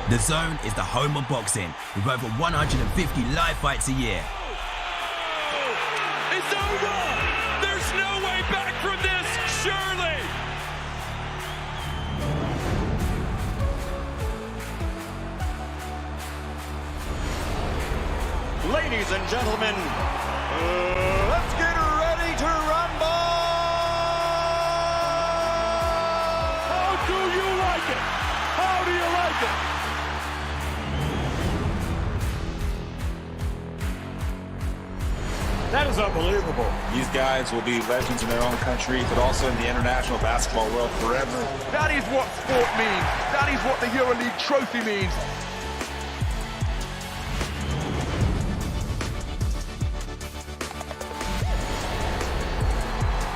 DAZN is the home of boxing, with over 150 live fights a year. It's over! There's no way back from this, surely! Ladies and gentlemen, let's get ready to rumble! How do you like it? How do you like it? That is unbelievable. These guys will be legends in their own country, but also in the international basketball world forever. That is what sport means. That is what the EuroLeague trophy means.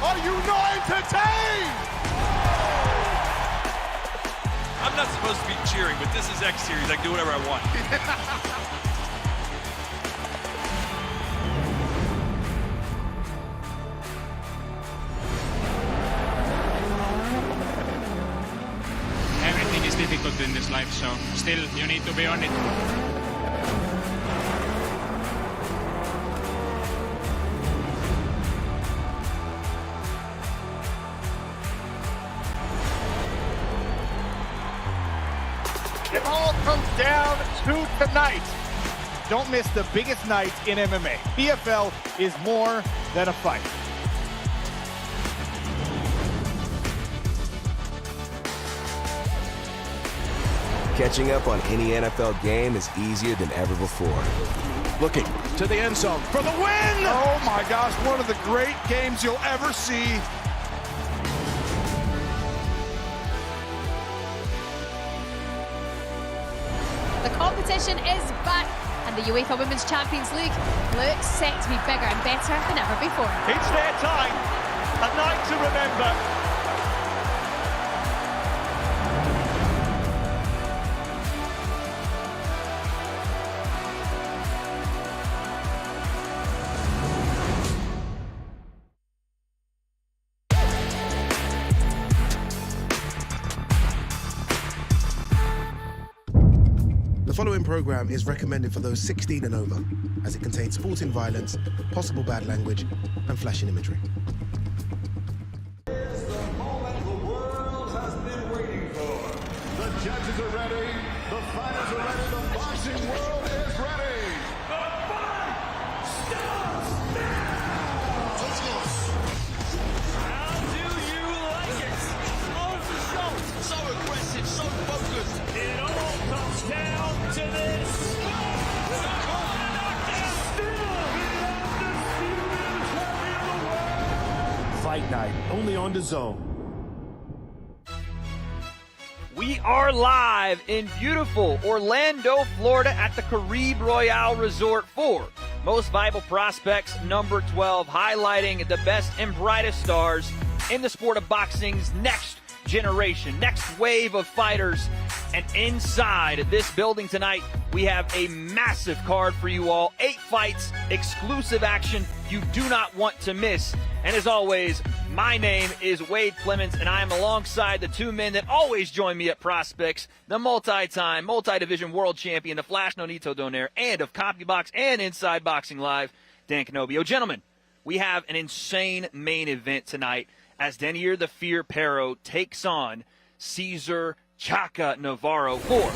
Are you not entertained? I'm not supposed to be cheering, but this is X Series. I can do whatever I want. Everything is difficult in this life, so still you need to be on it. It all comes down to tonight. Don't miss the biggest night in MMA. PFL is more than a fight. Catching up on any NFL game is easier than ever before. Looking to the end zone for the win! Oh my gosh, one of the great games you'll ever see. The competition is back, and the UEFA Women's Champions League looks set to be bigger and better than ever before. It's their time. A night to remember. The following program is recommended for those 16 and over, as it contains sporting violence, possible bad language, and flashing imagery. Here's the moment the world has been waiting for. The judges are ready, the fighters are ready, the boxing world is ready. The fight starts now! How do you like it? Over the shoulder, so aggressive, so focused. It all comes down to this. Fight night, only on DAZN. We are live in beautiful Orlando, Florida at the Caribe Royale Resort for Most Viable Prospects number 12, highlighting the best and brightest stars in the sport of boxing's next generation, next wave of fighters. And inside this building tonight, we have a massive card for you all. 8 fights, exclusive action you do not want to miss. And as always, my name is Wade Clemens, and I am alongside the two men that always join me at Prospects, the multi-time, multi-division world champion, the Flash Nonito Donaire, and of CompuBox and Inside Boxing Live, Dan Canobio. Gentlemen, we have an insane main event tonight as Dainier Pero takes on Cesar Navarro for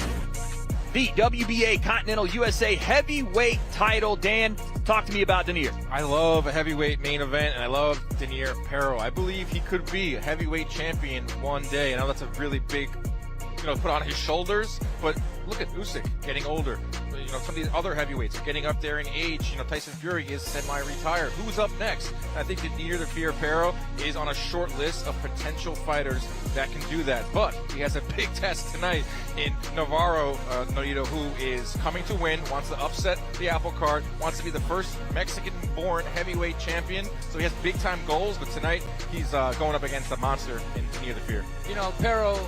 the WBA Continental USA Heavyweight title. Dan, talk to me about Dainier. I love a heavyweight main event, and I love Dainier Pero. I believe he could be a heavyweight champion one day. I know that's a really big, put on his shoulders, but look at Usyk getting older. Some of these other heavyweights are getting up there in age. Tyson Fury is semi-retired. Who's up next? I think that Dainier Pero is on a short list of potential fighters that can do that. But he has a big test tonight in Navarro, Nonito, who is coming to win, wants to upset the apple cart, wants to be the first Mexican-born heavyweight champion. So he has big-time goals, but tonight he's going up against the monster in Dainier Pero. Pero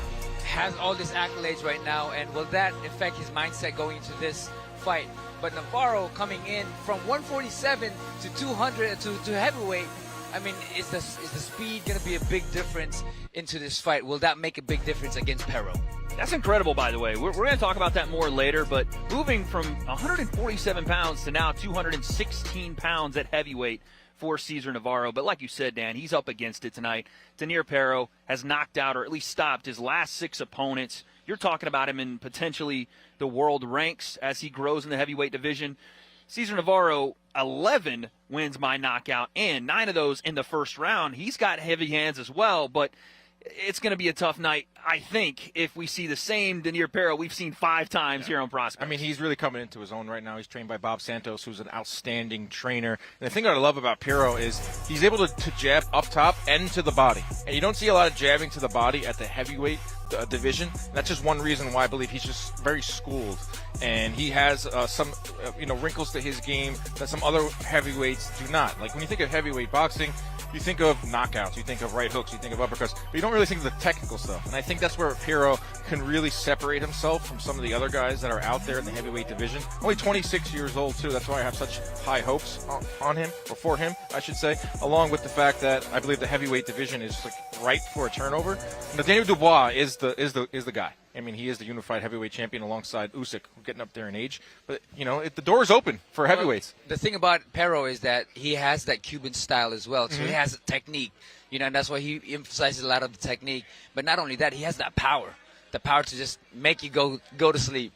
has all these accolades right now, and will that affect his mindset going into this fight? But Navarro coming in from 147 to 200 to heavyweight, I mean, is the speed going to be a big difference into this fight? Will that make a big difference against Pero? That's incredible, by the way. We're going to talk about that more later, but moving from 147 pounds to now 216 pounds at heavyweight for Cesar Navarro. But like you said, Dan, he's up against it tonight. Dainier Pero has knocked out or at least stopped his last 6 opponents. You're talking about him in potentially the world ranks as he grows in the heavyweight division. Cesar Navarro, 11 wins by knockout, and 9 of those in the first round. He's got heavy hands as well, but it's going to be a tough night, I think, if we see the same Dainier Pero we've seen 5 times here on Prospect. I mean, he's really coming into his own right now. He's trained by Bob Santos, who's an outstanding trainer. And the thing that I love about Pero is he's able to jab up top and to the body. And you don't see a lot of jabbing to the body at the heavyweight division. That's just one reason why I believe he's just very schooled. And he has some wrinkles to his game that some other heavyweights do not. Like when you think of heavyweight boxing, you think of knockouts, you think of right hooks, you think of uppercuts, but you don't really think of the technical stuff. And I think that's where Pero can really separate himself from some of the other guys that are out there in the heavyweight division. Only 26 years old, too. That's why I have such high hopes on him, or for him, I should say, along with the fact that I believe the heavyweight division is like ripe for a turnover. Now, Daniel Dubois is the guy. I mean, he is the unified heavyweight champion alongside Usyk, getting up there in age. But, the door is open for heavyweights. Well, the thing about Pero is that he has that Cuban style as well. So he has a technique, and that's why he emphasizes a lot of the technique. But not only that, he has that power. The power to just make you go to sleep,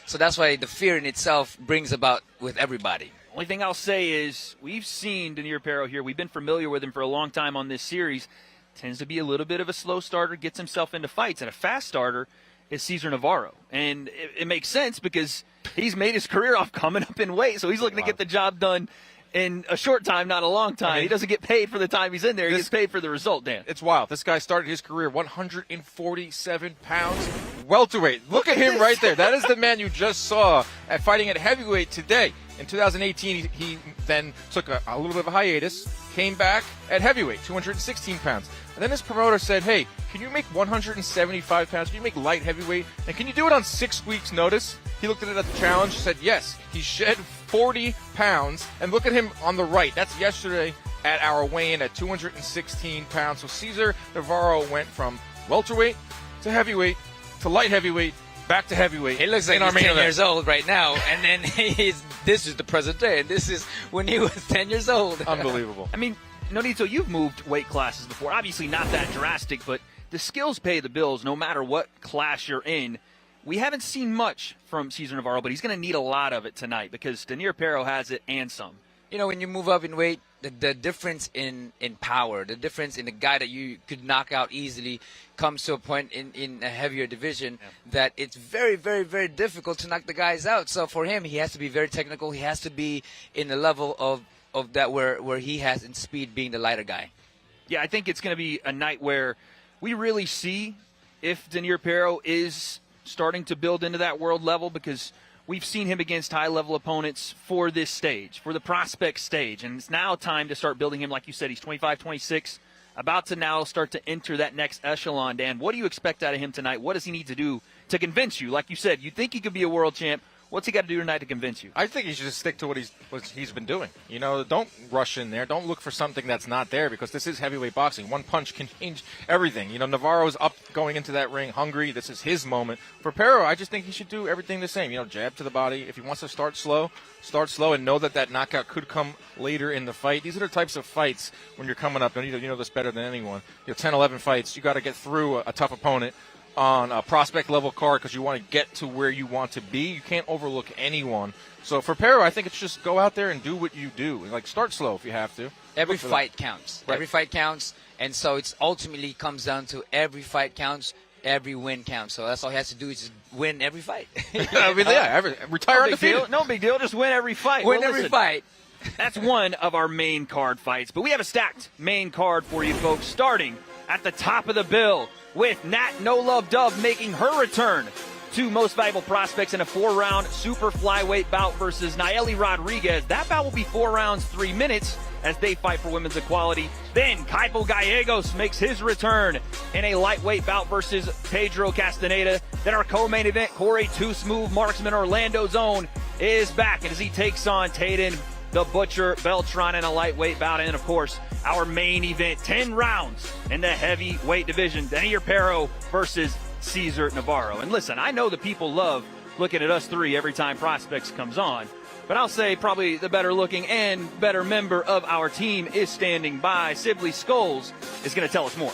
So that's why the fear in itself brings about with everybody. Only thing I'll say is we've seen Dainier Pero here. We've been familiar with him for a long time on this series. Tends to be a little bit of a slow starter, gets himself into fights, and a fast starter is Cesar Navarro. And it makes sense because he's made his career off coming up in weight, so he's looking to get the job done in a short time, not a long time. I mean, he doesn't get paid for the time he's in there. He gets paid for the result, Dan. It's wild. This guy started his career 147 pounds, welterweight. Look at him right there. That is the man you just saw at fighting at heavyweight today. In 2018, he then took a little bit of a hiatus, came back at heavyweight, 216 pounds. And then his promoter said, hey, can you make 175 pounds? Can you make light heavyweight? And can you do it on 6 weeks' notice? He looked at it as a challenge, said yes. He shed 40 pounds. And look at him on the right. That's yesterday at our weigh-in at 216 pounds. So Cesar Navarro went from welterweight to heavyweight to light heavyweight, back to heavyweight. He looks like he's 10 years old right now, and then this is the present day, and this is when he was 10 years old. Unbelievable. I mean, Nonito, you've moved weight classes before. Obviously not that drastic, but the skills pay the bills no matter what class you're in. We haven't seen much from Cesar Navarro, but he's going to need a lot of it tonight because Dainier Pero has it and some. When you move up in weight, the difference in power, the difference in the guy that you could knock out easily comes to a point in a heavier division that it's very, very, very difficult to knock the guys out. So for him, he has to be very technical. He has to be in the level of that where he has in speed being the lighter guy. Yeah, I think it's going to be a night where we really see if Dainier Pero is starting to build into that world level because we've seen him against high-level opponents for this stage, for the prospect stage. And it's now time to start building him. Like you said, he's 25, 26, about to now start to enter that next echelon. Dan, what do you expect out of him tonight? What does he need to do to convince you? Like you said, you think he could be a world champ. What's he got to do tonight to convince you? I think he should just stick to what he's been doing. Don't rush in there. Don't look for something that's not there because this is heavyweight boxing. One punch can change everything. Navarro's up going into that ring hungry. This is his moment. For Pero, I just think he should do everything the same. Jab to the body. If he wants to start slow and know that knockout could come later in the fight. These are the types of fights when you're coming up, and you know this better than anyone. 10, 11 fights, you got to get through a tough opponent on a prospect level card because you want to get to where you want to be. You can't overlook anyone. So for Pero, I think it's just go out there and do what you do. Like start slow if you have to. Every fight counts. Right. Every fight counts, and so it's ultimately comes down to every fight counts, every win counts. So that's all he has to do is just win every fight. Retire undefeated. No big deal. Just win every fight. Win every fight. That's one of our main card fights, but we have a stacked main card for you folks, starting at the top of the bill with Nat No Love Dove making her return to Most Valuable Prospects in a 4-round super flyweight bout versus Nayeli Rodriguez. That bout will be 4 rounds, 3 minutes as they fight for women's equality. Then Kaipo Gallegos makes his return in a lightweight bout versus Pedro Castaneda. Then our co-main event, Corey Too Smooth Marksman Orlando's own is back as he takes on Tayden the Butcher Beltran in a lightweight bout. And of course, our main event, 10 rounds in the heavyweight division. Dainier Pero versus Cesar Navarro. And listen, I know that people love looking at us three every time Prospects comes on, but I'll say probably the better looking and better member of our team is standing by. Sibley Scholes is going to tell us more.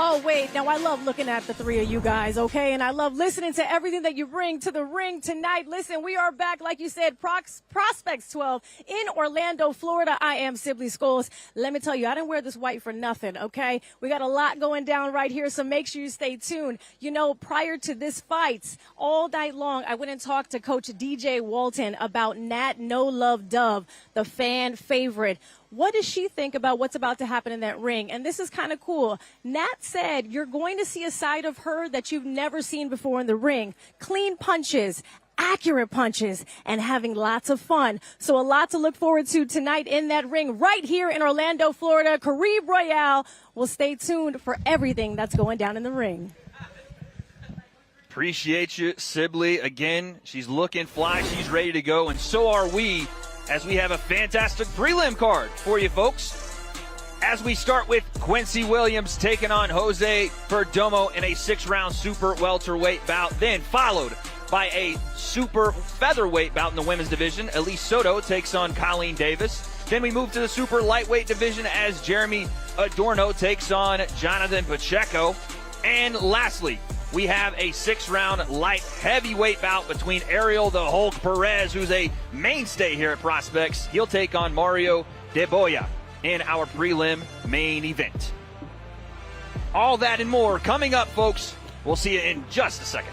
Oh, wait. Now, I love looking at the three of you guys, okay? And I love listening to everything that you bring to the ring tonight. Listen, we are back, like you said, Prospects 12 in Orlando, Florida. I am Sibley Scholes. Let me tell you, I didn't wear this white for nothing, okay? We got a lot going down right here, so make sure you stay tuned. You know, prior to this fight, all night long, I went and talked to Coach DJ Walton about Nat No Love Dove, the fan favorite. What does she think about what's about to happen in that ring? And this is kind of cool. Nat said you're going to see a side of her that you've never seen before in the ring. Clean punches, accurate punches, and having lots of fun. So a lot to look forward to tonight in that ring right here in Orlando, Florida. Caribe Royale. Well, stay tuned for everything that's going down in the ring. Appreciate you, Sibley. Again, she's looking fly. She's ready to go, and so are we, as we have a fantastic prelim card for you folks. As we start with Quincy Williams taking on Jose Perdomo in a 6-round super welterweight bout, then followed by a super featherweight bout in the women's division. Elise Soto takes on Colleen Davis. Then we move to the super lightweight division as Jeremy Adorno takes on Jonathan Pacheco. And lastly, we have a 6-round light heavyweight bout between Ariel the Hulk Perez, who's a mainstay here at Prospects. He'll take on Mario De Boya in our prelim main event. All that and more coming up, folks. We'll see you in just a second.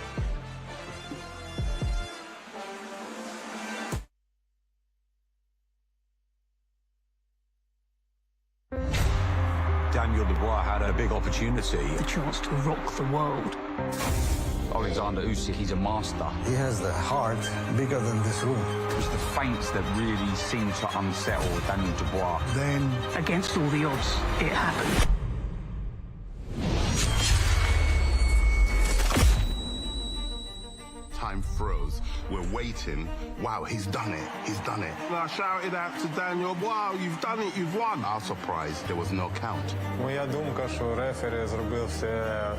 Daniel Dubois had a big opportunity. The chance to rock the world. Alexander Usyk, he's a master. He has the heart bigger than this room. It was the feints that really seemed to unsettle Daniel Dubois. Then, against all the odds, it happened. Time froze. We're waiting. Wow, he's done it. He's done it. I shouted out to Daniel, wow, you've done it, you've won. I was surprised there was no count. Моя думка, що рефері зробив все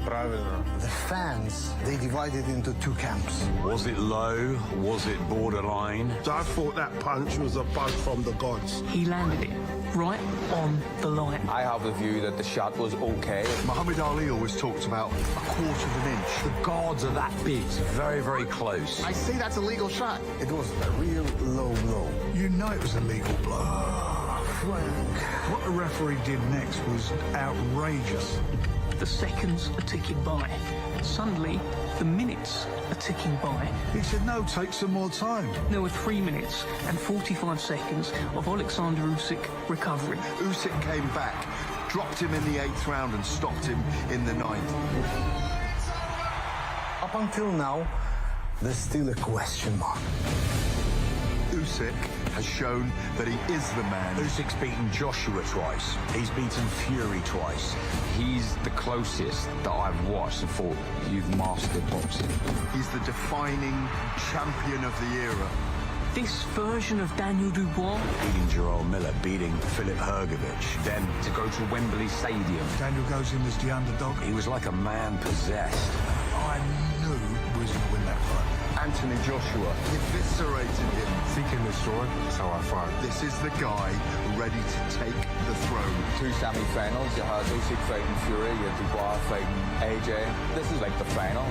правильно. The fans, they divided into two camps. Was it low? Was it borderline? I thought that punch was a punch from the gods. He landed it right on the line. I have the view that the shot was okay. Muhammad Ali always talks about a quarter of an inch. The guards are that big. Very, very close. I see that's a legal shot. It was a real low blow. You know it was a legal blow. Frank, what the referee did next was outrageous. The seconds are ticking by. Suddenly, the minutes are ticking by. He said, no, take some more time. There were 3 minutes and 45 seconds of Alexander Usyk recovering. Usyk came back, dropped him in the 8th round and stopped him in the 9th. Up until now, there's still a question mark. Usyk has shown that he is the man. Usyk's beaten Joshua twice. He's beaten Fury twice. He's the closest that I've watched and thought, you've mastered boxing. He's the defining champion of the era. This version of Daniel Dubois. Beating Jarrell Miller, beating Filip Hrgovic. Then to go to Wembley Stadium. Daniel goes in as the underdog. He was like a man possessed. I knew he was going to win that fight. Anthony Joshua eviscerated him. Seeking this story, that's how I fight. This is the guy ready to take the throne. 2 semi-finals. You had Usyk fighting Fury, you had Dubois fighting AJ. This is like the final.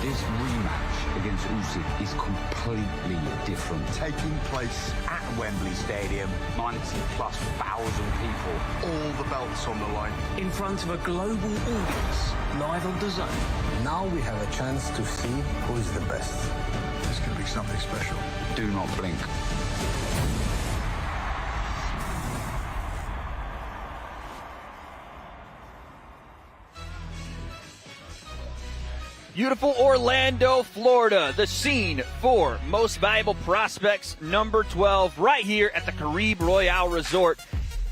This rematch against Usyk is completely different. Taking place at Wembley Stadium, 90+ thousand people. All the belts on the line. In front of a global audience, live on DAZN. Now we have a chance to see who is the best. It's going to be something special. Do not blink. Beautiful Orlando, Florida, the scene for Most Valuable Prospects number 12 right here at the Caribe Royale Resort.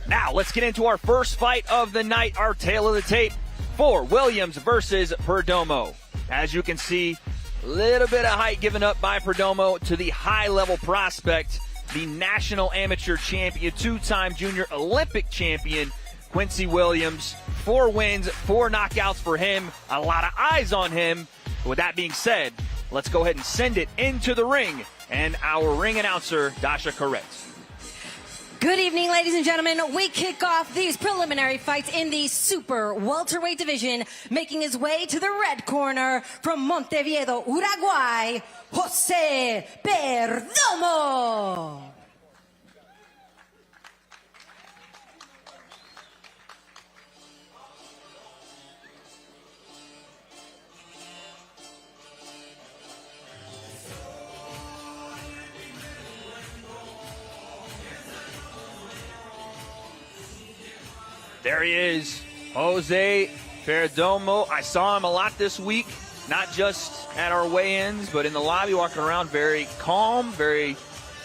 Now, let's get into our first fight of the night, our tail of the tape for Williams versus Perdomo. As you can see, a little bit of height given up by Perdomo to the high-level prospect. the national amateur champion, two-time junior Olympic champion, Quincy Williams. 4 wins, 4 knockouts for him. A lot of eyes on him. With that being said, let's go ahead and send it into the ring. And our ring announcer, Dasha Koretz. Good evening, ladies and gentlemen. We kick off these preliminary fights in the super welterweight division. Making his way to the red corner from Montevideo, Uruguay, Jose Perdomo. There he is, Jose Perdomo. I saw him a lot this week, not just at our weigh-ins, but in the lobby walking around, very calm, very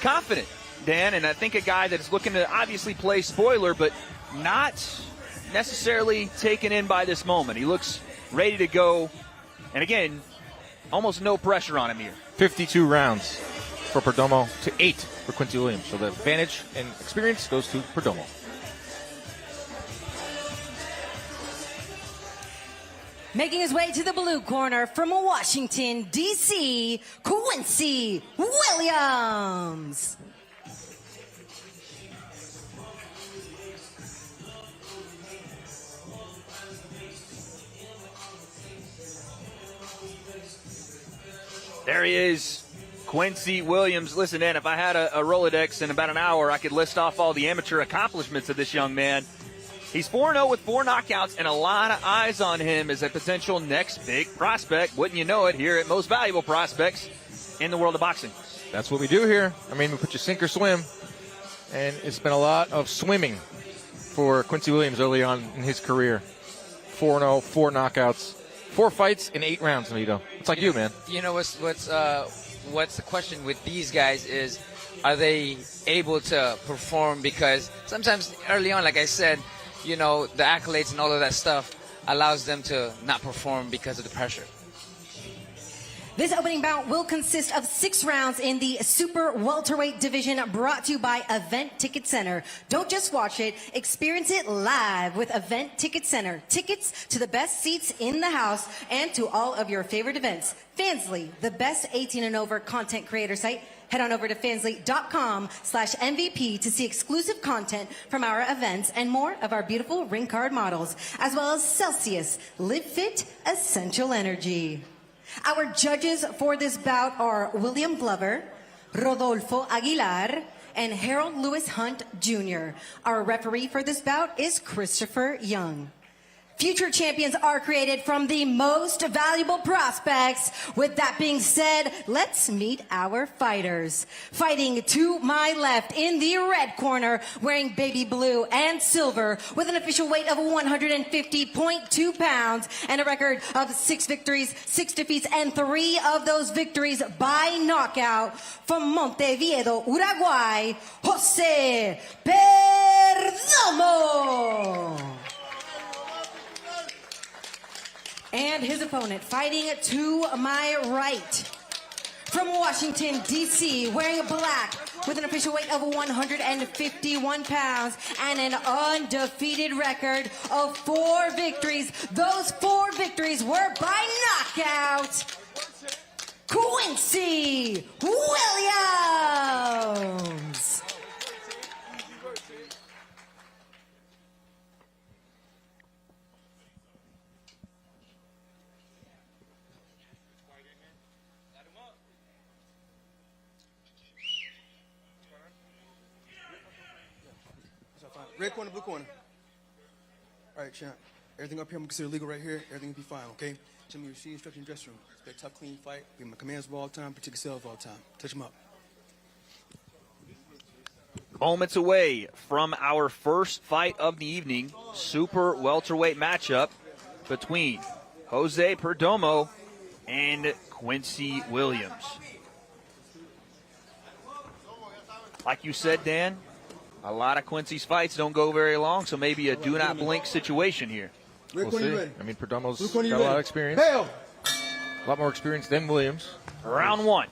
confident, Dan. And I think a guy that's looking to obviously play spoiler, but not necessarily taken in by this moment. He looks ready to go. And again, almost no pressure on him here. 52 rounds for Perdomo to 8 for Quincy Williams. So the advantage and experience goes to Perdomo. Making his way to the blue corner from Washington, D.C., Quincy Williams. There he is, Quincy Williams. Listen, Dan, if I had a Rolodex in about an hour, I could list off all the amateur accomplishments of this young man. He's 4-0 with 4 knockouts, and a lot of eyes on him as a potential next big prospect. Wouldn't you know it, here at Most Valuable Prospects in the world of boxing. That's what we do here. I mean, we put you sink or swim, and it's been a lot of swimming for Quincy Williams early on in his career. 4-0, 4 knockouts, 4 fights in 8 rounds, Nito. It's like you, man. You know, what's the question with these guys is, are they able to perform? Because sometimes early on, like I said, you know, the accolades and all of that stuff allows them to not perform because of the pressure. This opening bout will consist of 6 rounds in the super welterweight division, brought to you by Event Ticket Center. Don't just watch it, experience it live with Event Ticket Center. Tickets to the best seats in the house and to all of your favorite events. Fansly, the best 18 and over content creator site. Head on over to fansly.com/MVP to see exclusive content from our events and more of our beautiful ring card models, as well as Celsius Live Fit Essential Energy. Our judges for this bout are William Glover, Rodolfo Aguilar, and Harold Lewis Hunt Jr. Our referee for this bout is Christopher Young. Future champions are created from the most valuable prospects. With that being said, let's meet our fighters. Fighting to my left in the red corner, wearing baby blue and silver, with an official weight of 150.2 pounds and a record of 6 victories, 6 defeats, and 3 of those victories by knockout. From Montevideo, Uruguay, Jose Perdomo. And his opponent, fighting to my right, from Washington, D.C., wearing black, with an official weight of 151 pounds and an undefeated record of 4 victories. Those 4 victories were by knockout. Quincy Williams. Red corner, blue corner. All right, champ. Everything up here I'm consider legal right here. Everything will be fine, okay? Show me your sheet, instruction, dressing room. Expect tough, clean fight. Give my commands all the time. Protect yourself all the time. Touch them up. Moments away from our first fight of the evening, super welterweight matchup between Jose Perdomo and Quincy Williams. Like you said, Dan, a lot of Quincy's fights don't go very long, so maybe a do not blink situation here. We'll see. I mean, Perdomo's got a lot of experience. A lot more experience than Williams. Round 1.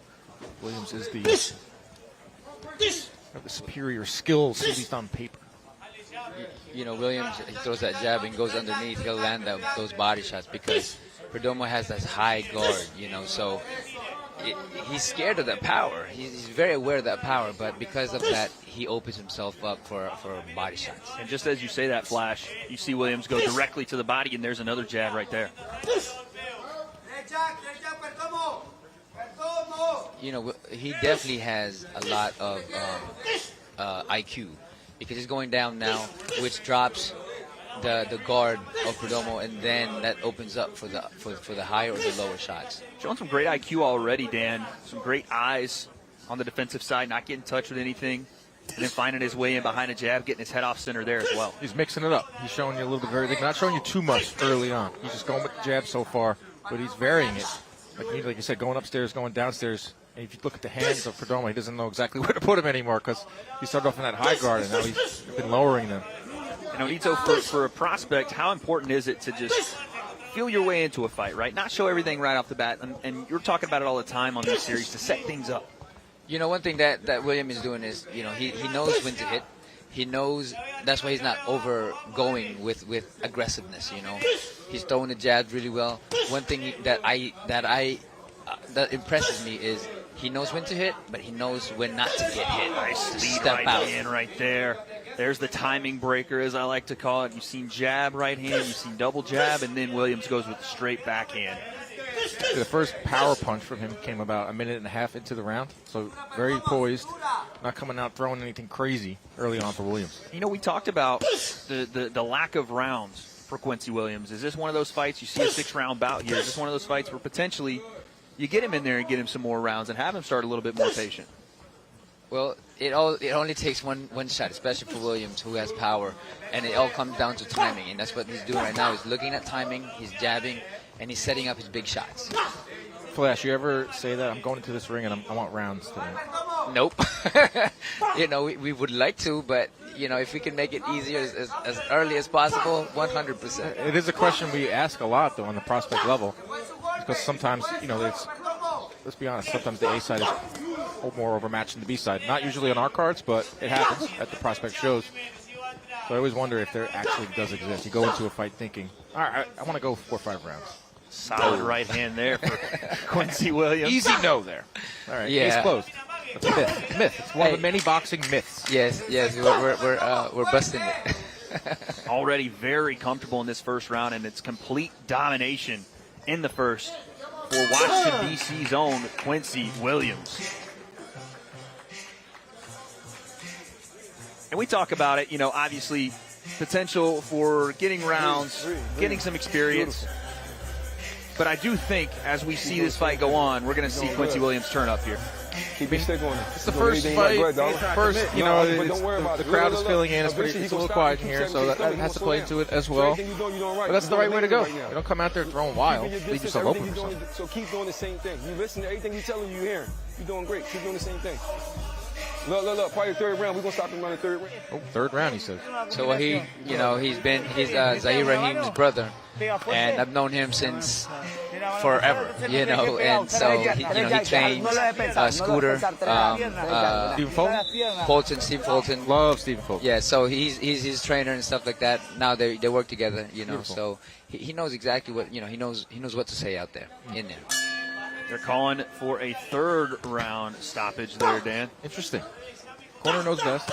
Williams is the the superior skills, at least on paper. You know, Williams, he throws that jab and goes underneath. He'll land those body shots because Perdomo has that high guard, you know, so he's scared of that power. He's very aware of that power, but because of that, he opens himself up for body shots. And just as you say that, Flash, you see Williams go directly to the body, and there's another jab right there. You know, he definitely has a lot of IQ because he's going down now, which drops the guard of Perdomo, and then that opens up for the higher or the lower shots. Showing some great IQ already, Dan. Some great eyes on the defensive side, not getting in touch with anything, and then finding his way in behind a jab, getting his head off center there as well. He's mixing it up. He's showing you a little bit of everything. Not showing you too much early on. He's just going with the jab so far, but he's varying it. Like you said, going upstairs, going downstairs. And if you look at the hands of Perdomo, he doesn't know exactly where to put him anymore because he started off in that high guard, and now he's been lowering them. You know, Nito, for a prospect, how important is it to just feel your way into a fight, right? Not show everything right off the bat, and you're talking about it all the time on this series, to set things up. You know, one thing that William is doing is, you know, he knows when to hit. He knows that's why he's not overgoing with aggressiveness, you know. He's throwing the jabs really well. One thing that impresses me is he knows when to hit, but he knows when not to get hit. Nice lead Step right out. in right there. There's the timing breaker, as I like to call it. You've seen jab, right hand. You've seen double jab, and then Williams goes with the straight backhand. The first power punch from him came about a minute and a half into the round, so very poised, not coming out throwing anything crazy early on for Williams. You know, we talked about the lack of rounds for Quincy Williams. Is this one of those fights, you see a 6-round bout here, is this one of those fights where potentially you get him in there and get him some more rounds and have him start a little bit more patient? Well, it only takes one shot, especially for Williams, who has power, and it all comes down to timing, and that's what he's doing right now. He's looking at timing, he's jabbing, and he's setting up his big shots. Flash, you ever say that I'm going into this ring and I want rounds today? Nope. You know, we would like to, but you know, if we can make it easier as early as possible, 100%. It is a question we ask a lot, though, on the prospect level, because sometimes, you know, let's be honest, sometimes the A side is more overmatched than the B side. Not usually on our cards, but it happens at the prospect shows. So I always wonder if there actually does exist. You go into a fight thinking, all right, I want to go 4 or 5 rounds. Solid right hand there for Quincy Williams. Easy no there. All right, Yeah. case closed. That's a myth. It's one of the many boxing myths. Yes, we're busting it. Already very comfortable in this first round, and it's complete domination in the first for Washington, D.C.'s own Quincy Williams. And we talk about it, you know, obviously potential for getting rounds, getting some experience. But I do think as we see this fight go on, we're going to see Quincy Williams turn up here. Keep your stick on it. It's the first fight. First, you know, the crowd is filling in. It's a little quiet in here, so that has to play into it as well. But that's the right way to go. You don't come out there throwing wild. Leave yourself open for something. So keep doing the same thing. You listen to everything he's telling you, hearing. You're doing great. Keep doing the same thing. Look. Probably the 3rd round. We're going to stop him on the 3rd round. Oh, 3rd round, he says. So he's Zahir Rahim's brother, and I've known him since forever, you know, and so he trains Scooter, Steve Fulton. Love Stephen Fulton. Yeah, so he's his trainer and stuff like that. Now they work together, you know. Beautiful. So he knows exactly what, you know, he knows what to say out there in there. They're calling for a 3rd round stoppage there, Dan. Interesting. Corner knows best.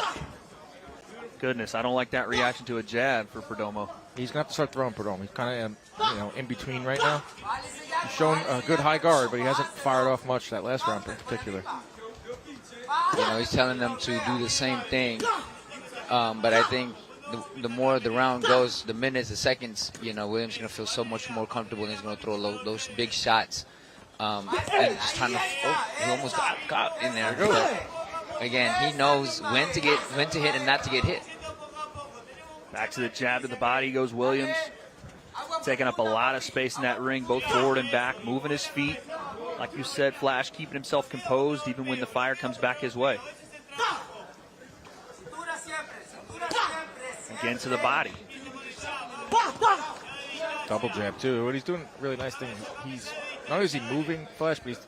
Goodness, I don't like that reaction to a jab for Perdomo. He's going to have to start throwing Perdomo. He's kind of, in between right now. He's shown a good high guard, but he hasn't fired off much that last round in particular. You know, he's telling them to do the same thing. But I think the more the round goes, the minutes, the seconds, you know, Williams is going to feel so much more comfortable, and he's going to throw those big shots. And just trying to, he almost got caught in there. But again, he knows when to hit and not to get hit. Back to the jab to the body goes Williams. Taking up a lot of space in that ring, both forward and back, moving his feet. Like you said, Flash, keeping himself composed even when the fire comes back his way. Again to the body. Double jab, too. What he's doing, really nice thing, he's not only is he moving, Flash, but he's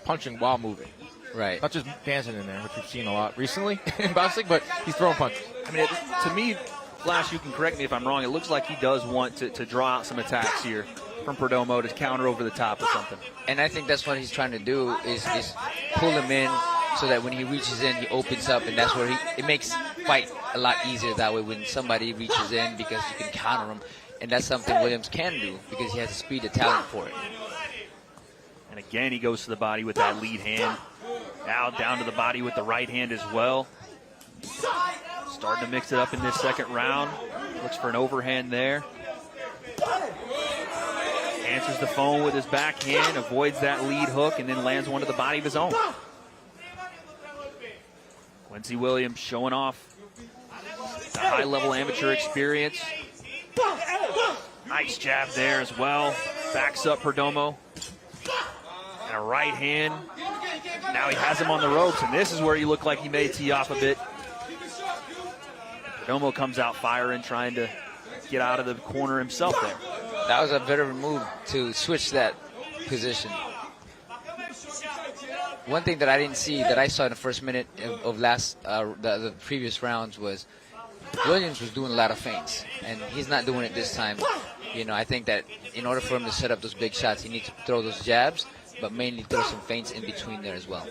punching while moving. Right. Not just dancing in there, which we've seen a lot recently in boxing, but he's throwing punches. I mean, to me, Flash, you can correct me if I'm wrong, it looks like he does want to draw out some attacks here from Perdomo to counter over the top or something. And I think that's what he's trying to do is pull him in so that when he reaches in, he opens up, and that's where it makes fight a lot easier that way when somebody reaches in, because you can counter him. And that's something Williams can do because he has the speed and talent for it. And again, he goes to the body with that lead hand. Now down to the body with the right hand as well. Starting to mix it up in this second round. Looks for an overhand there. Answers the phone with his backhand, avoids that lead hook, and then lands one to the body of his own. Quincy Williams showing off the high-level amateur experience. Nice jab there as well. Backs up Perdomo. And a right hand. Now he has him on the ropes, and this is where he looked like he may tee off a bit. Perdomo comes out firing, trying to get out of the corner himself there. That was a better move to switch that position. One thing that I didn't see, that I saw in the first minute of the previous rounds, was Williams was doing a lot of feints, and he's not doing it this time. You know, I think that in order for him to set up those big shots, he needs to throw those jabs, but mainly throw some feints in between there as well.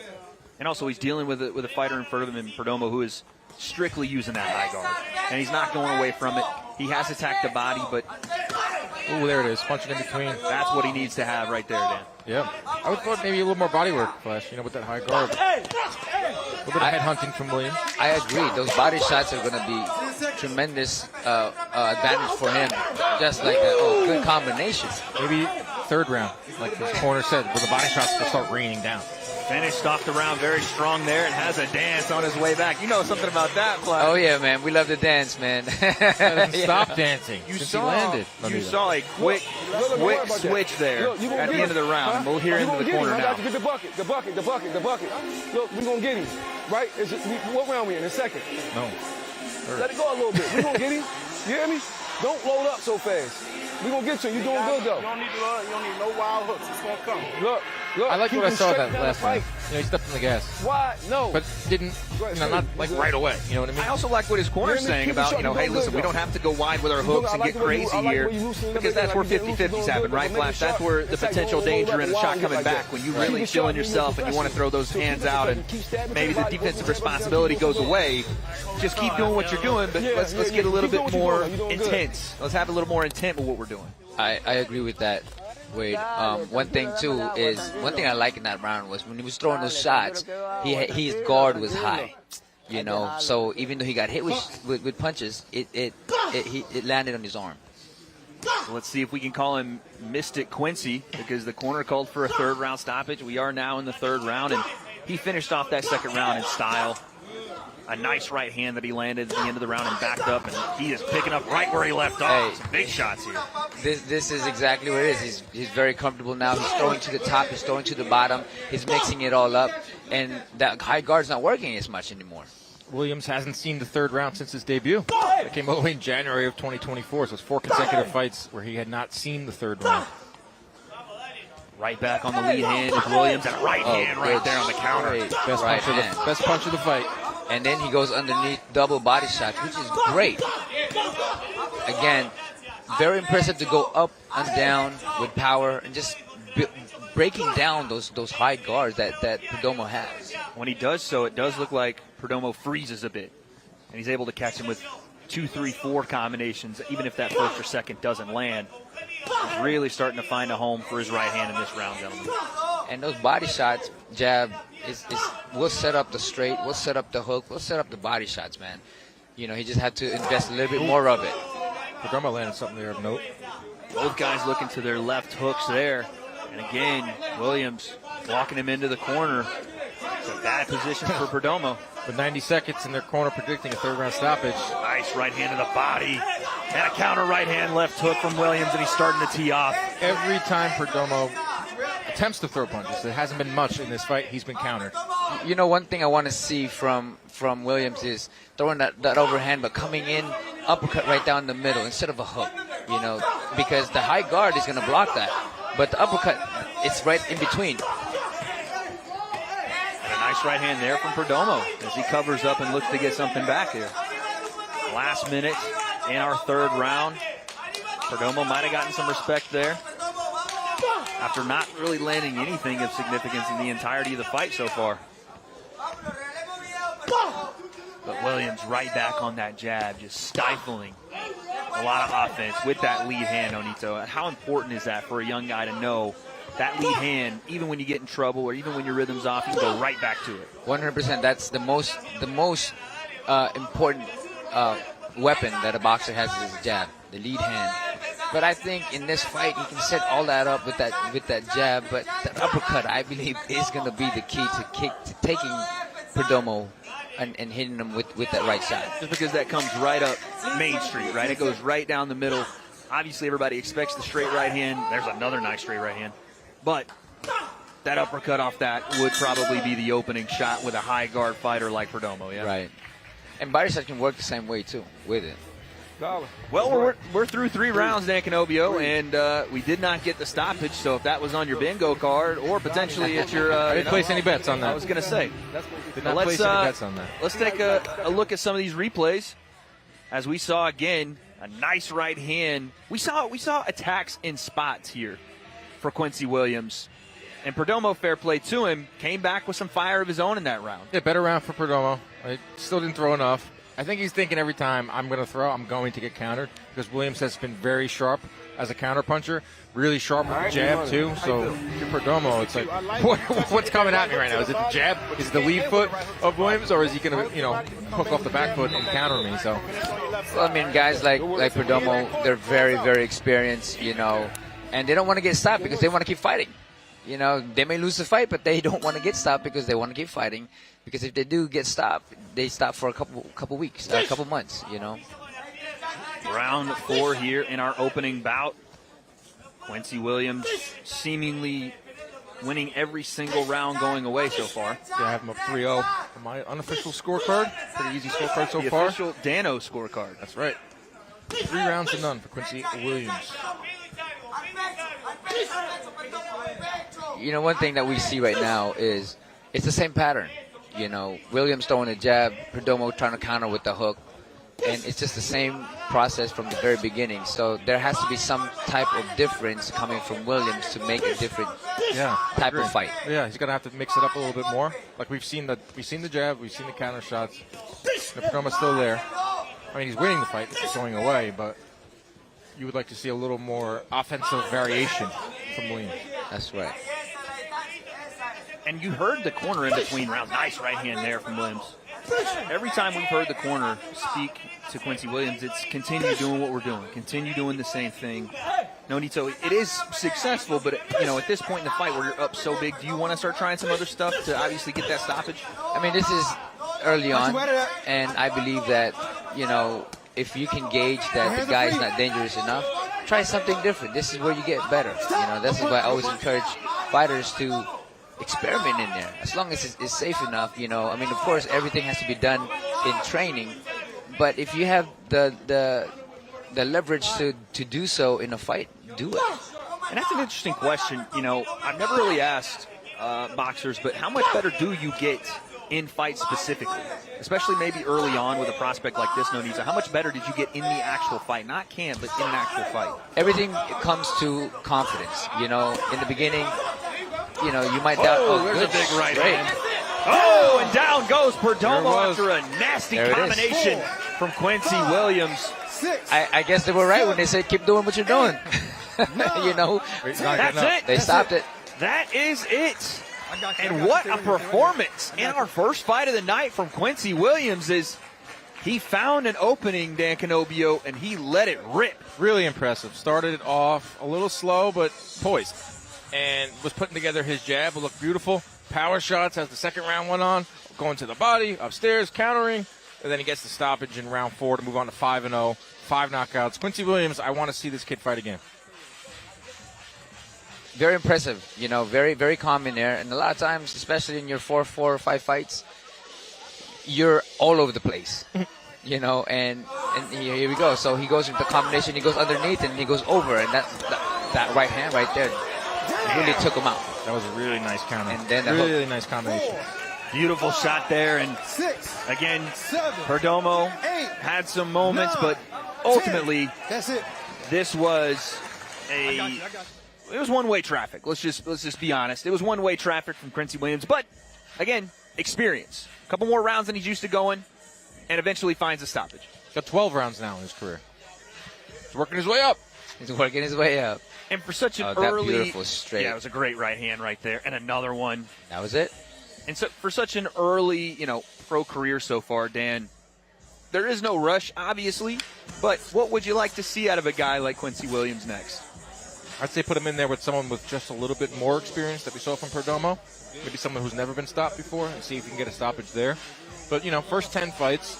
And also, he's dealing with a fighter in front of him in Perdomo who is strictly using that high guard, and he's not going away from it. He has attacked the body, but ooh, there it is, punching in between. That's what he needs to have right there, Dan. Yeah, I would thought maybe a little more body work, Flash, you know, with that high guard. A little bit of head hunting from Williams. I agree. Those body shots are going to be tremendous advantage for him. Just like a good combination. Maybe third round, like his corner said, where the body shots will start raining down. Finished off the round very strong there and has a dance on his way back. You know something about that, Flash. Oh, yeah, man. We love to dance, man. Stop dancing. You since saw, he landed. you saw a quick switch there at the end of the round. We'll hear into the corner now. Get the bucket. Look, we're going to get him, right? What round we in? A second. No. Let it go a little bit. We're going to get him. You hear me? Don't load up so fast. We're going to get you. You're doing good, though. You don't need no wild hooks. It's going to come. Look. I like what I saw that last time. You know, he stepped on the gas. Why? No. But didn't, not like right away. You know what I mean? I also like what his corner's saying about, hey, listen, we don't have to go wide with our hooks and get crazy here, because that's where 50-50s happen, right, Flash? That's where the potential danger in a shot coming back, when you really feeling yourself and you want to throw those hands out and maybe the defensive responsibility goes away. Just keep doing what you're doing, but let's get a little bit more intense. Let's have a little more intent with what we're doing. I agree with that, Wade. One thing I like in that round was when he was throwing those shots, his guard was high. You know, so even though he got hit with punches, it landed on his arm. So let's see if we can call him Mystic Quincy, because the corner called for a third round stoppage. We are now in the third round, and he finished off that second round in style. A nice right hand that he landed at the end of the round and backed up, and he is picking up right where he left off. Some big shots here. This is exactly what it is. He's very comfortable now. He's throwing to the top. He's throwing to the bottom. He's mixing it all up, and that high guard's not working as much anymore. Williams hasn't seen the third round since his debut. It came all the way in January of 2024, so it's 4 consecutive fights where he had not seen the third round. Right back on the lead hand is Williams, and a right hand right there on the counter. Best punch of the fight. And then he goes underneath double body shots, which is great. Again, very impressive to go up and down with power and just breaking down those high guards that Perdomo has. When he does so, it does look like Perdomo freezes a bit, and he's able to catch him with 2, 3, 4 combinations, even if that first or second doesn't land. He's really starting to find a home for his right hand in this round, gentlemen. And those body shots, jab, we'll set up the straight, we'll set up the hook, we'll set up the body shots, man. You know, he just had to invest a little bit more of it. Perdomo landed something there of note. Both guys looking to their left hooks there. And again, Williams walking him into the corner. It's a bad position for Perdomo. With 90 seconds in their corner predicting a third round stoppage. Nice right hand to the body. And a counter right hand left hook from Williams, and he's starting to tee off. Every time Perdomo attempts to throw punches, there hasn't been much in this fight. He's been countered. You know, one thing I want to see from Williams is throwing that overhand, but coming in uppercut right down the middle instead of a hook, you know, because the high guard is going to block that. But the uppercut, it's right in between. And a Nice right hand there from Perdomo as he covers up and looks to get something back here. Last minute in our third round. Perdomo might have gotten some respect there after not really landing anything of significance in the entirety of the fight so far. But Williams right back on that jab, just stifling a lot of offense with that lead hand, Onito. How important is that for a young guy to know that lead hand, even when you get in trouble or even when your rhythm's off, you can go right back to it? 100%. That's the most important weapon that a boxer has is his jab, the lead hand. But I think in this fight, he can set all that up with that jab. But the uppercut, I believe, is going to be the key to taking Perdomo and hitting him with that right side. Just because that comes right up Main Street, right? It goes right down the middle. Obviously, everybody expects the straight right hand. There's another nice straight right hand. But that uppercut off that would probably be the opening shot with a high guard fighter like Perdomo, yeah? Right. And body shot can work the same way, too, with it. Well, we're through 3 rounds, Dan Canobio, and we did not get the stoppage. So if that was on your bingo card, or potentially at your, I didn't place any bets on that. I was going to say, did not place any bets on that. Let's take a look at some of these replays, as we saw again a nice right hand. We saw attacks in spots here for Quincy Williams, and Perdomo, fair play to him, came back with some fire of his own in that round. Yeah, better round for Perdomo. I still didn't throw enough. I think he's thinking every time I'm going to throw, I'm going to get countered, because Williams has been very sharp as a counter puncher, really sharp with the jab too. So for Perdomo, it's like, what's coming at me right now? Is it the jab? Is it the lead foot of Williams, or is he going to, hook off the back foot and counter me? So, well, I mean, guys like Perdomo, they're very, very experienced, and they don't want to get stopped because they want to keep fighting. They may lose the fight, but they don't want to get stopped because they want to keep fighting. Because if they do get stopped, they stop for a couple weeks, a couple months, Round 4 here in our opening bout. Quincy Williams seemingly winning every single round going away so far. Yeah, I have him up 3-0 on my unofficial scorecard. Pretty easy scorecard so far. The official Dano scorecard. That's right. 3 rounds to none for Quincy Williams. One thing that we see right now is it's the same pattern. Williams throwing a jab, Perdomo trying to counter with the hook. And it's just the same process from the very beginning. So there has to be some type of difference coming from Williams to make a different type of fight. Yeah, he's going to have to mix it up a little bit more. Like we've seen the jab, we've seen the counter shots. Perdomo's still there. I mean, he's winning the fight, it's going away, but you would like to see a little more offensive variation from Williams. That's right. And you heard the corner in between rounds. Nice right hand there from Williams. Every time we've heard the corner speak to Quincy Williams, it's continue doing what we're doing. Continue doing the same thing. Nonito, it is successful, but at this point in the fight where you're up so big, do you want to start trying some other stuff to obviously get that stoppage? I mean, this is early on, and I believe that, if you can gauge that the guy is not dangerous enough, try something different. This is where you get better. This is why I always encourage fighters to experiment in there, as long as it's safe enough. I mean, of course, everything has to be done in training, but if you have the leverage to do so in a fight, do it. And that's an interesting question. I've never really asked boxers, but how much better do you get in fights specifically, especially maybe early on with a prospect like this, Nonito? How much better did you get in the actual fight? Not camp, but in an actual fight. Everything comes to confidence. In the beginning, you might doubt. There's a big right hand. Oh, and down goes Perdomo after a nasty combination from Quincy Williams. I guess they were right when they said keep doing what you're doing. That's it. They stopped it. That is it. And what a performance in our first fight of the night from Quincy Williams. Is he found an opening, Dan Canobio, and he let it rip. Really impressive. Started it off a little slow, but poised. And was putting together his jab. It looked beautiful. Power shots as the second round went on. Going to the body, upstairs, countering. And then he gets the stoppage in round 4 to move on to 5-0. 5 knockouts. Quincy Williams, I want to see this kid fight again. Very impressive, very, very calm in there. And a lot of times, especially in your 4 or 5 fights, you're all over the place, and here we go. So he goes into the combination, he goes underneath, and he goes over. And that right hand right there really took him out. That was a really nice counter. And then really nice combination. Beautiful shot there, and again, Perdomo had some moments, but ultimately, this was it was one-way traffic. Let's just be honest. It was one-way traffic from Quincy Williams, but again, experience. A couple more rounds than he's used to going, and eventually finds a stoppage. Got 12 rounds now in his career. He's working his way up. He's working his way up. And for such an that early, beautiful straight. yeah, it was a great right hand right there, and another one. That was it. And so for such an early, pro career so far, Dan, there is no rush, obviously, but what would you like to see out of a guy like Quincy Williams next? I'd say put him in there with someone with just a little bit more experience that we saw from Perdomo. Maybe someone who's never been stopped before, and see if you can get a stoppage there. But, first 10 fights,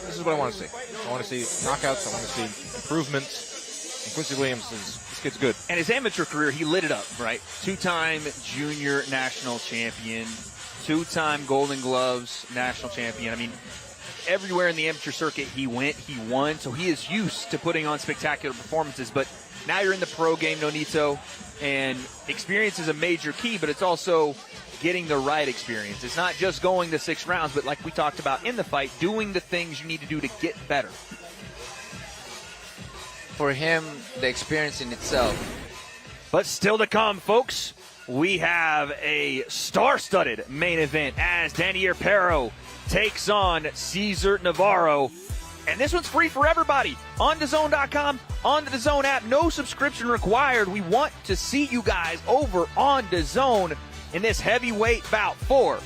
this is what I want to see. I want to see knockouts. I want to see improvements. And Quincy Williams, this kid's good. And his amateur career, he lit it up, right? 2-time junior national champion, 2-time Golden Gloves national champion. I mean, everywhere in the amateur circuit he went, he won. So he is used to putting on spectacular performances. But now you're in the pro game, Nonito, and experience is a major key, but it's also getting the right experience. It's not just going the 6 rounds, but like we talked about in the fight, doing the things you need to do to get better. For him, the experience in itself. But still to come, folks, we have a star-studded main event as Dainier Pero takes on Cesar Navarro. And this one's free for everybody on DAZN.com, on the DAZN app. No subscription required. We want to see you guys over on DAZN in this heavyweight bout for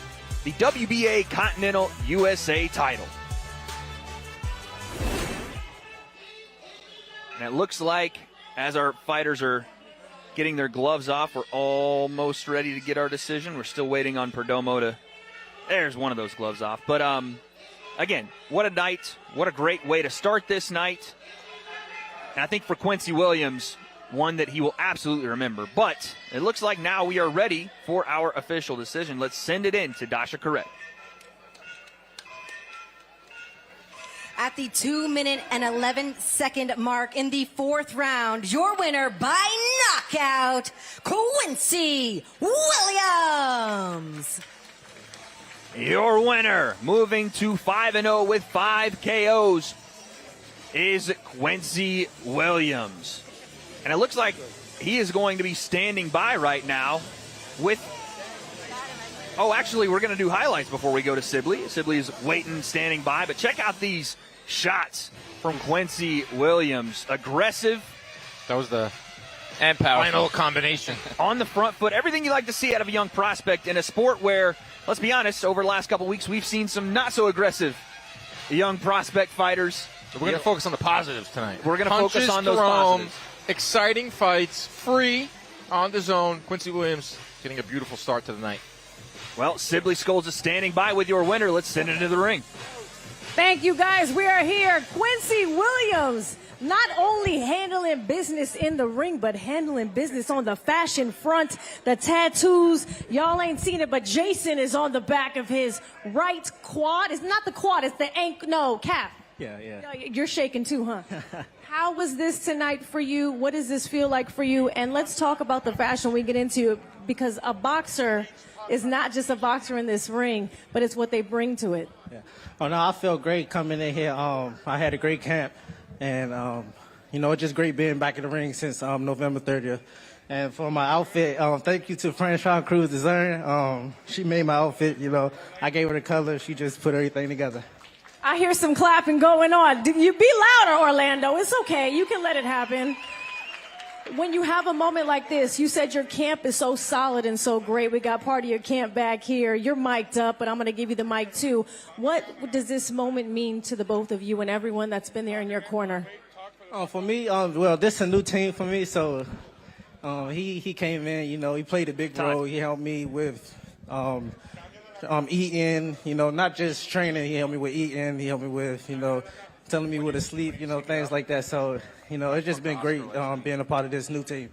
the WBA Continental USA title. And it looks like as our fighters are getting their gloves off, we're almost ready to get our decision. We're still waiting on Perdomo to... There's one of those gloves off. But, again, what a night. What a great way to start this night. And I think for Quincy Williams, one that he will absolutely remember. But it looks like now we are ready for our official decision. Let's send it in to Dasha Correct. At the 2-minute and 11-second mark in the 4th round, your winner by knockout, Quincy Williams. Your winner, moving to 5-0 with 5 KOs, is Quincy Williams. And it looks like he is going to be standing by right now with... Oh, actually, we're going to do highlights before we go to Sibley. Sibley's waiting, standing by. But check out these shots from Quincy Williams. Aggressive. That was the and powerful final combination. On the front foot. Everything you like to see out of a young prospect in a sport where, let's be honest, over the last couple weeks, we've seen some not so aggressive young prospect fighters. We're going to focus on the positives tonight. We're going to focus on those thrown, positives. Exciting fights, free on DAZN. Quincy Williams getting a beautiful start to the night. Well, Sibley Scholes is standing by with your winner. Let's send it into the ring. Thank you, guys. We are here. Quincy Williams, not only handling business in the ring, but handling business on the fashion front. The tattoos, y'all ain't seen it, but Jason is on the back of his right quad. It's not the quad, it's the ankle, no, calf. Yeah. You're shaking too, huh? How was this tonight for you? What does this feel like for you? And let's talk about the fashion we get into, because a boxer is not just a boxer in this ring, but it's what they bring to it. Yeah. Oh, no, I feel great coming in here. I had a great camp, and, it's just great being back in the ring since November 30th. And for my outfit, thank you to Franchon Cruz DAZN. She made my outfit, I gave her the color. She just put everything together. I hear some clapping going on. You be louder, Orlando. It's okay. You can let it happen. When you have a moment like this, you said your camp is so solid and so great. We got part of your camp back here. You're mic'd up, but I'm going to give you the mic too. What does this moment mean to the both of you and everyone that's been there in your corner? For me, this is a new team for me, so he came in, he played a big role. He helped me with eating, not just training. He helped me with eating. He helped me with, telling me where to sleep, things like that. So, it's just been great being a part of this new team.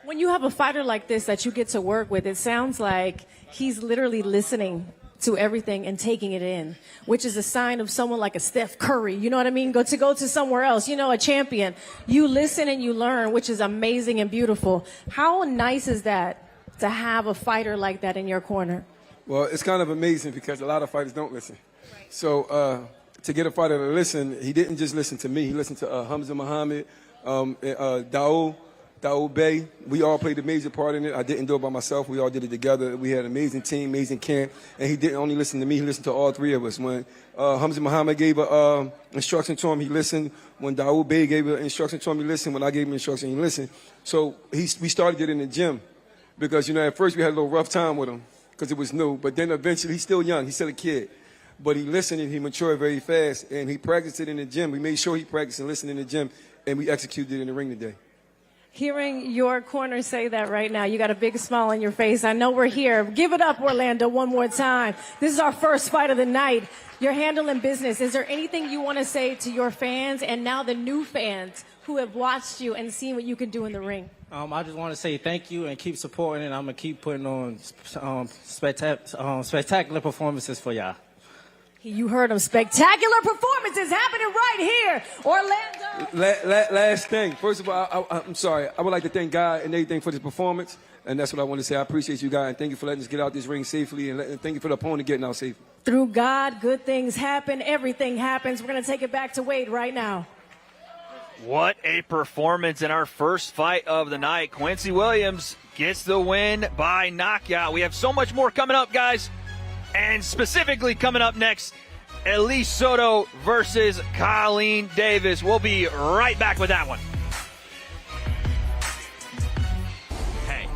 When you have a fighter like this that you get to work with, it sounds like he's literally listening to everything and taking it in, which is a sign of someone like a Steph Curry. You know what I mean? Go to somewhere else, a champion. You listen and you learn, which is amazing and beautiful. How nice is that to have a fighter like that in your corner? Well, it's kind of amazing because a lot of fighters don't listen. Right. So to get a fighter to listen, he didn't just listen to me. He listened to Hamza Muhammad, Daoud Bey. We all played a major part in it. I didn't do it by myself. We all did it together. We had an amazing team, amazing camp. And he didn't only listen to me. He listened to all three of us. When Hamza Muhammad gave an instruction to him, he listened. When Daoud Bey gave an instruction to him, he listened. When I gave him instruction, he listened. So we started it in the gym because, at first we had a little rough time with him because it was new. But then eventually, he's still young. He's still a kid. But he listened and he matured very fast. And he practiced it in the gym. We made sure he practiced and listened in the gym. And we executed it in the ring today. Hearing your corner say that right now, you got a big smile on your face. I know we're here. Give it up, Orlando, one more time. This is our first fight of the night. You're handling business. Is there anything you want to say to your fans and now the new fans who have watched you and seen what you can do in the ring? I just want to say thank you and keep supporting it. I'm going to keep putting on spectacular performances for y'all. You heard him. Spectacular performances happening right here, Orlando. Last thing. First of all, I'm sorry. I would like to thank God and everything for this performance. And that's what I want to say. I appreciate you guys. And thank you for letting us get out this ring safely. And thank you for the opponent getting out safely. Through God, good things happen. Everything happens. We're going to take it back to Wade right now. What a performance in our first fight of the night. Quincy Williams gets the win by knockout. We have so much more coming up, guys. And specifically coming up next, Elise Soto versus Colleen Davis. We'll be right back with that one. Hey,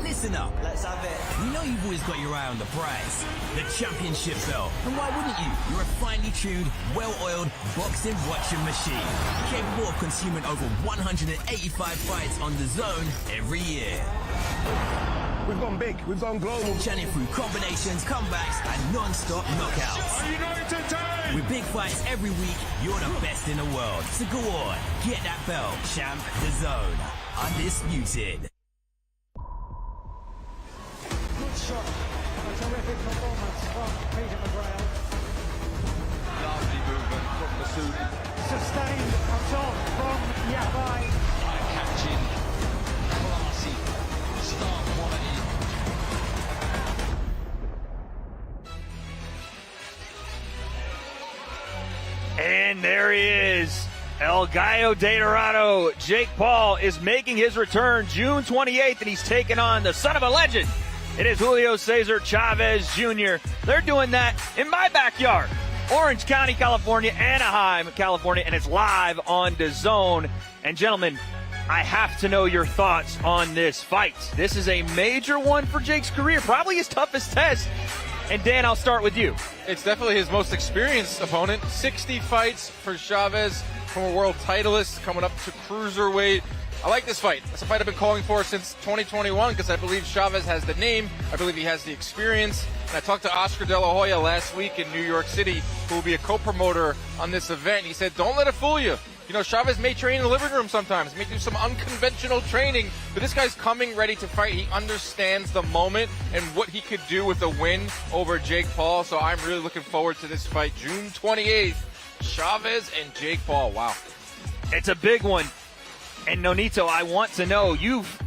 listen up. Let's have it. We know you've always got your eye on the prize, the championship belt. And why wouldn't you? You're a finely tuned, well-oiled boxing watching machine, capable of consuming over 185 fights on DAZN every year. We've gone big. We've gone global. Chanting through combinations, comebacks, and non-stop knockouts. With big fights every week, you're the best in the world. So go on, get that belt, champ. DAZN, undisputed. Good shot. A terrific performance from Peter McGrail. Lovely movement from Masoud. Sustained assault from Yabai. Eye-catching, classy, star quality. And there he is, El Gallo de Dorado. Jake Paul is making his return June 28th, and he's taking on the son of a legend. It is Julio Cesar Chavez Jr. They're doing that in my backyard, Orange County, California, Anaheim, California, and it's live on DAZN. And gentlemen, I have to know your thoughts on this fight. This is a major one for Jake's career, probably his toughest test. And Dan, I'll start with you. It's definitely his most experienced opponent. 60 fights for Chavez, former world titleist, coming up to cruiserweight. I like this fight. It's a fight I've been calling for since 2021 because I believe Chavez has the name. I believe he has the experience. And I talked to Oscar De La Hoya last week in New York City, who will be a co-promoter on this event. He said, don't let it fool you. You know, Chavez may train in the living room sometimes, may do some unconventional training, but this guy's coming ready to fight. He understands the moment and what he could do with a win over Jake Paul. So I'm really looking forward to this fight. June 28th, Chavez and Jake Paul. Wow. It's a big one. And Nonito, I want to know, you've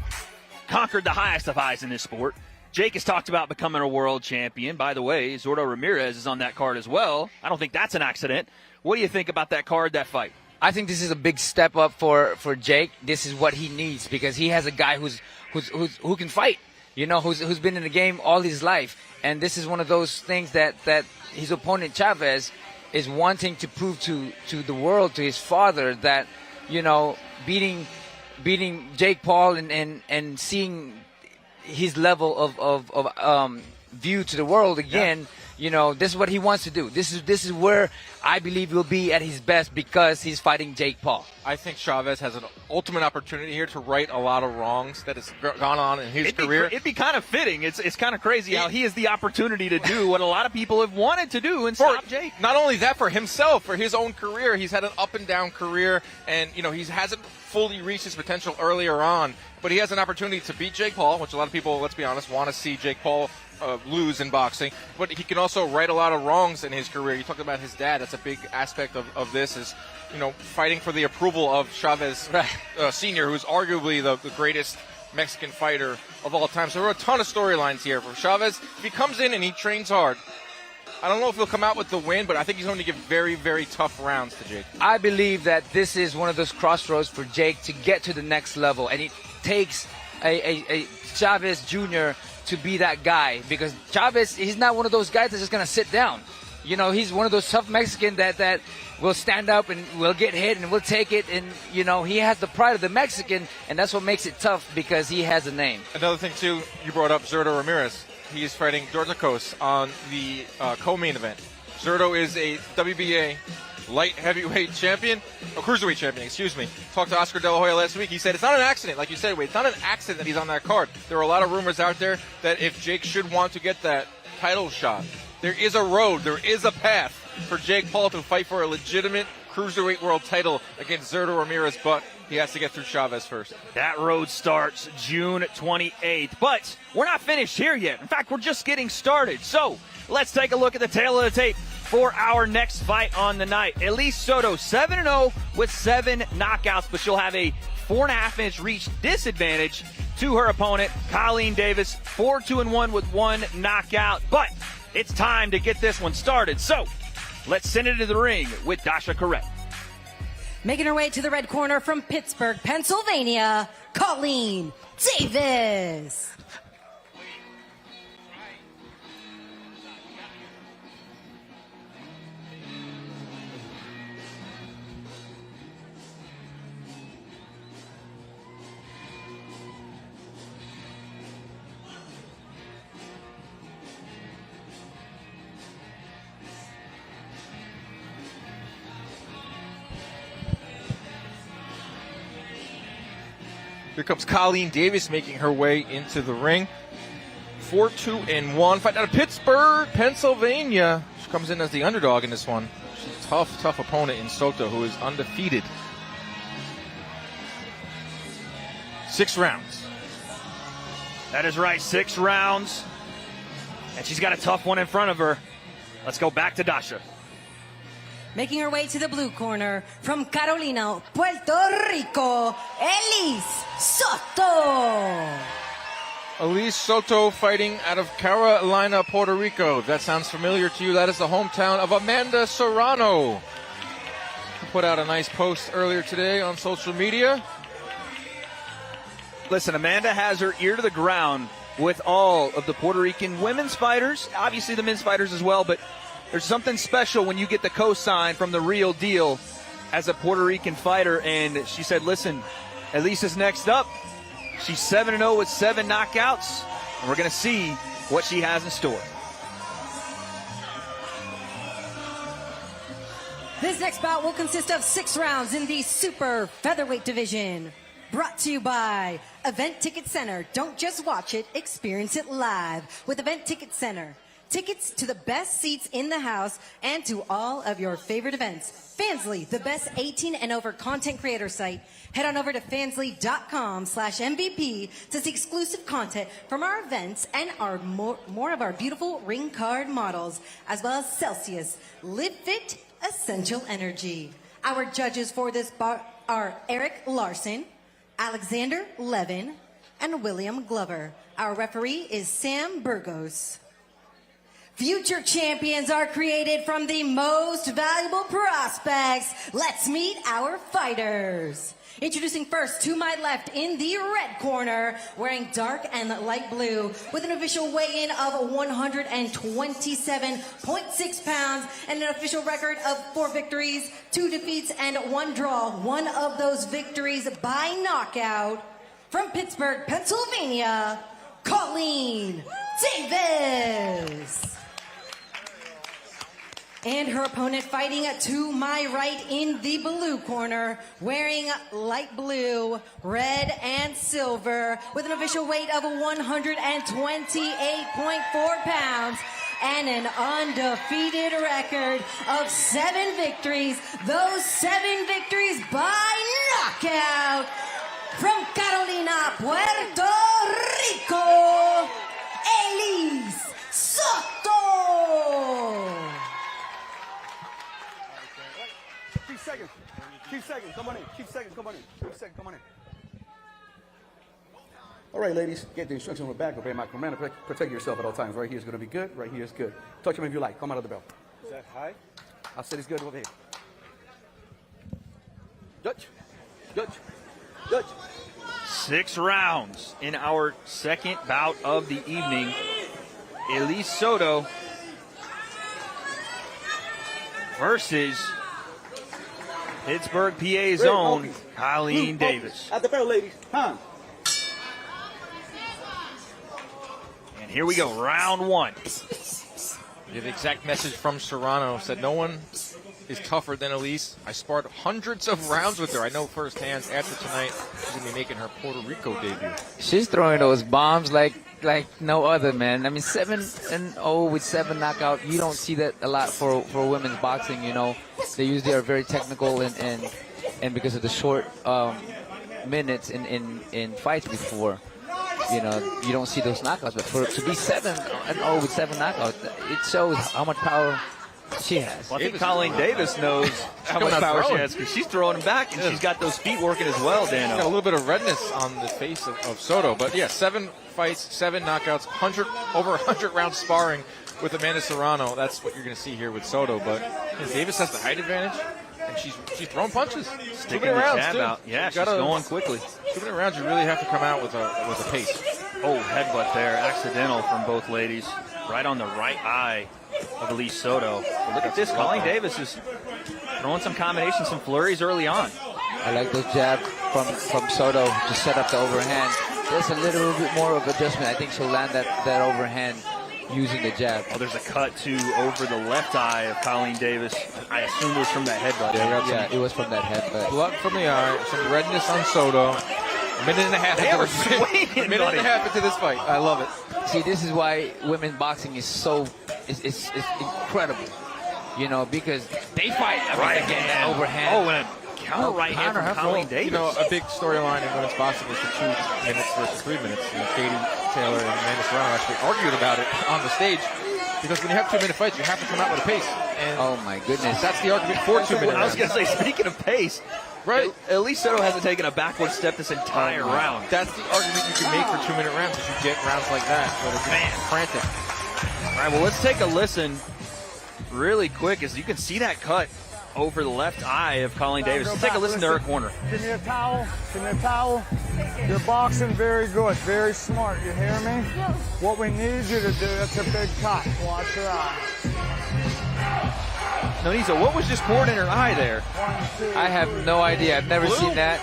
conquered the highest of highs in this sport. Jake has talked about becoming a world champion. By the way, Zordo Ramirez is on that card as well. I don't think that's an accident. What do you think about that card, that fight? I think this is a big step up for Jake. This is what he needs because he has a guy who can fight, you know, who's been in the game all his life. And this is one of those things that his opponent Chavez is wanting to prove to the world, to his father, that, you know, beating Jake Paul and seeing his level of view to the world again. Yeah. You know, this is what he wants to do. This is where I believe he'll be at his best because he's fighting Jake Paul. I think Chavez has an ultimate opportunity here to right a lot of wrongs that has gone on in his career. It'd be kind of fitting. It's kind of crazy how he has the opportunity to do what a lot of people have wanted to do and stop Jake. Not only that, for himself, for his own career. He's had an up and down career, and, you know, he hasn't fully reached his potential earlier on. But he has an opportunity to beat Jake Paul, which a lot of people, let's be honest, want to see Jake Paul lose in boxing. But he can also right a lot of wrongs in his career. You talked about his dad. That's a big aspect of this is, you know, fighting for the approval of Chavez Sr., who's arguably the greatest Mexican fighter of all time. So there are a ton of storylines here for Chavez. If he comes in and he trains hard, I don't know if he'll come out with the win, but I think he's going to give very, very tough rounds to Jake. I believe that this is one of those crossroads for Jake to get to the next level, and it takes a Chavez Jr. to be that guy, because Chavez, he's not one of those guys that's just going to sit down. You know, he's one of those tough Mexicans that will stand up and will get hit and will take it, and, you know, he has the pride of the Mexican, and that's what makes it tough, because he has a name. Another thing, too, you brought up Zurdo Ramirez. He is fighting Dorticos on the co-main event. Zurdo is a WBA light heavyweight champion, or cruiserweight champion, excuse me. Talked to Oscar De La Hoya last week. He said it's not an accident, like you said, Wade. It's not an accident that he's on that card. There are a lot of rumors out there that if Jake should want to get that title shot, there is a road, there is a path for Jake Paul to fight for a legitimate cruiserweight world title against Zurdo Ramirez, but he has to get through Chavez first. That road starts June 28th, but we're not finished here yet. In fact, we're just getting started. So let's take a look at the tail of the tape for our next fight on the night. Elise Soto, 7-0 with 7 knockouts, but she'll have a 4.5-inch reach disadvantage to her opponent, Colleen Davis, 4-2-1 with 1 knockout. But it's time to get this one started. So let's send it to the ring with Dasha Correct. Making her way to the red corner from Pittsburgh, Pennsylvania, Colleen Davis. Here comes Colleen Davis making her way into the ring. 4-2-1. Fight out of Pittsburgh, Pennsylvania. She comes in as the underdog in this one. She's a tough opponent in Soto, who is undefeated. 6 rounds. That is right, 6 rounds. And she's got a tough one in front of her. Let's go back to Dasha. Making her way to the blue corner from Carolina, Puerto Rico, Elise Soto. Elise Soto fighting out of Carolina, Puerto Rico. If that sounds familiar to you, that is the hometown of Amanda Serrano. She put out a nice post earlier today on social media. Listen, Amanda has her ear to the ground with all of the Puerto Rican women's fighters, obviously the men's fighters as well, but there's something special when you get the cosign from the real deal as a Puerto Rican fighter. And she said, listen, Elise is next up. She's 7-0 with 7 knockouts. And we're going to see what she has in store. This next bout will consist of 6 rounds in the super featherweight division. Brought to you by Event Ticket Center. Don't just watch it, experience it live with Event Ticket Center. Tickets to the best seats in the house and to all of your favorite events. Fansly, the best 18 and over content creator site. Head on over to fansly.com/MVP to see exclusive content from our events and our more of our beautiful ring card models, as well as Celsius, Live Fit, Essential Energy. Our judges for this bout are Eric Larson, Alexander Levin, and William Glover. Our referee is Sam Burgos. Future champions are created from the most valuable prospects. Let's meet our fighters. Introducing first to my left in the red corner, wearing dark and light blue, with an official weigh-in of 127.6 pounds and an official record of 4 victories, 2 defeats, and 1 draw. One of those victories by knockout. From Pittsburgh, Pennsylvania, Colleen Davis. And her opponent fighting to my right in the blue corner, wearing light blue, red, and silver, with an official weight of 128.4 pounds and an undefeated record of 7 victories. Those 7 victories by knockout. From Carolina, Puerto Rico, Elise Soto. Keep seconds. Come on in. Keep seconds. Come on in. All right, ladies, get the instructions on the back. Obey my command. Protect yourself at all times. Right here is going to be good. Right here is good. Touch him if you like. Come out of the bell. Is that high? I said it's good over here. Dutch. Dutch. Dutch. 6 rounds in our second bout of the evening. Elise Soto versus Pittsburgh, PA's own Colleen Davis. At the bell, ladies. Time. And here we go, round 1. The exact message from Serrano said, no one is tougher than Elise. I sparred hundreds of rounds with her. I know firsthand after tonight she's going to be making her Puerto Rico debut. She's throwing those bombs like no other, man. I mean, 7-0 with 7 knockouts. You don't see that a lot for women's boxing, you know. They usually are very technical and because of the short minutes in fights before, you know, you don't see those knockouts. But to be 7-0 with 7 knockouts, it shows how much power she has. Well, I think Colleen Davis knows how much power she has because she's throwing him back, and she's got those feet working as well, Dano. Got a little bit of redness on the face of Soto. But, yeah, 7 fights, 7 knockouts, over 100 rounds sparring with Amanda Serrano. That's what you're going to see here with Soto. But Davis has the height advantage, and she's throwing punches. Sticking the jab out. Yeah, she's going quickly. 2 minute rounds, you really have to come out with a pace. Oh, headbutt there. Accidental from both ladies. Right on the right eye of Elise Soto. But look at this. Colleen Davis is throwing some combinations, some flurries early on. I like those jabs from Soto to set up the overhand. There's a little bit more of adjustment. I think she'll land that overhand using the jab. Oh, there's a cut, too, over the left eye of Colleen Davis. I assume it was from that headbutt. Yeah, it was from that headbutt. Blood from the eye, some redness on Soto. A minute and a half. Into this fight. I love it. See, this is why women's boxing is so it's incredible. You know, because they fight again that overhand. Oh, and a counter right hand from Colleen Davis. You know, a big storyline in women's boxing is the 2 minutes versus 3 minutes. You know, Katie Taylor and Amanda Serrano actually argued about it on the stage. Because when you have 2-minute fights, you have to come out with a pace. And oh, my goodness. That's the argument for 2-minute I was going to say, speaking of pace, right? Elise Soto hasn't taken a backward step this entire round. That's the argument you can make for 2-minute rounds if you get rounds like that. But it's frantic. All right, well, let's take a listen really quick as you can see that cut over the left eye of Colleen Davis. Let's take a listen to her corner. Give me a towel. Give me a towel. You're boxing very good, very smart. You hear me? What we need you to do, that's a big cut. Watch your eye. Nonito, what was just poured in her eye there? I have no idea. I've never seen that.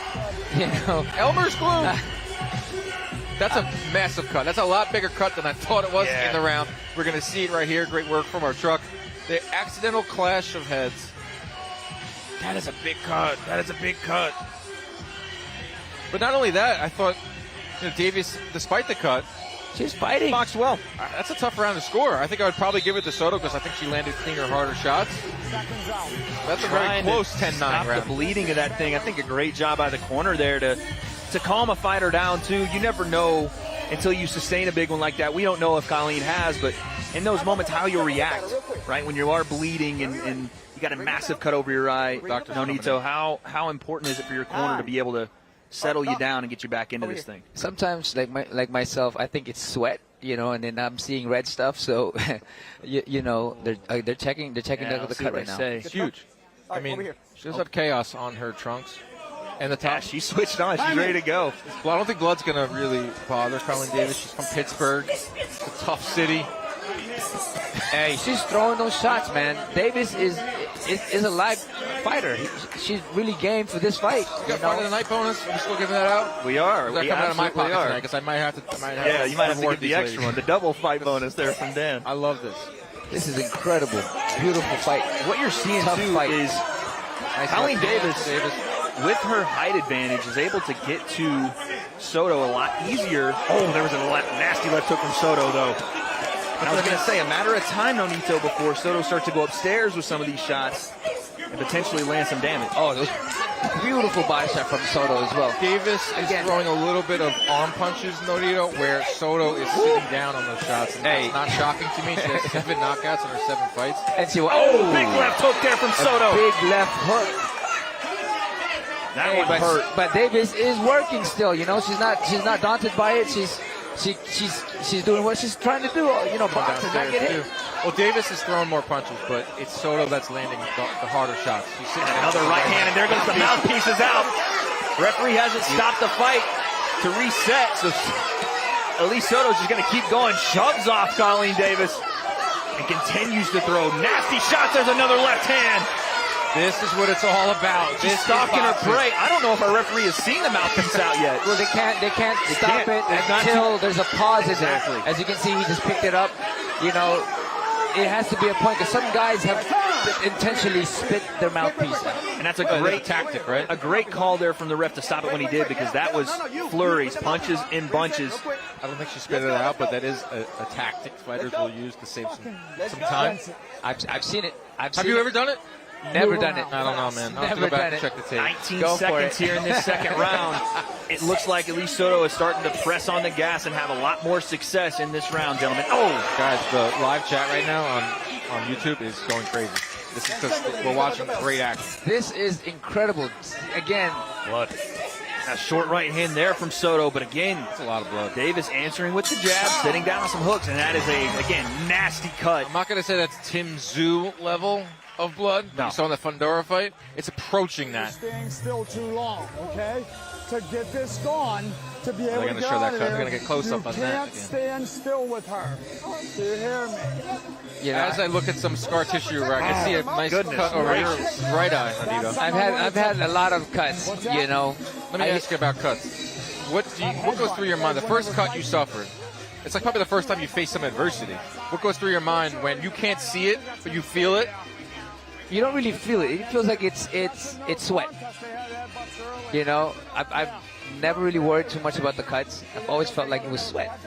You know, Elmer's glue. That's a massive cut. That's a lot bigger cut than I thought it was in the round. We're going to see it right here. Great work from our truck. The accidental clash of heads. That is a big cut. That is a big cut. But not only that, I thought Davis, despite the cut, she's fighting. Boxed well. That's a tough round to score. I think I would probably give it to Soto because I think she landed cleaner, harder shots. That's a very close 10-9 round. round. The bleeding of that thing. I think a great job by the corner there to calm a fighter down, too. You never know until you sustain a big one like that. We don't know if Colleen has, but in those moments, how you'll react, right? When you are bleeding and you got a massive cut over your eye. Dr. Nonito, how important is it for your corner to be able to settle you down and get you back into this thing? Sometimes, like myself, I think it's sweat, you know, and then I'm seeing red stuff. So, you know, they're checking the cut right now. It's huge. I mean, she does have chaos on her trunks. And the top. Yeah, she switched on. She's ready to go. Well, I don't think blood's going to really bother Colleen Davis. She's from Pittsburgh. It's a tough city. Hey, she's throwing those shots, man. Davis is a live fighter. She's really game for this fight. You got fight of the night bonus? Are we still giving that out? We are. Is that coming out of my pocket tonight? Because I might have to. Yeah, you might have to give the extra one. The double fight bonus there from Dan. I love this. This is incredible. Beautiful fight. What you're seeing, too, is Colleen Davis, with her height advantage, is able to get to Soto a lot easier. Oh, there was a nasty left hook from Soto, though. And I was going to say, a matter of time, Nonito, before Soto starts to go upstairs with some of these shots and potentially land some damage. Oh, those beautiful body shot from Soto as well. Davis is throwing a little bit of arm punches, Nonito, where Soto is sitting down on those shots. And that's not shocking to me. She has 7 knockouts in her 7 fights. And she big left hook there from Soto. A big left hook. That one hurt. But Davis is working still. You know, she's not daunted by it. She's doing what she's trying to do. You know, box and not get hit. Well, Davis is throwing more punches, but it's Soto that's landing the harder shots. She's sitting another right hand, and there goes the mouthpieces out. Referee hasn't stopped the fight to reset, so Elise Soto's just going to keep going. Shoves off Colleen Davis and continues to throw nasty shots. There's another left hand. This is what it's all about. She's stalking her prey. I don't know if our referee has seen the mouthpiece out yet. Well, they can't stop it until there's a pause in there. As you can see, he just picked it up. You know, it has to be a point, because some guys have intentionally spit their mouthpiece out. And that's a great tactic, right? A great call there from the ref to stop it when he did, because that was flurries, punches in bunches. I don't think she spit it out, but that is a tactic fighters will use to save some time. I've seen it. Have you ever done it? Never done it. I don't know, man. I'll have to go back and check the tape. 19 seconds here in this second round. It looks like Elise Soto is starting to press on the gas and have a lot more success in this round, gentlemen. Oh! Guys, the live chat right now on YouTube is going crazy. This is because we're watching great action. This is incredible. Again, blood. A short right hand there from Soto, but again, it's a lot of blood. Davis answering with the jab, sitting down on some hooks, and that is again, nasty cut. I'm not going to say that's Tim Tszyu level of blood. No. You saw in the Fundora fight. It's approaching that. Staying still too long, okay? To get this gone, to be able to get show that out of cut. there, They're going to get close up on that. You again. can't stand still with her. Do you hear me? Yeah. As I look at some scar tissue where I can see a nice cut over your right eye, Anita. I've had a lot of cuts, you know. Let me ask you about cuts. What goes through your mind? The first cut you suffered, it's like probably the first time you face some adversity. What goes through your mind when you can't see it, but you feel it? You don't really feel it. It feels like it's sweat. You know, I've never really worried too much about the cuts. I've always felt like it was sweat.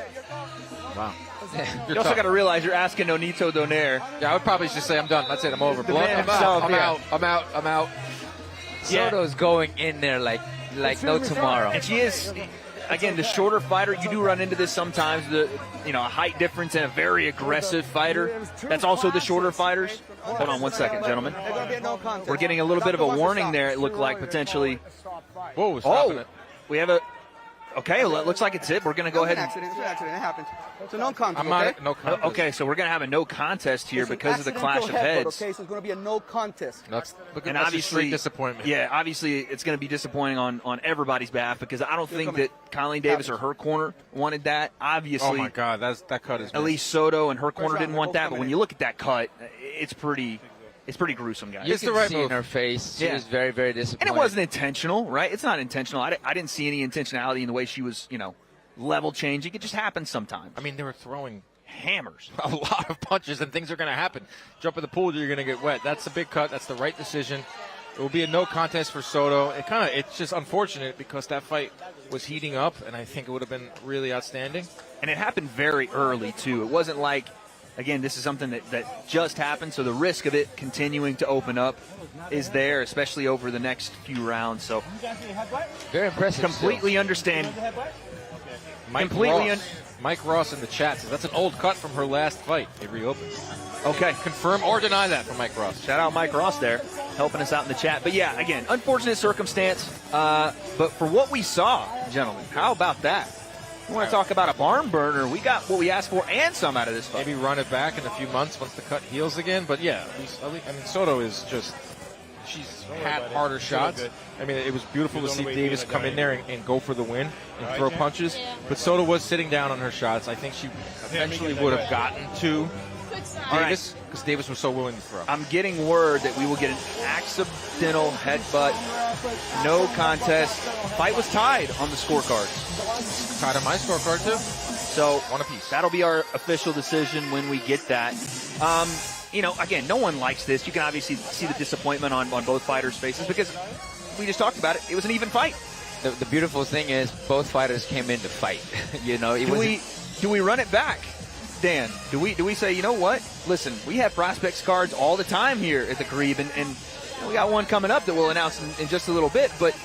Wow. You also got to realize you're asking Nonito Dainier. Yeah, I would probably just say I'm done. That's it. I'm over. I'm out. Soto's going in there like no tomorrow. And she is, again, the shorter fighter. You do run into this sometimes. A height difference and a very aggressive fighter. That's also the shorter fighters. Hold on one second, gentlemen. We're getting a little bit of a warning there. It looked like potentially. Whoa, stopping it. We have a. Okay, well, it looks like it's it. We're going to go ahead and. It's an accident. It happens. It's a no-contest. No contest. Okay, so we're going to have a no contest here because of the clash of heads. Okay, so it's going to be a no contest. That's obviously disappointment. Yeah, obviously it's going to be disappointing on everybody's behalf, because I don't think that Colleen Davis or her corner wanted that. Obviously, oh my God, that cut is. Elise Soto and her corner didn't want that, but when you look at that cut, it's pretty gruesome, guys. You can see in her face. She was very, very disappointed. And it wasn't intentional, right? It's not intentional. I didn't see any intentionality in the way she was, level changing. It just happens sometimes. I mean, they were throwing hammers, a lot of punches, and things are going to happen. Jump in the pool, you're going to get wet. That's a big cut. That's the right decision. It will be a no contest for Soto. It's just unfortunate because that fight was heating up, and I think it would have been really outstanding. And it happened very early, too. It wasn't like, again, this is something that just happened, so the risk of it continuing to open up is there, especially over the next few rounds. So very impressive. Completely understand. Mike Ross in the chat says that's an old cut from her last fight. They reopened. Okay. Confirm or deny that from Mike Ross. Shout out Mike Ross there, helping us out in the chat. But yeah, again, unfortunate circumstance. But for what we saw, gentlemen, how about that? We want to talk about a barn burner. We got what we asked for and some out of this fight. Maybe run it back in a few months once the cut heals again. But yeah, Soto is just, she's had harder shots. I mean, it was beautiful to see Davis come in there and go for the win and throw punches. But Soto was sitting down on her shots. I think she eventually would have gotten to Davis because Davis was so willing to throw. I'm getting word that we will get an accidental headbutt. No contest. Fight was tied on the scorecards. Tied on my scorecard, too. So, one apiece. That'll be our official decision when we get that. Again, no one likes this. You can obviously see the disappointment on both fighters' faces because we just talked about it. It was an even fight. The beautiful thing is both fighters came in to fight. Do we run it back, Dan? Do we say, you know what? Listen, we have prospects cards all the time here at the Carib, and we got one coming up that we'll announce in just a little bit. But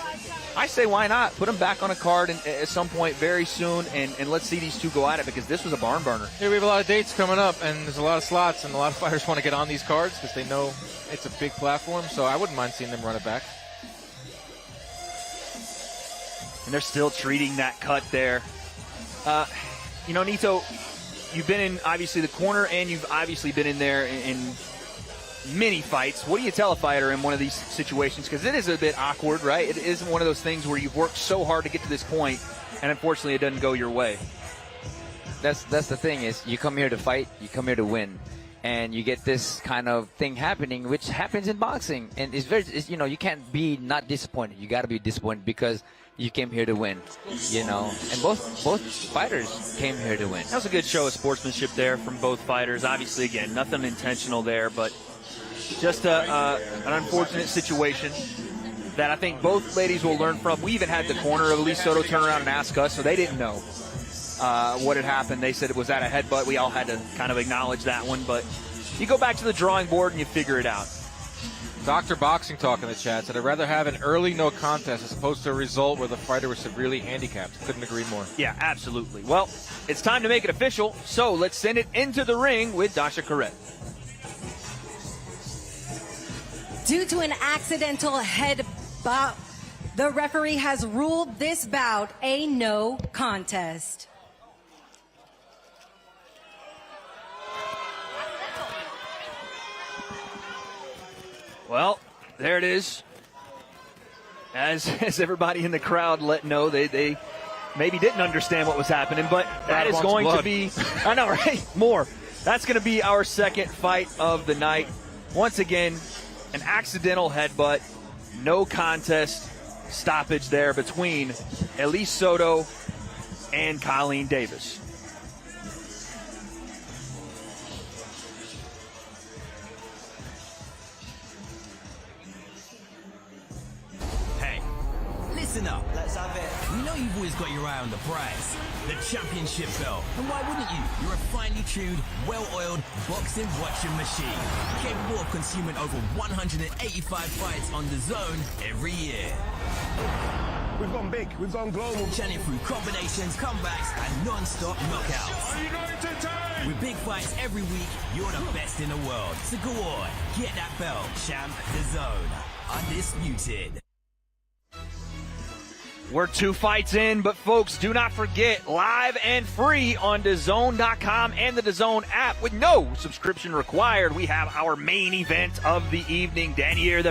I say, why not put them back on a card at some point very soon, and let's see these two go at it because this was a barn burner. Yeah, we have a lot of dates coming up, and there's a lot of slots, and a lot of fighters want to get on these cards because they know it's a big platform. So I wouldn't mind seeing them run it back. and they're still treating that cut there. You know, Nito, you've been in, obviously, the corner, and you've obviously been in there in many fights. What do you tell a fighter in one of these situations? Because it is a bit awkward, right? It isn't one of those things where you've worked so hard to get to this point, and unfortunately it doesn't go your way. That's the thing, is you come here to fight, you come here to win. And you get this kind of thing happening, which happens in boxing. And it's you know, you can't be not disappointed. You got to be disappointed because you came here to win, you know. And both fighters came here to win. That was a good show of sportsmanship there from both fighters. Obviously, again, nothing intentional there, but just an unfortunate situation that I think both ladies will learn from. We even had the corner of Elise Soto turn around and ask us, so they didn't know what had happened. They said it was that a headbutt. We all had to kind of acknowledge that one, but you go back to the drawing board and you figure it out. Dr. Boxing Talk in the chat said, I'd rather have an early no contest as opposed to a result where the fighter was severely handicapped. Couldn't agree more. Yeah, absolutely. Well, it's time to make it official, so let's send it into the ring with Dasha Karet. Due to an accidental headbutt, the referee has ruled this bout a no contest. Well, there it is. As everybody in the crowd let know, they maybe didn't understand what was happening, but that is going to be, I know, right? More. That's going to be our second fight of the night. Once again, an accidental headbutt, no contest stoppage there between Elise Soto and Colleen Davis. Listen up. Let's have it. We know you've always got your eye on the prize, the championship belt. And why wouldn't you? You're a finely tuned, well-oiled boxing watching machine, capable of consuming over 185 fights on DAZN every year. We've gone big. We've gone global. Chanting through combinations, comebacks, and non-stop knockouts. With big fights every week, you're the best in the world. So go on, get that belt, champ. DAZN, undisputed. We're 2 fights in, but folks, do not forget, live and free on DAZN.com and the DAZN app with no subscription required. We have our main event of the evening. Dainier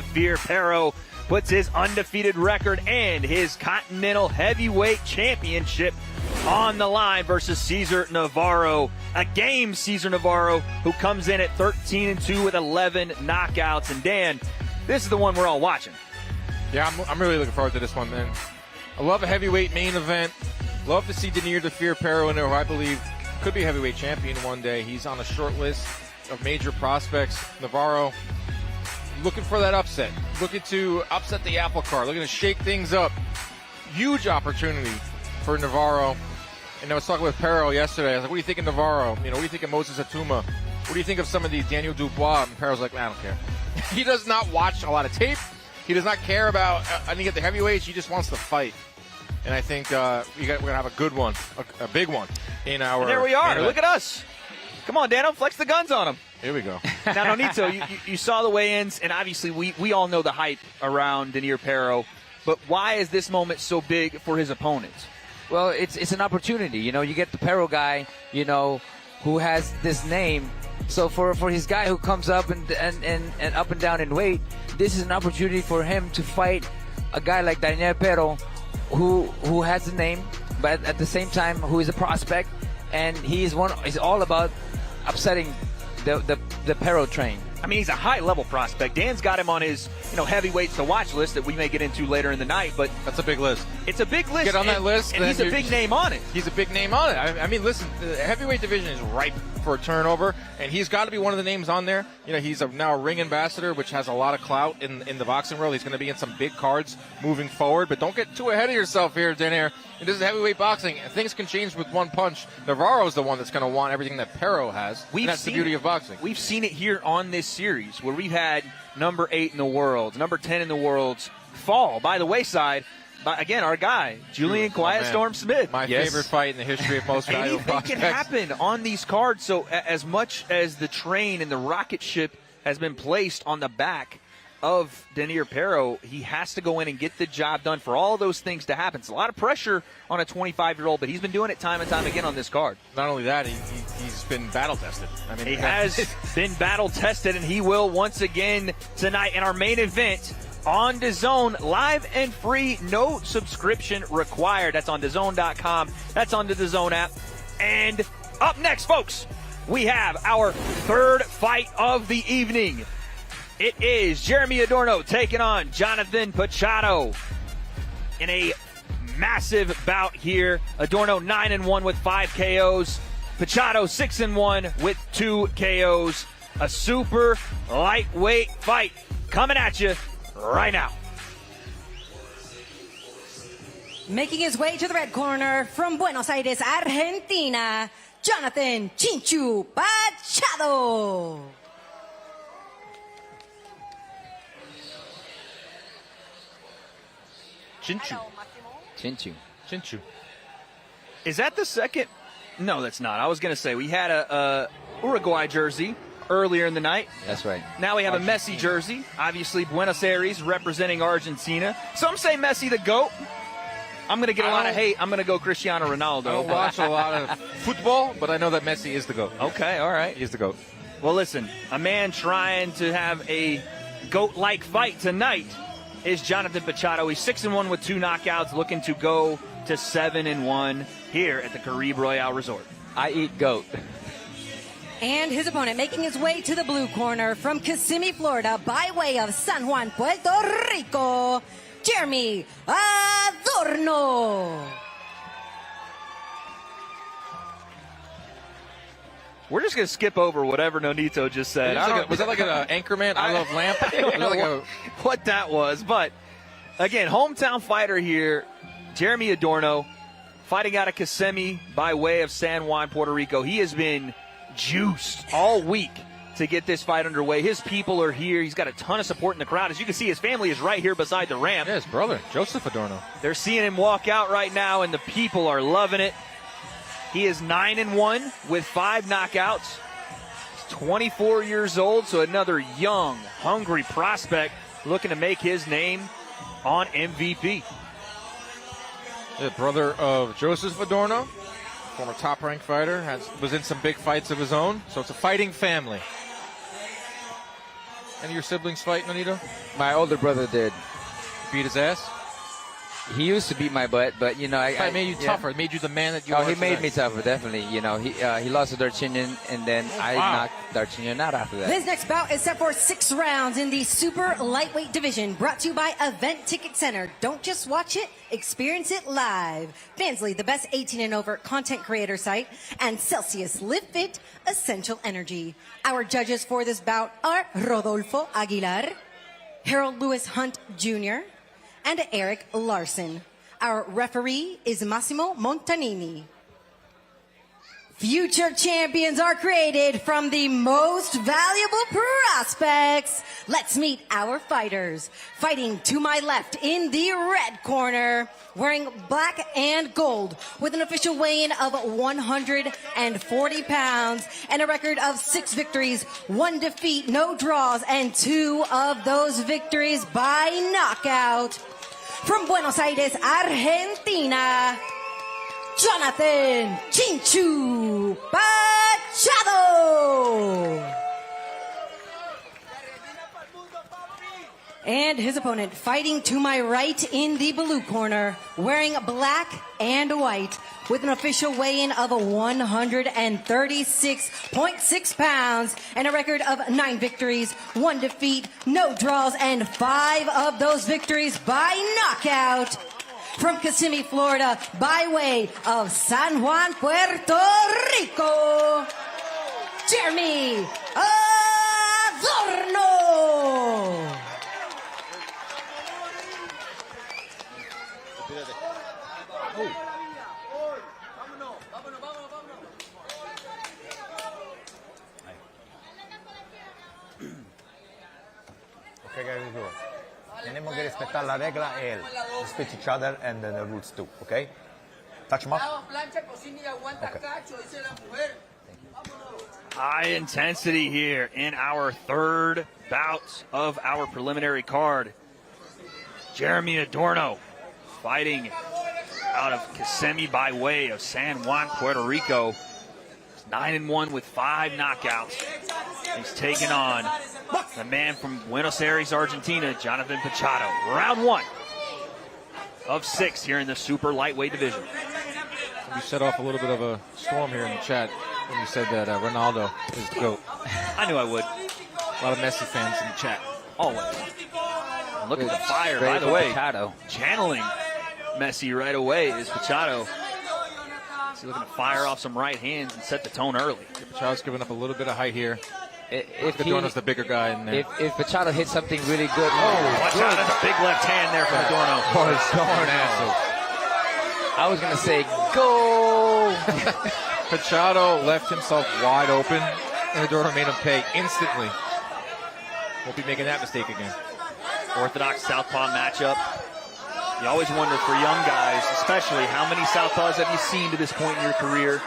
Pero puts his undefeated record and his Continental Heavyweight Championship on the line versus Cesar Navarro. A game Cesar Navarro, who comes in at 13-2 with 11 knockouts. And Dan, this is the one we're all watching. Yeah, I'm really looking forward to this one, man. I love a heavyweight main event. Love to see Dainier Pero in there, who I believe could be a heavyweight champion one day. He's on a short list of major prospects. Navarro looking for that upset. Looking to upset the apple cart. Looking to shake things up. Huge opportunity for Navarro. And I was talking with Pero yesterday. I was like, what do you think of Navarro? You know, what do you think of Moses Atuma? What do you think of some of these Daniel Dubois? And Pero's like, I don't care. He does not watch a lot of tape. He does not care about any of the heavyweights. He just wants to fight. And I think we're going to have a good one, a big one in our. And there we are. Look at us. Come on, Dano, flex the guns on him. Here we go. Now, Nonito, you saw the weigh-ins, and obviously we all know the hype around Dainier Pero. But why is this moment so big for his opponents? Well, it's an opportunity. You know, you get the Pero guy, you know, who has this name. So for his guy who comes up and up and down in weight, this is an opportunity for him to fight a guy like Dainier Pero, who has a name, but at the same time who is a prospect, and he's all about upsetting the Pero train. I mean, he's a high-level prospect. Dan's got him on his, heavyweights to watch list that we may get into later in the night. But that's a big list. It's a big list. Get on that list, and he's a big name on it. He's a big name on it. I mean, listen, the heavyweight division is ripe for a turnover, and he's got to be one of the names on there. You know, he's now a ring ambassador, which has a lot of clout in the boxing world. He's going to be in some big cards moving forward. But don't get too ahead of yourself here, Dainier. This is heavyweight boxing. Things can change with one punch. Navarro's the one that's going to want everything that Pero has. That's the beauty of boxing. We've seen it here on this series where we've had number 8 in the world, number 10 in the world fall by the wayside. Again, our guy, Julian Quiet Storm Smith. My favorite fight in the history of most valuable prospects. Anything can happen on these cards. So as much as the train and the rocket ship has been placed on the back of Dainier Pero, he has to go in and get the job done for all those things to happen. It's a lot of pressure on a 25-year-old, but he's been doing it time and time again on this card. Not only that, he's been battle-tested. I mean, he has been battle-tested, and he will once again tonight in our main event on DAZN, live and free, no subscription required. That's on DAZN.com. That's on the DAZN app. And up next, folks, we have our third fight of the evening. It is Jeremy Adorno taking on Jonathan Pachado in a massive bout here. Adorno 9-1 with 5 KOs. Pachado 6-1 with 2 KOs. A super lightweight fight coming at you right now. Making his way to the red corner from Buenos Aires, Argentina, Jonathan Chinchu Pachado. Chinchu. Is that the second? No, that's not. I was going to say, we had a Uruguay jersey earlier in the night. That's right. Now we have a Messi jersey. Obviously, Buenos Aires representing Argentina. Some say Messi the GOAT. I'm going to get a lot of hate. I'm going to go Cristiano Ronaldo. I don't watch a lot of football, but I know that Messi is the GOAT. Okay, all right. He's the GOAT. Well, listen, a man trying to have a GOAT-like fight tonight is Jonathan Pachado. He's 6-1 with 2 knockouts, looking to go to 7-1 here at the Caribe Royale Resort. I eat goat. And his opponent making his way to the blue corner from Kissimmee, Florida, by way of San Juan, Puerto Rico, Jeremy Adorno. We're just going to skip over whatever Nonito just said. Was that like an Anchorman, I Love Lamp? I don't know what that was. But, again, hometown fighter here, Jeremy Adorno, fighting out of Kissimmee by way of San Juan, Puerto Rico. He has been juiced all week to get this fight underway. His people are here. He's got a ton of support in the crowd. As you can see, his family is right here beside the ramp. Yeah, his brother, Joseph Adorno. They're seeing him walk out right now, and the people are loving it. He is 9-1 with 5 knockouts. He's 24 years old, so another young, hungry prospect looking to make his name on MVP. The brother of Joseph Adorno, former top-ranked fighter, was in some big fights of his own, so it's a fighting family. Any of your siblings fight, Nonito? My older brother did. Beat his ass? He used to beat my butt, but, you know, I made you tougher. It made you the man that you are he today. made me tougher, definitely. You know, he lost to Darchinyan, and then I knocked Darchinyan out after that. This next bout is set for 6 rounds in the super lightweight division, brought to you by Event Ticket Center. Don't just watch it, experience it live. Bansley, the best 18 and over content creator site, and Celsius Live Fit Essential Energy. Our judges for this bout are Rodolfo Aguilar, Harold Lewis Hunt Jr., and Eric Larson. Our referee is Massimo Montanini. Future champions are created from the most valuable prospects. Let's meet our fighters. Fighting to my left in the red corner, wearing black and gold, with an official weigh-in of 140 pounds and a record of 6 victories, 1 defeat, no draws, and 2 of those victories by knockout. From Buenos Aires, Argentina, Jonathan Chinchu Pachado. And his opponent fighting to my right in the blue corner, wearing black and white, with an official weigh-in of 136.6 pounds and a record of 9 victories, 1 defeat, no draws, and 5 of those victories by knockout. From Kissimmee, Florida, by way of San Juan, Puerto Rico, Jeremy Adorno. Okay, guys, let's go. Tenemos que respetar la regla, respect each other and the rules too, okay? Touch him up. Okay. High intensity here in our third bout of our preliminary card. Jeremy Adorno fighting out of Kissimmee by way of San Juan, Puerto Rico. He's 9-1 with 5 knockouts. He's taking on the man from Buenos Aires, Argentina, Jonathan Pachado. Round 1 of 6 here in the super lightweight division. You set off a little bit of a storm here in the chat when you said that Ronaldo is the GOAT. I knew I would. A lot of Messi fans in the chat. Always. And look at the fire, by the way. Pachado. Channeling Messi right away is Pachado. He's looking to fire off some right hands and set the tone early. Pachado's giving up a little bit of height here. If Adorno's the bigger guy in there. If Pachado hits something really good. Watch out, that's a big left hand there from Adorno. Oh, it's darn ass. I was going to say, go! Pachado left himself wide open, and Adorno made him pay instantly. Won't be making that mistake again. Orthodox southpaw matchup. You always wonder for young guys, especially, how many southpaws have you seen to this point in your career?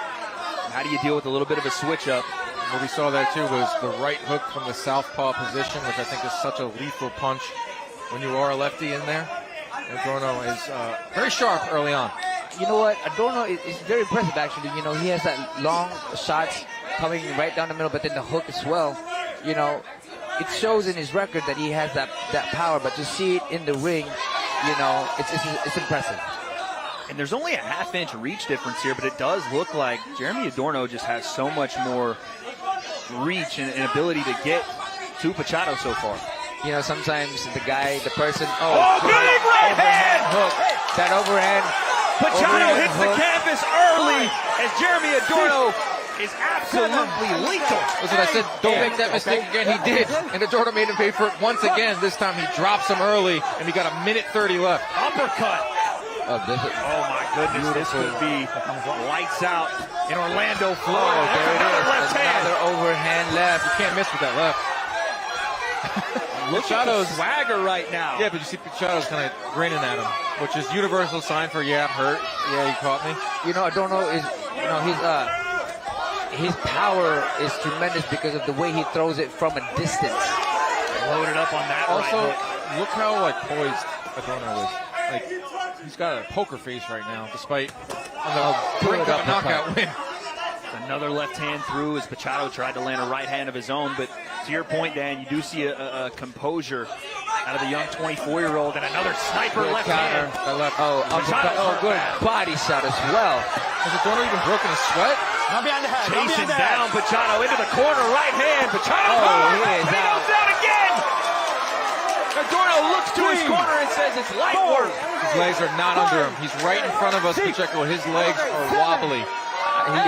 How do you deal with a little bit of a switch up? What we saw there, too, was the right hook from the southpaw position, which I think is such a lethal punch when you are a lefty in there. Adorno is very sharp early on. You know what? Adorno is very impressive, actually. You know, he has that long shots coming right down the middle, but then the hook as well. You know, it shows in his record that he has that power, but to see it in the ring, you know, it's impressive. And there's only a half-inch reach difference here, but it does look like Jeremy Adorno just has so much more reach and ability to get to Pachado so far. You know, sometimes the person... Oh, big right hand! Hook. That overhand... Pachado hits the canvas early as Jeremy Adorno is absolutely lethal. That's what I said. Don't make that mistake again. He did. And Adorno made him pay for it once again. This time he drops him early, and he got a minute 30 left. Uppercut. Oh my goodness, this could be lights out in Orlando, Florida. Oh, there it is. Left hand. Another overhand left. You can't miss with that left. Look at the swagger right now. Yeah, but you see Pachado's kind of grinning at him, which is universal sign for, yeah, I'm hurt. Yeah, you caught me. You know, Adorno is, you know, his power is tremendous because of the way he throws it from a distance. Loaded up on that also, right hook. Look how, like, poised Adorno is. Like, he's got a poker face right now, despite on the brink of a knockout win. Another left hand through as Pachado tried to land a right hand of his own, but to your point, Dan, you do see a composure out of the young 24-year-old, and another sniper Good left counter. hand. Good body shot as well. Has Adorno even broken a sweat? Chasing down Pachado into the corner, right hand. Pachado he is goes down again. Adorno looks to his corner and says it's light work. His legs are not under him. He's right in front of us, Pacheco. His legs are wobbly.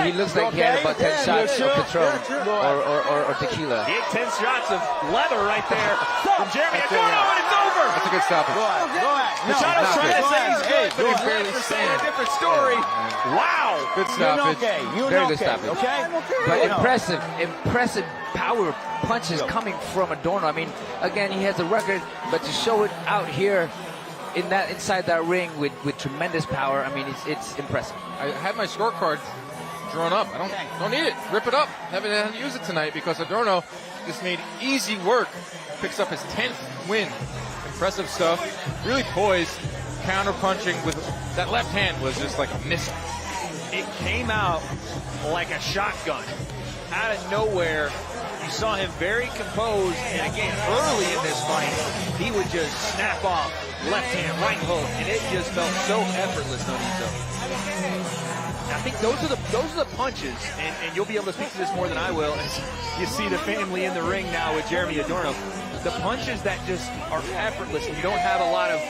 He looks like he had about 10 shots of Patron or tequila. He had 10 shots of leather right there from Jeremy Adorno, and it's over. That's a good stoppage. Go ahead. Machado's trying to say he's good, but his barely legs are saying a different story. Wow. Good stoppage. Very good stoppage. But impressive power punches coming from Adorno. I mean, again, he has a record, but to show it out here inside that ring with tremendous power, I mean, it's impressive. I had my scorecard drawn up. I don't need it. Rip it up. Haven't had to use it tonight because Adorno just made easy work. Picks up his 10th win. Impressive stuff. Really poised. Counter punching with that left hand was just like a missile. It came out like a shotgun. Out of nowhere, you saw him very composed, and again, early in this fight, he would just snap off left hand, right hook, and it just felt so effortless, Nonito. I think those are the punches, and you'll be able to speak to this more than I will, as you see the family in the ring now with Jeremy Adorno. The punches that just are effortless, and you don't have a lot of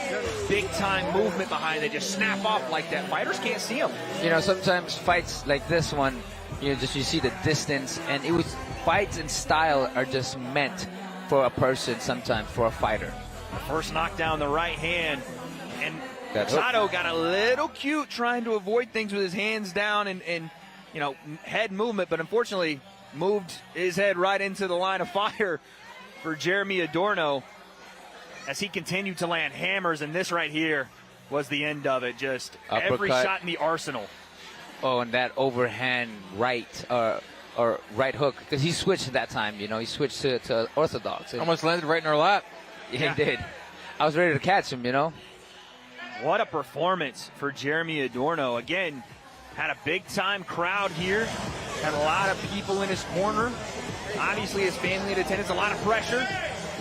big-time movement behind it, just snap off like that. Fighters can't see them. You know, sometimes fights like this one, you see the distance, and fights and style are just meant for a person sometimes, for a fighter. The first knockdown, the right hand, and Pachado got a little cute trying to avoid things with his hands down and you know, head movement, but unfortunately moved his head right into the line of fire for Jeremy Adorno as he continued to land hammers, and this right here was the end of it. Just uppercut. Every shot in the arsenal. Oh, and that overhand right or right hook, because he switched at that time. You know, he switched to orthodox. Almost landed right in our lap. Yeah, he did. I was ready to catch him, you know. What a performance for Jeremy Adorno. Again, had a big-time crowd here. Had a lot of people in his corner. Obviously, his family in attendance, a lot of pressure.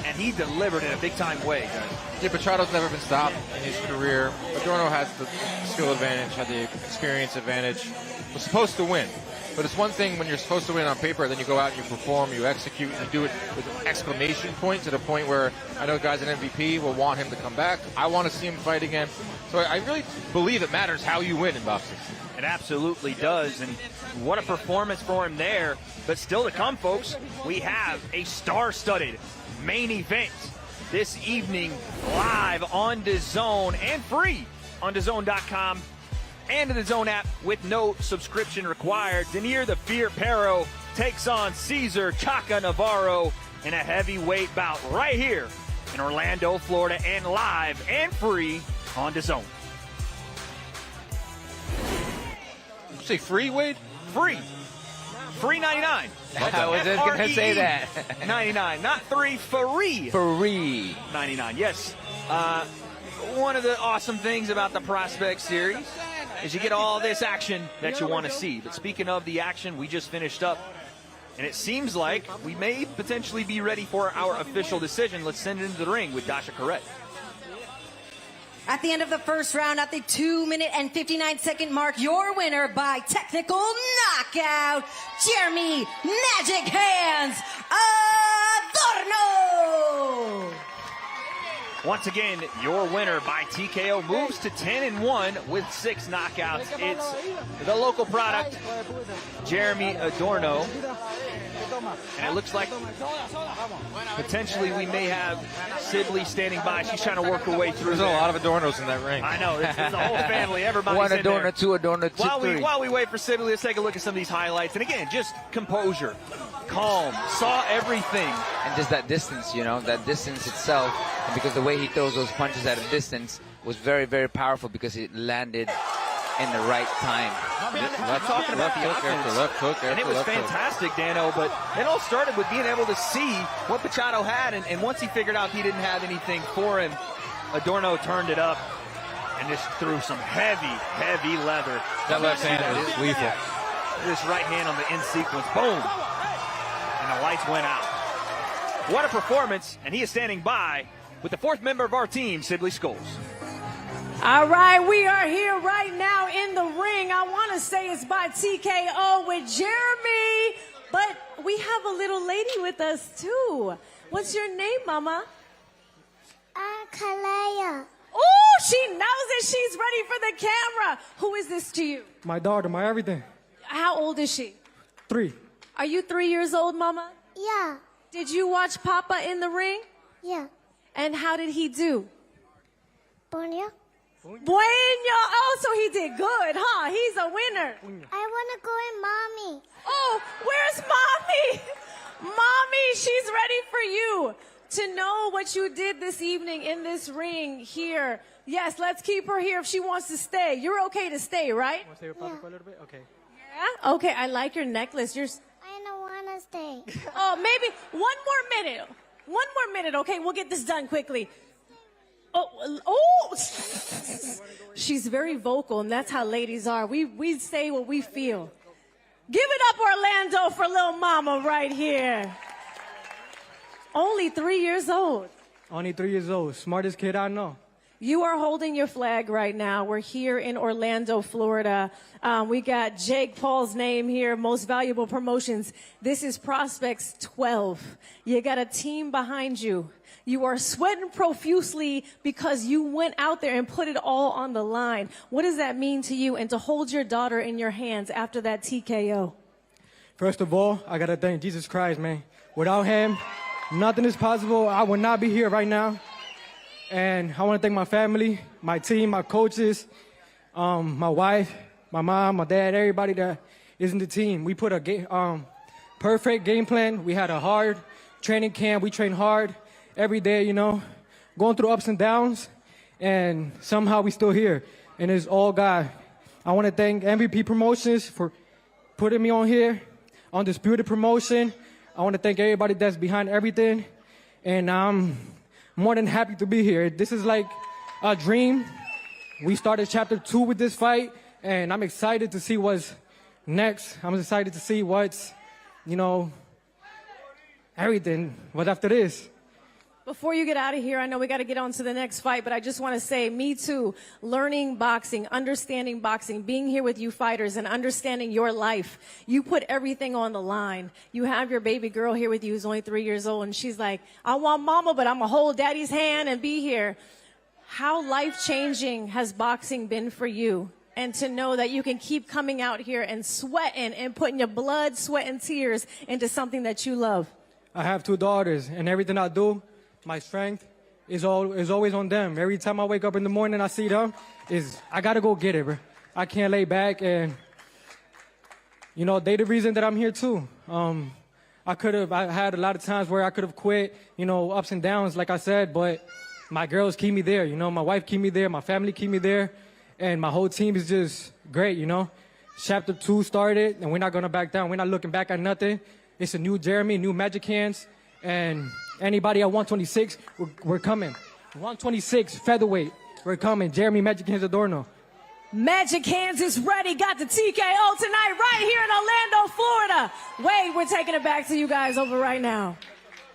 And he delivered in a big-time way, guys. Yeah, Machado's never been stopped in his career. Adorno has the skill advantage, had the experience advantage. Was supposed to win. But it's one thing when you're supposed to win on paper, then you go out and you perform, you execute, and you do it with an exclamation point to the point where I know guys at MVP will want him to come back. I want to see him fight again. So I really believe it matters how you win in boxing. It absolutely does, and what a performance for him there. But still to come, folks, we have a star-studded main event this evening, live on DAZN and free on DAZN.com and the DAZN app with no subscription required. Dainier Pero takes on Cesar Navarro in a heavyweight bout right here in Orlando, Florida, and live and free on DAZN. Did you say free, Wade? Free. Free 99. I was just going to say that. 99, not free, free. Free. 99, yes. One of the awesome things about the Prospect Series is you get all this action that you want to see. But speaking of the action, we just finished up, and it seems like we may potentially be ready for our official decision. Let's send it into the ring with Dasha Correct. At the end of the first round, at the 2-minute and 59-second mark, your winner by technical knockout, Jeremy Magic Hands Adorno. Once again, your winner by TKO moves to 10-1 with 6 knockouts. It's the local product, Jeremy Adorno. And it looks like potentially we may have Sibley standing by. She's trying to work her way through. There's a lot of Adornos in that ring. I know. It's the whole family. Everybody's One in Adorno, there. two Adorno, two, three. While we wait for Sibley, let's take a look at some of these highlights. And again, just composure, calm, saw everything. And just that distance, you know, that distance itself. And because the way he throws those punches at a distance was very, very powerful because it landed in the right time. We're talking about the offense, left hook, and it was fantastic, Dano, but it all started with being able to see what Machado had, and once he figured out he didn't have anything for him, Adorno turned it up and just threw some heavy, heavy leather. That left hand is lethal. This right hand on the end sequence, boom, and the lights went out. What a performance, and he is standing by with the 4th member of our team, Sibley Scholes. All right, we are here right now in the ring. I want to say it's by TKO with Jeremy, but we have a little lady with us too. What's your name, Mama? Kalea. Oh, she knows it. She's ready for the camera. Who is this to you? My daughter, my everything. How old is she? 3. Are you 3 years old, Mama? Yeah. Did you watch Papa in the ring? Yeah. And how did he do? Bueno. Bueno. Oh, so he did good, huh? He's a winner. I want to go with Mommy. Oh, where's Mommy? Mommy, she's ready for you to know what you did this evening in this ring here. Yes, let's keep her here if she wants to stay. You're okay to stay, right? Want to stay with Papa for a little bit? Okay. Yeah? Okay, I like your necklace. I don't want to stay. Oh, maybe one more minute. One more minute, okay? We'll get this done quickly. Oh, she's very vocal, and that's how ladies are. We say what we feel. Give it up, Orlando, for little mama right here. Only 3 years old. Only 3 years old. Smartest kid I know. You are holding your flag right now. We're here in Orlando, Florida. We got Jake Paul's name here, Most Valuable Promotions. This is Prospects 12. You got a team behind you. You are sweating profusely because you went out there and put it all on the line. What does that mean to you, and to hold your daughter in your hands after that TKO? First of all, I got to thank Jesus Christ, man. Without him, nothing is possible. I would not be here right now. And I want to thank my family, my team, my coaches, my wife, my mom, my dad, everybody that is in the team. We put a perfect game plan. We had a hard training camp. We trained hard every day, you know, going through ups and downs. And somehow we still here. And it's all God. I want to thank MVP Promotions for putting me on here. Undisputed Promotion. I want to thank everybody that's behind everything. And I'm more than happy to be here. This is like a dream. We started chapter 2 with this fight, and I'm excited to see what's next. I'm excited to see what's, everything, what's after this. Before you get out of here, I know we got to get on to the next fight, but I just want to say, me too, learning boxing, understanding boxing, being here with you fighters and understanding your life. You put everything on the line. You have your baby girl here with you who's only 3 years old, and she's like, I want mama, but I'm going to hold daddy's hand and be here. How life-changing has boxing been for you? And to know that you can keep coming out here and sweating and putting your blood, sweat, and tears into something that you love. I have 2 daughters, and everything I do, my strength is always on them. Every time I wake up in the morning, I see them, I got to go get it, bro. I can't lay back, and, they the reason that I'm here, too. I had a lot of times where I could have quit, ups and downs, like I said, but my girls keep me there, my wife keep me there, my family keep me there, and my whole team is just great, Chapter 2 started, and we're not going to back down. We're not looking back at nothing. It's a new Jeremy, new Magic Hands, and anybody at 126, we're coming. 126, featherweight, we're coming. Jeremy Magic Hands Adorno. Magic Hands is ready. Got the TKO tonight right here in Orlando, Florida. Wade, we're taking it back to you guys over right now.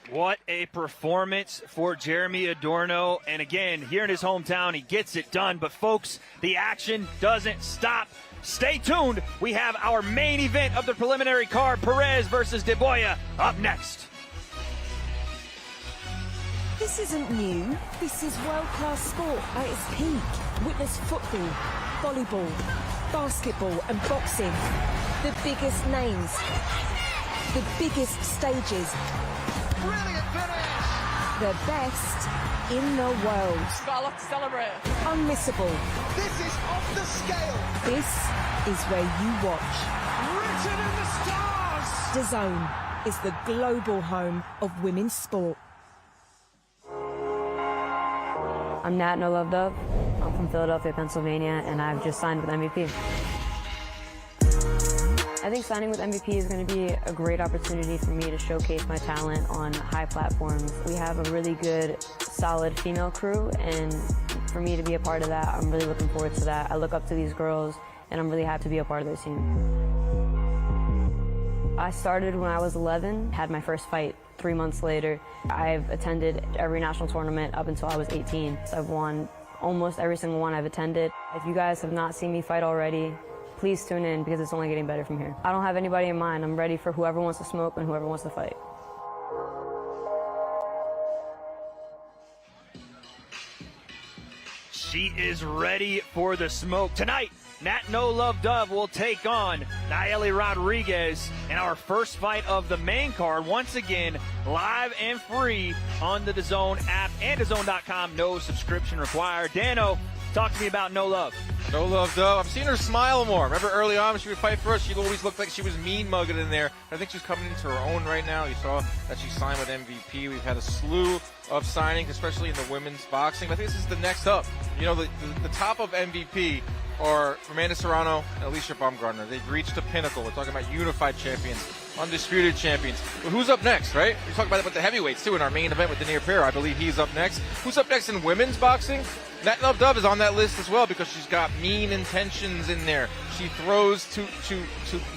What a performance for Jeremy Adorno. And again, here in his hometown, he gets it done. But folks, the action doesn't stop. Stay tuned. We have our main event of the preliminary card, Perez versus De Boya, up next. This isn't new. This is world-class sport at its peak. Witness football, volleyball, basketball and boxing. The biggest names. The biggest stages. Brilliant finish! The best in the world. Got a lot to celebrate. Unmissable. This is off the scale. This is where you watch. Written in the stars! DAZN is the global home of women's sport. I'm Nat No Love Dove. I'm from Philadelphia, Pennsylvania, and I've just signed with MVP. I think signing with MVP is going to be a great opportunity for me to showcase my talent on high platforms. We have a really good, solid female crew, and for me to be a part of that, I'm really looking forward to that. I look up to these girls, and I'm really happy to be a part of their team. I started when I was 11, had my first fight 3 months later. I've attended every national tournament up until I was 18. So I've won almost every single one I've attended. If you guys have not seen me fight already, please tune in because it's only getting better from here. I don't have anybody in mind. I'm ready for whoever wants to smoke and whoever wants to fight. She is ready for the smoke. Tonight, Nat No Love Dove will take on Nayeli Rodriguez in our first fight of the main card. Once again, live and free on the DAZN app and DAZN.com. No subscription required. Dano, talk to me about No Love. No Love Dove. I've seen her smile more. Remember early on when she would fight for us, she always looked like she was mean-mugging in there. I think she's coming into her own right now. You saw that she signed with MVP. We've had a slew of signings, especially in the women's boxing. But I think this is the next up. The top of MVP are Amanda Serrano and Alicia Baumgartner. They've reached the pinnacle. We're talking about unified champions, undisputed champions. But who's up next, right? We're talking about the heavyweights, too, in our main event with Dainier Pero. I believe he's up next. Who's up next in women's boxing? Nat Love Dove is on that list as well because she's got mean intentions in there. She throws to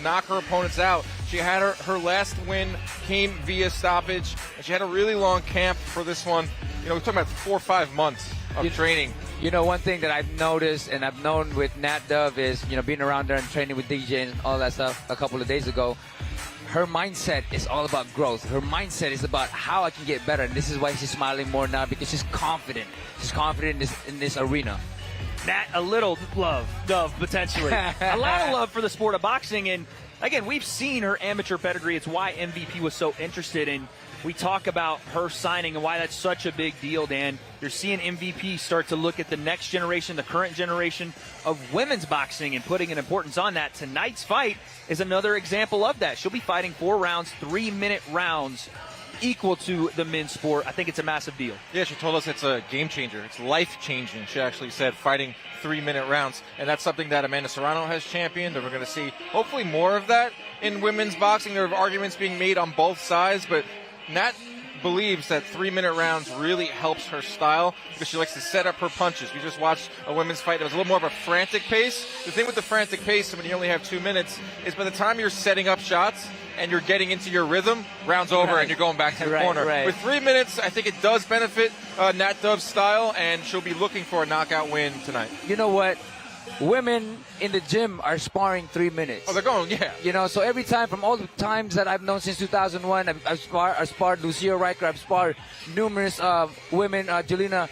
knock her opponents out. She had her last win came via stoppage, and she had a really long camp for this one. We're talking about 4 or 5 months of training. One thing that I've noticed and I've known with Nat Dove is, being around there and training with DJ and all that stuff a couple of days ago, her mindset is all about growth. Her mindset is about how I can get better. And this is why she's smiling more now, because she's confident. She's confident in this arena. Nat, a little love, Dove, potentially. A lot of love for the sport of boxing. And again, we've seen her amateur pedigree. It's why MVP was so interested in. We talk about her signing and why that's such a big deal, Dan. You're seeing MVP start to look at the next generation, the current generation of women's boxing and putting an importance on that. Tonight's fight is another example of that. She'll be fighting 4 rounds, 3-minute rounds, equal to the men's sport. I think it's a massive deal. Yeah, she told us it's a game changer. It's life-changing, she actually said, fighting 3-minute rounds. And that's something that Amanda Serrano has championed, and we're going to see hopefully more of that in women's boxing. There are arguments being made on both sides, but Nat believes that 3-minute rounds really helps her style because she likes to set up her punches. We just watched a women's fight that was a little more of a frantic pace. The thing with the frantic pace when you only have 2 minutes is by the time you're setting up shots and you're getting into your rhythm, round's over and you're going back to the corner. With 3 minutes, I think it does benefit Nat Dove's style, and she'll be looking for a knockout win tonight. You know what? Women in the gym are sparring 3 minutes. Oh, they're going, yeah. You know, so every time, from all the times that I've known since 2001, I've sparred Lucia Riker, I've sparred numerous women, Jelena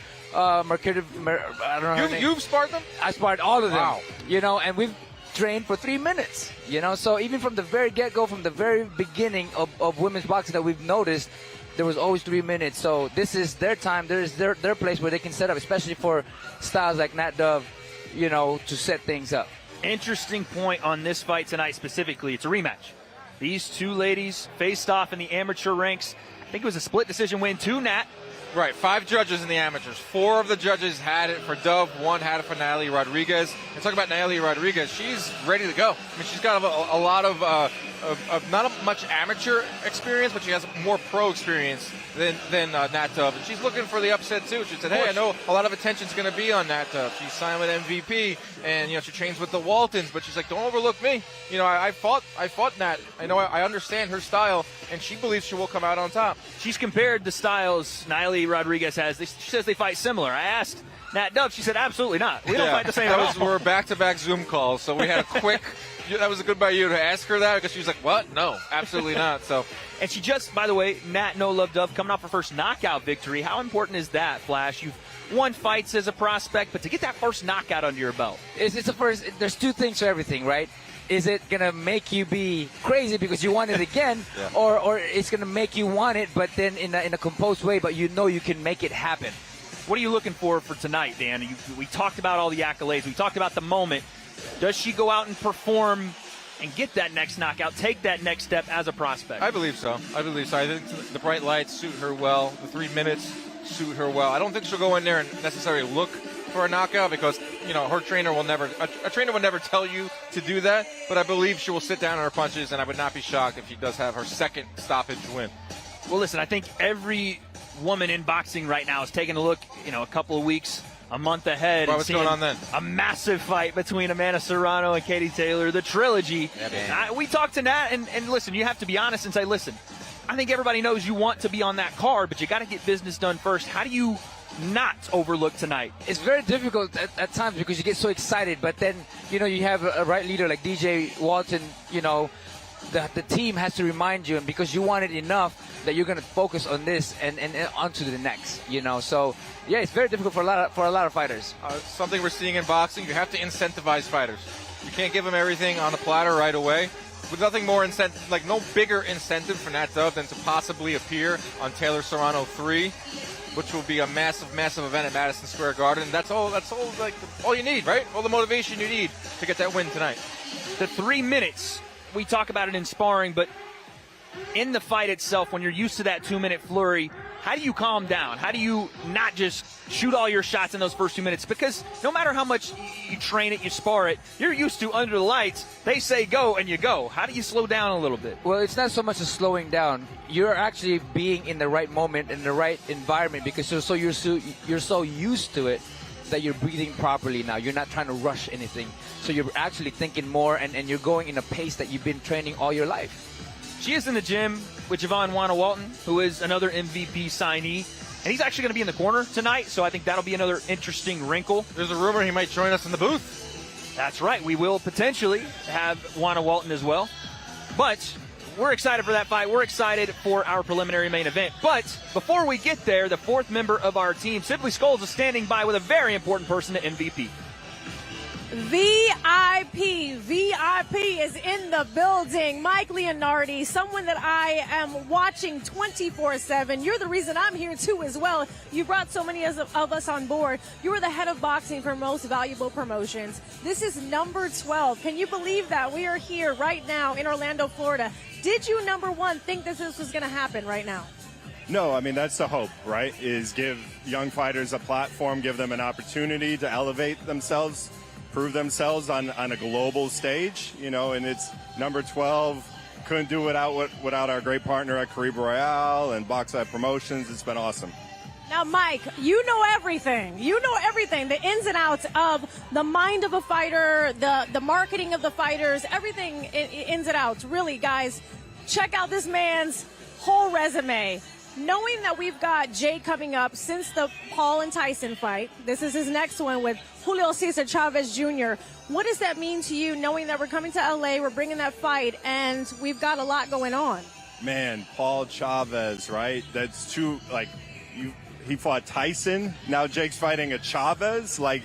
Mercado, I don't know her name. You've sparred them? I sparred all of them. Wow. You know, and we've trained for 3 minutes. You know, so even from the very get-go, from the very beginning of women's boxing that we've noticed, there was always 3 minutes. So this is their time. There is their place where they can set up, especially for styles like Nat Dove, you know, to set things up. Interesting point on this fight tonight specifically. It's a rematch. These two ladies faced off in the amateur ranks. I think it was a split decision win to Nat. Right, 5 judges in the amateurs. 4 of the judges had it for Dove, 1 had it for Natalie Rodriguez. And talk about Natalie Rodriguez, she's ready to go. I mean, she's got a lot of not much amateur experience, but she has more pro experience than Nat Dove. And she's looking for the upset too. She said, hey, I know a lot of attention's going to be on Nat Dove. She's signed with MVP, and, you know, she trains with the Waltons, but she's like, don't overlook me. You know, I fought Nat. I know I understand her style, and she believes she will come out on top. She's compared the styles Natalie Rodriguez has. She says they fight similar. I asked Nat Dove. She said, absolutely not. We don't fight the same at all. We're back-to-back Zoom calls, so we had a quick... That was good by you to ask her that, because she was like, what? No, absolutely not. So, and she just, by the way, Nat No Love Dove coming off her first knockout victory. How important is that, Flash? You've won fights as a prospect, but to get that first knockout under your belt. It's a first. There's 2 things for everything, right? Is it going to make you be crazy because you want it again, or it's going to make you want it, but then in a composed way, but you know you can make it happen? What are you looking for tonight, Dan? We talked about all the accolades. We talked about the moment. Does she go out and perform and get that next knockout, take that next step as a prospect? I believe so. I think the bright lights suit her well. The 3 minutes suit her well. I don't think she'll go in there and necessarily look for a knockout because, you know, her trainer will never, a trainer will never tell you to do that, but I believe she will sit down on her punches, and I would not be shocked if she does have her second stoppage win. Well, listen, I think every woman in boxing right now is taking a look, you know, a couple of weeks, a month ahead. What's going on then? A massive fight between Amanda Serrano and Katie Taylor, the trilogy. We talked to Nat, and listen, you have to be honest and say, listen, I think everybody knows you want to be on that card, but you got to get business done first. How do you not overlook tonight? It's very difficult at times because you get so excited, but then, you know, you have a right leader like DJ Walton, you know, the team has to remind you, and because you want it enough that you're going to focus on this and onto the next, you know. So yeah, it's very difficult for a lot of fighters. Something we're seeing in boxing, you have to incentivize fighters. You can't give them everything on a platter right away. With nothing more incentive, like no bigger incentive for Nat Dove than to possibly appear on Taylor Serrano 3, which will be a massive, massive event at Madison Square Garden. That's all all you need, right? All the motivation you need to get that win tonight. The 3 minutes, we talk about it in sparring, but in the fight itself, when you're used to that 2-minute flurry, how do you calm down? How do you not just shoot all your shots in those first 2 minutes? Because no matter how much you train it, you spar it, you're used to under the lights, they say go and you go. How do you slow down a little bit? Well, it's not so much as slowing down. You're actually being in the right moment, in the right environment, because you're so used to it that you're breathing properly now. You're not trying to rush anything. So you're actually thinking more, and you're going in a pace that you've been training all your life. She is in the gym with Javon Wana-Walton, who is another MVP signee. And he's actually going to be in the corner tonight, so I think that'll be another interesting wrinkle. There's a rumor he might join us in the booth. That's right. We will potentially have Wana-Walton as well. But we're excited for that fight. We're excited for our preliminary main event. But before we get there, the 4th member of our team, Simply Skulls, is standing by with a very important person to MVP. VIP is in the building. Mike Leonardi, someone that I am watching 24/7. You're the reason I'm here too as well. You brought so many of us on board. You were the head of boxing for Most Valuable Promotions. This is number 12. Can you believe that? We are here right now in Orlando, Florida. Did you, number one, think this was going to happen right now? No, I mean, that's the hope, right? Is give young fighters a platform, give them an opportunity to elevate themselves, prove themselves on a global stage, you know, and it's number 12. Couldn't do without our great partner at Caribe Royale and Boxeye Promotions. It's been awesome. Now, Mike, you know everything. You know everything, the ins and outs of the mind of a fighter, the marketing of the fighters, everything ins and outs. Really, guys, check out this man's whole resume. Knowing that we've got Jay coming up since the Paul and Tyson fight, this is his next one with Julio Cesar Chavez Jr. What does that mean to you, knowing that we're coming to LA, we're bringing that fight, and we've got a lot going on? Man, Paul Chavez, right? That's too, like, he fought Tyson. Now Jake's fighting a Chavez, like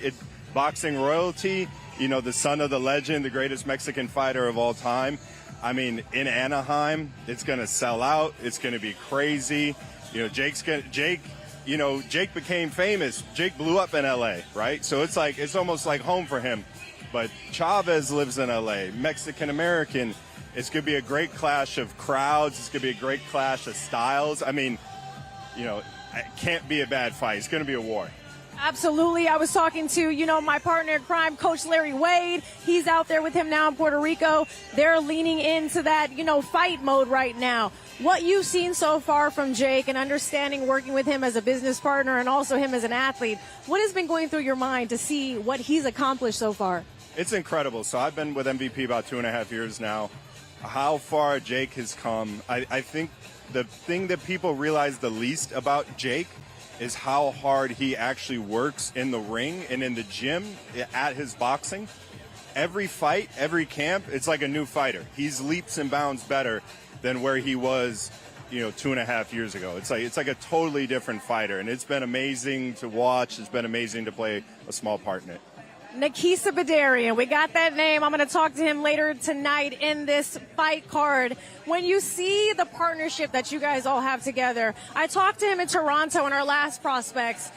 boxing royalty, you know, the son of the legend, the greatest Mexican fighter of all time. I mean, in Anaheim, it's going to sell out. It's going to be crazy. You know, Jake became famous. Jake blew up in LA, right? So it's almost like home for him. But Chavez lives in LA, Mexican American. It's going to be a great clash of crowds. It's going to be a great clash of styles. I mean, you know, it can't be a bad fight. It's going to be a war. Absolutely. I was talking to, my partner in crime, Coach Larry Wade. He's out there with him now in Puerto Rico. They're leaning into that, fight mode right now. What you've seen so far from Jake and understanding working with him as a business partner and also him as an athlete, what has been going through your mind to see what he's accomplished so far? It's incredible. So I've been with MVP about 2.5 years now. How far Jake has come. I think the thing that people realize the least about Jake is how hard he actually works in the ring and in the gym at his boxing. Every fight, every camp, it's like a new fighter. He's leaps and bounds better than where he was, 2.5 years ago. It's like a totally different fighter, and it's been amazing to watch. It's been amazing to play a small part in it. Nakisa Badarian, we got that name. I'm going to talk to him later tonight in this fight card. When you see the partnership that you guys all have together, I talked to him in Toronto in our last prospects.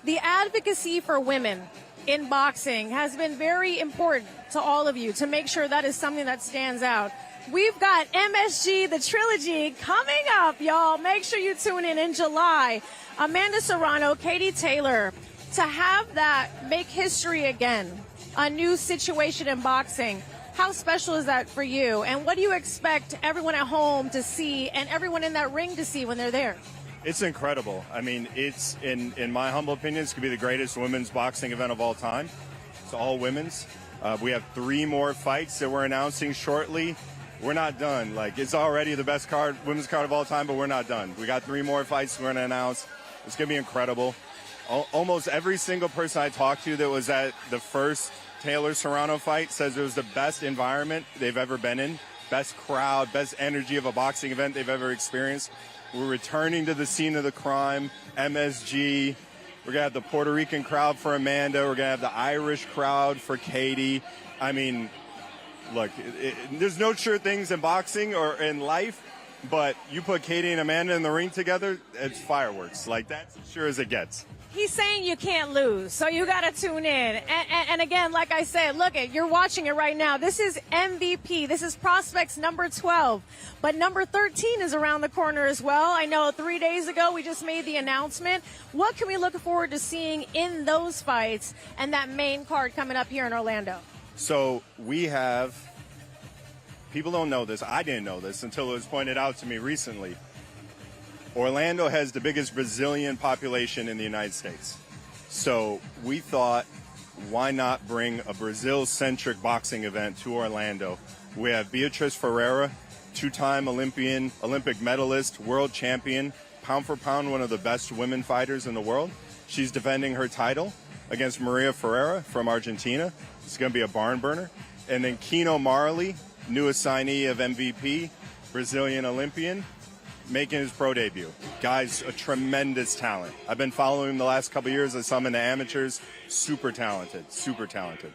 The advocacy for women in boxing has been very important to all of you to make sure that is something that stands out. We've got MSG, the trilogy, coming up, y'all. Make sure you tune in July. Amanda Serrano, Katie Taylor. To have that make history again, a new situation in boxing, how special is that for you? And what do you expect everyone at home to see and everyone in that ring to see when they're there? It's incredible. I mean, it's, in my humble opinion, it's going to be the greatest women's boxing event of all time. It's all women's. We have 3 more fights that we're announcing shortly. We're not done. Like, it's already the best women's card of all time, but we're not done. We got 3 more fights we're going to announce. It's going to be incredible. Almost every single person I talked to that was at the first Taylor Serrano fight says it was the best environment they've ever been in, best crowd, best energy of a boxing event they've ever experienced. We're returning to the scene of the crime, MSG. We're going to have the Puerto Rican crowd for Amanda. We're going to have the Irish crowd for Katie. I mean, look, there's no sure things in boxing or in life, but you put Katie and Amanda in the ring together, it's fireworks. Like, that's as sure as it gets. He's saying you can't lose, so you got to tune in. And again, like I said, look, you're watching it right now. This is MVP. This is Prospects number 12. But number 13 is around the corner as well. I know 3 days ago we just made the announcement. What can we look forward to seeing in those fights and that main card coming up here in Orlando? So we have, people don't know this. I didn't know this until it was pointed out to me recently. Orlando has the biggest Brazilian population in the United States. So we thought, why not bring a Brazil-centric boxing event to Orlando? We have Beatriz Ferreira, 2-time Olympic medalist, world champion, pound for pound, one of the best women fighters in the world. She's defending her title against Maria Ferreira from Argentina. It's going to be a barn burner. And then Keno Marley, new assignee of MVP, Brazilian Olympian, making his pro debut. Guy's a tremendous talent. I've been following him the last couple of years. I saw him in the amateurs. Super talented, super talented.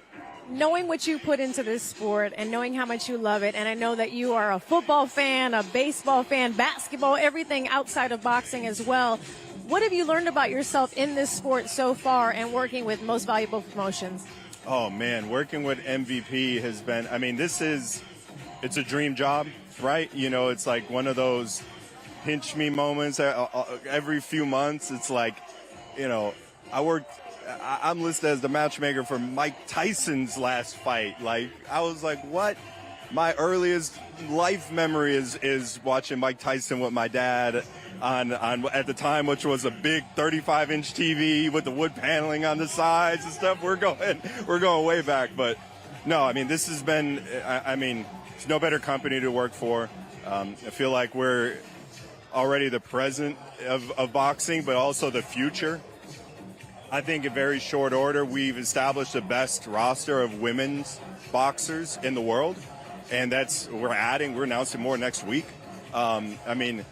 Knowing what you put into this sport and knowing how much you love it, and I know that you are a football fan, a baseball fan, basketball, everything outside of boxing as well. What have you learned about yourself in this sport so far and working with Most Valuable Promotions? Oh, man, working with MVP has been, I mean, it's a dream job, right? It's like one of those pinch me moments every few months. It's like, you know, I'm listed as the matchmaker for Mike Tyson's last fight. Like, I was like, what? My earliest life memory is watching Mike Tyson with my dad on at the time, which was a big 35-inch TV with the wood paneling on the sides and stuff. We're going way back, but no, I mean, this has been, I mean, it's no better company to work for. I feel like we're already the present of boxing, but also the future. I think in very short order, we've established the best roster of women's boxers in the world, and we're announcing more next week. I mean,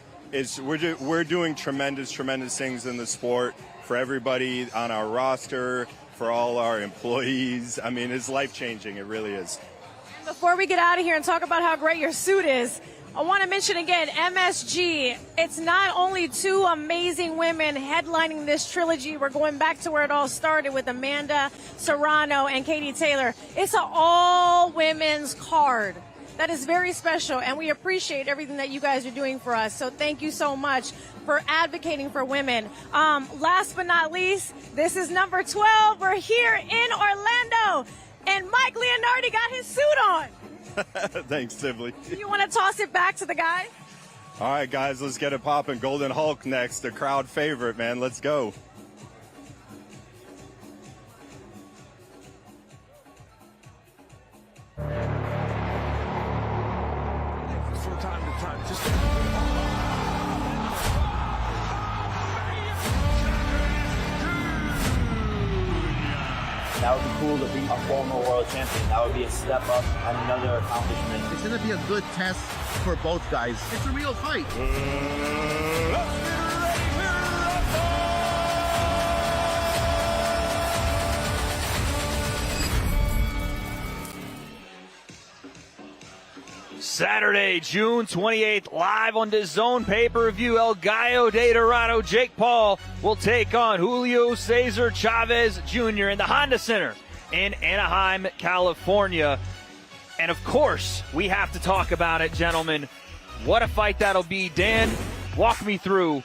we're doing tremendous things in the sport for everybody on our roster, for all our employees. I mean, it's life-changing. It really is. Before we get out of here and talk about how great your suit is, I want to mention again, MSG. It's not only two amazing women headlining this trilogy. We're going back to where it all started with Amanda Serrano and Katie Taylor. It's an all-women's card. That is very special, and we appreciate everything that you guys are doing for us. So thank you so much for advocating for women. Last but not least, this is number 12. We're here in Orlando, and Mike Leonardi got his suit on. Thanks, Sibley. You want to toss it back to the guy? All right, guys, let's get it popping. Golden Hulk next, the crowd favorite, man. Let's go. That would be cool to be a former world champion. That would be a step up and another accomplishment. It's going to be a good test for both guys. It's a real fight. Saturday, June 28th, live on DAZN pay-per-view. El Gallo de Dorado, Jake Paul, will take on Julio Cesar Chavez Jr. in the Honda Center in Anaheim, California. And of course, we have to talk about it, gentlemen. What a fight that'll be. Dan, walk me through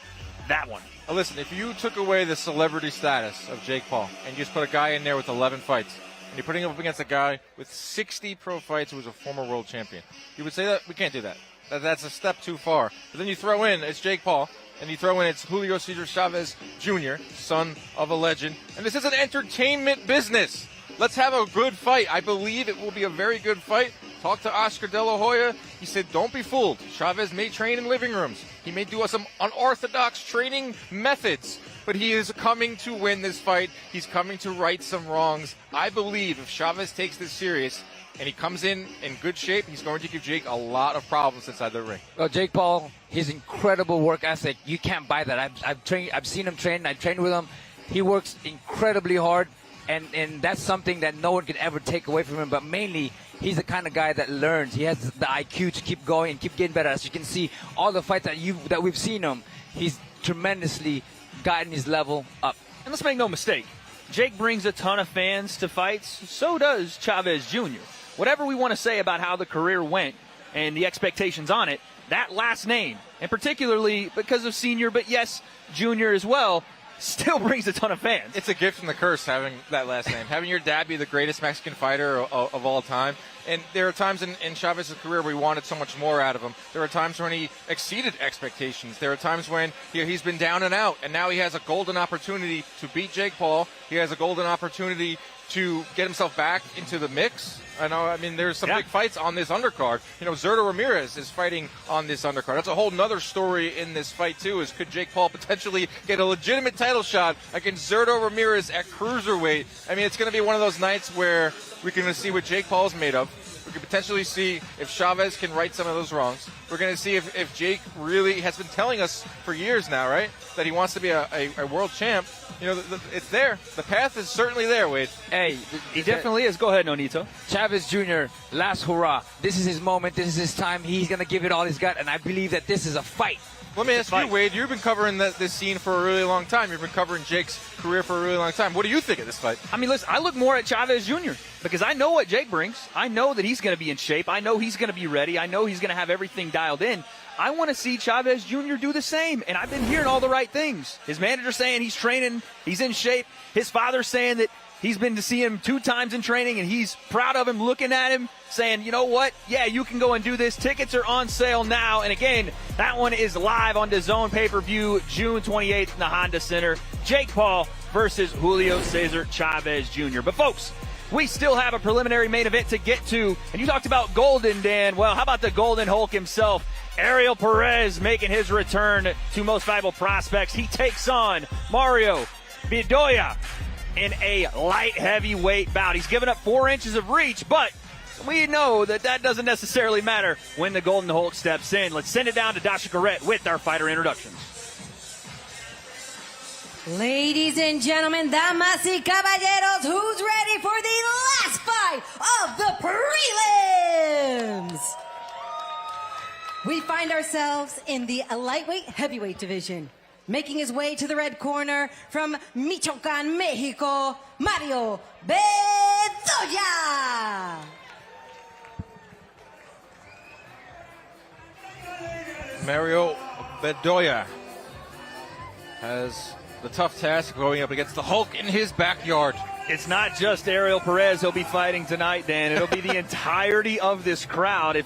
that one. Now listen, if you took away the celebrity status of Jake Paul and you just put a guy in there with 11 fights, and you're putting him up against a guy with 60 pro fights who was a former world champion, you would say that? We can't do that. That's a step too far. But then you throw in, it's Jake Paul, and you throw in, it's Julio Cesar Chavez Jr., son of a legend. And this is an entertainment business. Let's have a good fight. I believe it will be a very good fight. Talk to Oscar De La Hoya. He said, don't be fooled. Chavez may train in living rooms. He may do some unorthodox training methods. But he is coming to win this fight. He's coming to right some wrongs. I believe if Chavez takes this serious and he comes in good shape, he's going to give Jake a lot of problems inside the ring. Well, Jake Paul, his incredible work ethic, you can't buy that. I've seen him train. I've trained with him. He works incredibly hard, and that's something that no one can ever take away from him. But mainly, he's the kind of guy that learns. He has the IQ to keep going and keep getting better. As you can see, all the fights that we've seen him, he's tremendously gotten his level up. And let's make no mistake, Jake brings a ton of fans to fights. So does Chavez Jr. Whatever we want to say about how the career went and the expectations on it, that last name, and particularly because of Senior, but yes, Junior as well, still brings a ton of fans. It's a gift and the curse having that last name. Having your dad be the greatest Mexican fighter of all time. And there are times in Chavez's career where we wanted so much more out of him. There are times when he exceeded expectations. There are times when he's been down and out, and now he has a golden opportunity to beat Jake Paul. He has a golden opportunity to get himself back into the mix. I mean, there's some big fights on this undercard. You know, Zurdo Ramirez is fighting on this undercard. That's a whole nother story in this fight, too, is could Jake Paul potentially get a legitimate title shot against Zurdo Ramirez at cruiserweight? I mean, it's going to be one of those nights where we're going to see what Jake Paul is made of. We could potentially see if Chavez can right some of those wrongs. We're going to see if Jake really has been telling us for years now, right, that he wants to be a world champ. You know, it's there. The path is certainly there, Wade. Hey, he definitely is. Go ahead, Nonito. Chavez Jr., last hurrah. This is his moment. This is his time. He's going to give it all he's got, and I believe that this is a fight. Let me ask you, Wade, you've been covering this scene for a really long time. You've been covering Jake's career for a really long time. What do you think of this fight? I mean, listen, I look more at Chavez Jr. because I know what Jake brings. I know that he's going to be in shape. I know he's going to be ready. I know he's going to have everything dialed in. I want to see Chavez Jr. do the same, and I've been hearing all the right things. His manager saying he's training, he's in shape. His father saying that he's been to see him 2 times in training, and he's proud of him, looking at him, saying, you know what? Yeah, you can go and do this. Tickets are on sale now. And again, that one is live on DAZN pay-per-view June 28th in the Honda Center. Jake Paul versus Julio Cesar Chavez Jr. But folks, we still have a preliminary main event to get to. And you talked about Golden, Dan. Well, how about the Golden Hulk himself? Ariel Perez making his return to Most Valuable Prospects. He takes on Mario Bedoya in a light heavyweight bout. He's given up 4 inches of reach, but we know that doesn't necessarily matter when the Golden Hulk steps in. Let's send it down to Dasha Garrett with our fighter introductions. Ladies and gentlemen, damas y caballeros, who's ready for the last fight of the prelims? We find ourselves in the lightweight heavyweight division. Making his way to the red corner from Michoacán, Mexico, Mario Bedoya. Mario Bedoya has the tough task of going up against the Hulk in his backyard. It's not just Ariel Perez he'll be fighting tonight, Dan. It'll be the entirety of this crowd. If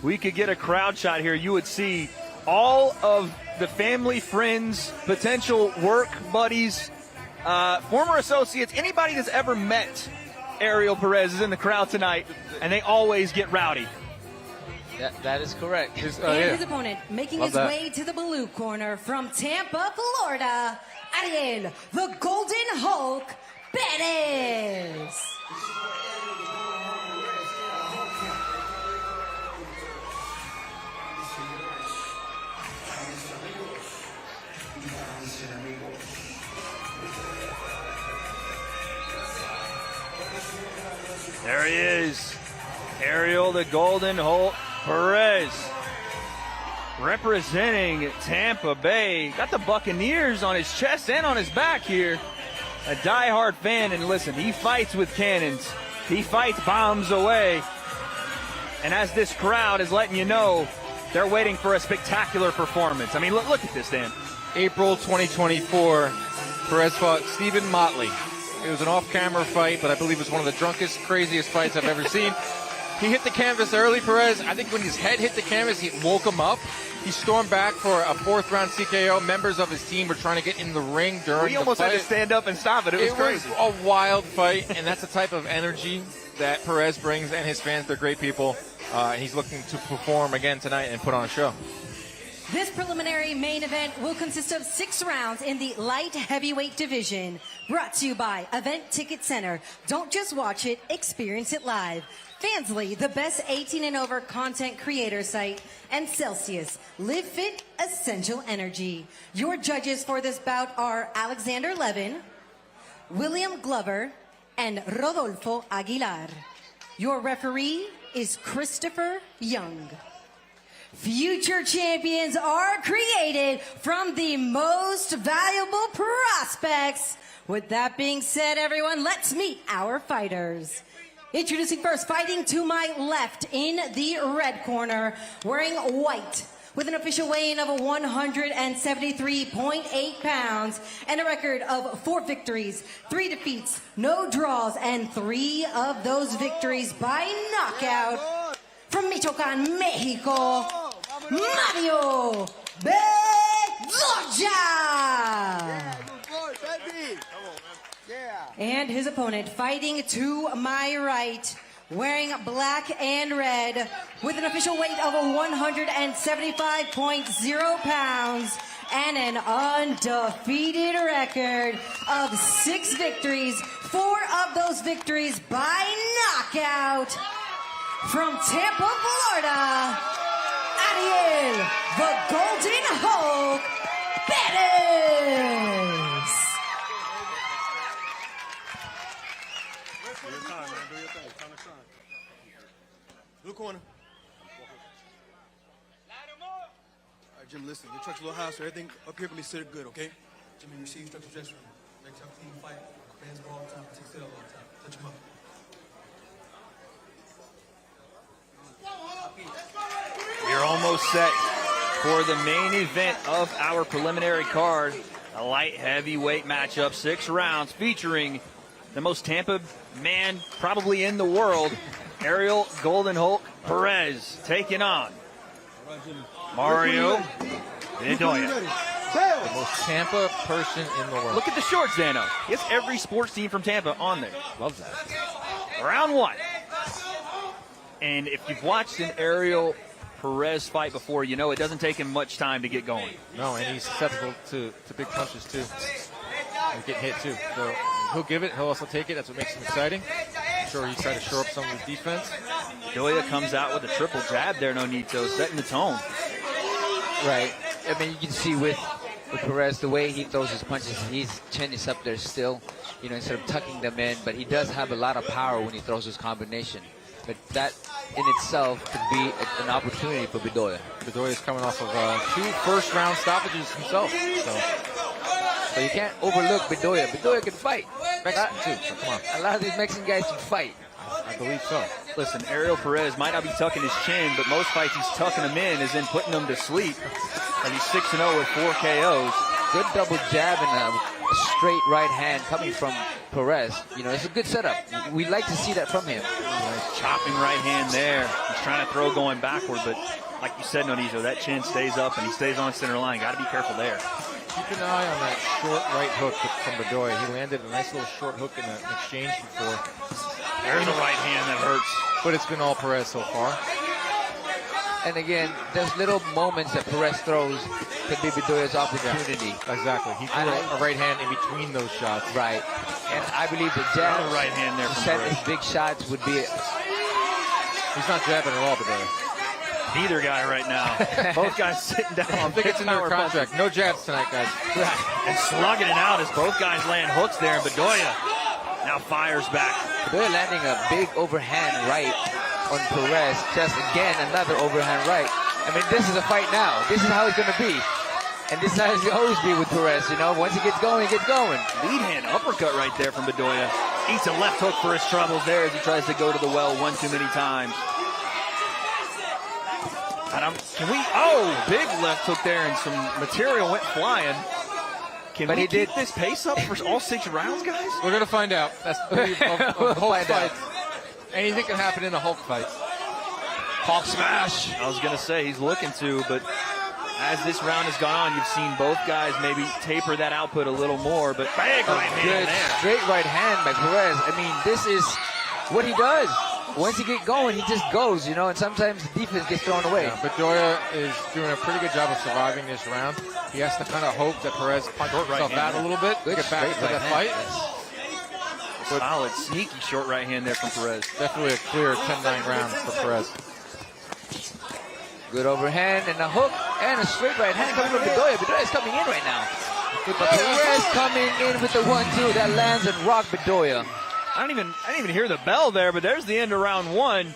we could get a crowd shot here, you would see all of the family, friends, potential work buddies, former associates, anybody that's ever met Ariel Perez is in the crowd tonight, and they always get rowdy. That is correct. His opponent making his way to the blue corner from Tampa, Florida, Ariel, the Golden Hulk, Perez. There he is, Ariel the Golden Hulk Perez, representing Tampa Bay. Got the Buccaneers on his chest and on his back here. A diehard fan, and listen, he fights with cannons. He fights bombs away. And as this crowd is letting you know, they're waiting for a spectacular performance. I mean, look at this, Dan. April 2024, Perez fought Stephen Motley. It was an off-camera fight, but I believe it was one of the drunkest, craziest fights I've ever seen. He hit the canvas early, Perez. I think when his head hit the canvas, he woke him up. He stormed back for a 4th-round TKO. Members of his team were trying to get in the ring during the fight. We almost had to stand up and stop it. It was crazy. It was a wild fight, and that's the type of energy that Perez brings, and his fans. They're great people. And he's looking to perform again tonight and put on a show. This preliminary main event will consist of 6 rounds in the light heavyweight division. Brought to you by Event Ticket Center. Don't just watch it, experience it live. Fansly, the best 18 and over content creator site, and Celsius, Live Fit Essential Energy. Your judges for this bout are Alexander Levin, William Glover, and Rodolfo Aguilar. Your referee is Christopher Young. Future champions are created from the most valuable prospects. With that being said, everyone, let's meet our fighters. Introducing first, fighting to my left in the red corner, wearing white, with an official weigh-in of 173.8 pounds and a record of 4 victories, 3 defeats, no draws, and 3 of those victories by knockout. From Michoacán, Mexico, Mario Bedoya. And his opponent fighting to my right, wearing black and red, with an official weight of 175.0 pounds and an undefeated record of 6 victories, 4 of those victories by knockout. From Tampa, Florida, Ariel, the Golden Hulk, Perez. Blue corner. All right, Jim, listen. Your truck's a little so everything up here will be considered good, okay? Jimmy, receive structural dress room. Make sure clean fight. Hands ball all the time. Take it all the time. Touch him up. We're almost set for the main event of our preliminary card. A light heavyweight matchup, 6 rounds, featuring the most Tampa man probably in the world, Ariel Golden Hulk Perez, taking on Mario Bedoya. The most Tampa person in the world. Look at the shorts, Dano. He has every sports team from Tampa on there. Love that. Round 1. And if you've watched an Ariel Perez fight before, you know it doesn't take him much time to get going. No, and he's susceptible to big punches, too. And get hit, too. So he'll give it. He'll also take it. That's what makes him exciting. I'm sure he's trying to shore up some of his defense. Bedoya comes out with a triple jab there, Nonito, setting the tone. Right. I mean, you can see with Perez, the way he throws his punches, his chin is up there still, you know, instead of tucking them in. But he does have a lot of power when he throws his combination. But that in itself could be an opportunity for Bedoya. Bedoya is coming off of 2 first-round stoppages himself. So you can't overlook Bedoya. Bedoya can fight. Mexican, too. So come on. A lot of these Mexican guys can fight. I believe so. Listen, Ariel Perez might not be tucking his chin, but most fights he's tucking them in, is then putting them to sleep. And he's 6-0 with 4 KOs. Good double jab and a straight right hand coming from Perez. You know, it's a good setup. We like to see that from him. Nice chopping right hand there. He's trying to throw going backward, but like you said, Nonito, that chin stays up and he stays on center line. Got to be careful there. Keep an eye on that short right hook from Bedoya. He landed a nice little short hook in an exchange before. There's a right hand that hurts. But it's been all Perez so far. And again, there's little moments that Perez throws could be Bedoya's opportunity. Yeah, exactly. He threw a right hand in between those shots. Right. And I believe the jab, right hand there to from set Perez. his big shots would be. He's not jabbing at all, Bedoya. Neither guy right now. Both guys sitting down on I think it's in their contract. No jabs tonight, guys. And slugging it out as both guys land hooks there. And Bedoya now fires back. Bedoya landing a big overhand right on Perez. Just again, another overhand right. I mean, this is a fight now. This is how it's going to be. And this is how it's going to always be with Perez. You know, once he gets going, he gets going. Lead hand uppercut right there from Bedoya. Eats a left hook for his troubles there as he tries to go to the well one too many times. Big left hook there and some material went flying. Can we keep this pace up for all 6 rounds, guys? We're going to find out. That's the beauty of Hulk fights. Anything can happen in a Hulk fight. Hulk smash. I was going to say he's looking to, but as this round has gone on, you've seen both guys maybe taper that output a little more, but big right hand there. Straight right hand by Perez. I mean, this is what he does. Once he gets going, he just goes, you know, and sometimes the defense gets thrown away. Yeah, Bedoya is doing a pretty good job of surviving this round. He has to kind of hope that Perez punches himself out a little bit to get back into that fight. Solid, sneaky short right hand there from Perez. Definitely a clear 10-9 round for Perez. Good overhand and a hook and a straight right hand coming from Bedoya. Bedoya's coming in right now. But Perez coming in with the 1-2 that lands and rock Bedoya. I didn't even hear the bell there, but there's the end of round 1.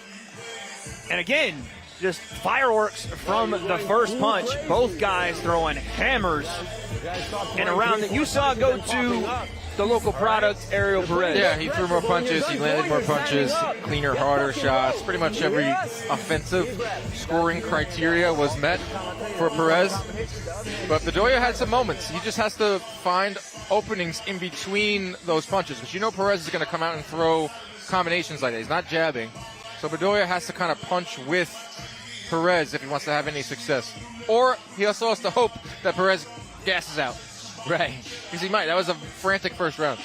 And again, just fireworks from the first punch. Both guys throwing hammers in a round that you saw go to the local product, Ariel Perez. Yeah, he threw more punches, he landed more punches, cleaner, harder shots. Pretty much every offensive scoring criteria was met for Perez. But Bedoya had some moments. He just has to find openings in between those punches. Because you know Perez is going to come out and throw combinations like that. He's not jabbing. So Bedoya has to kind of punch with Perez if he wants to have any success. Or he also has to hope that Perez gasses out. Right. Because he might. That was a frantic first round.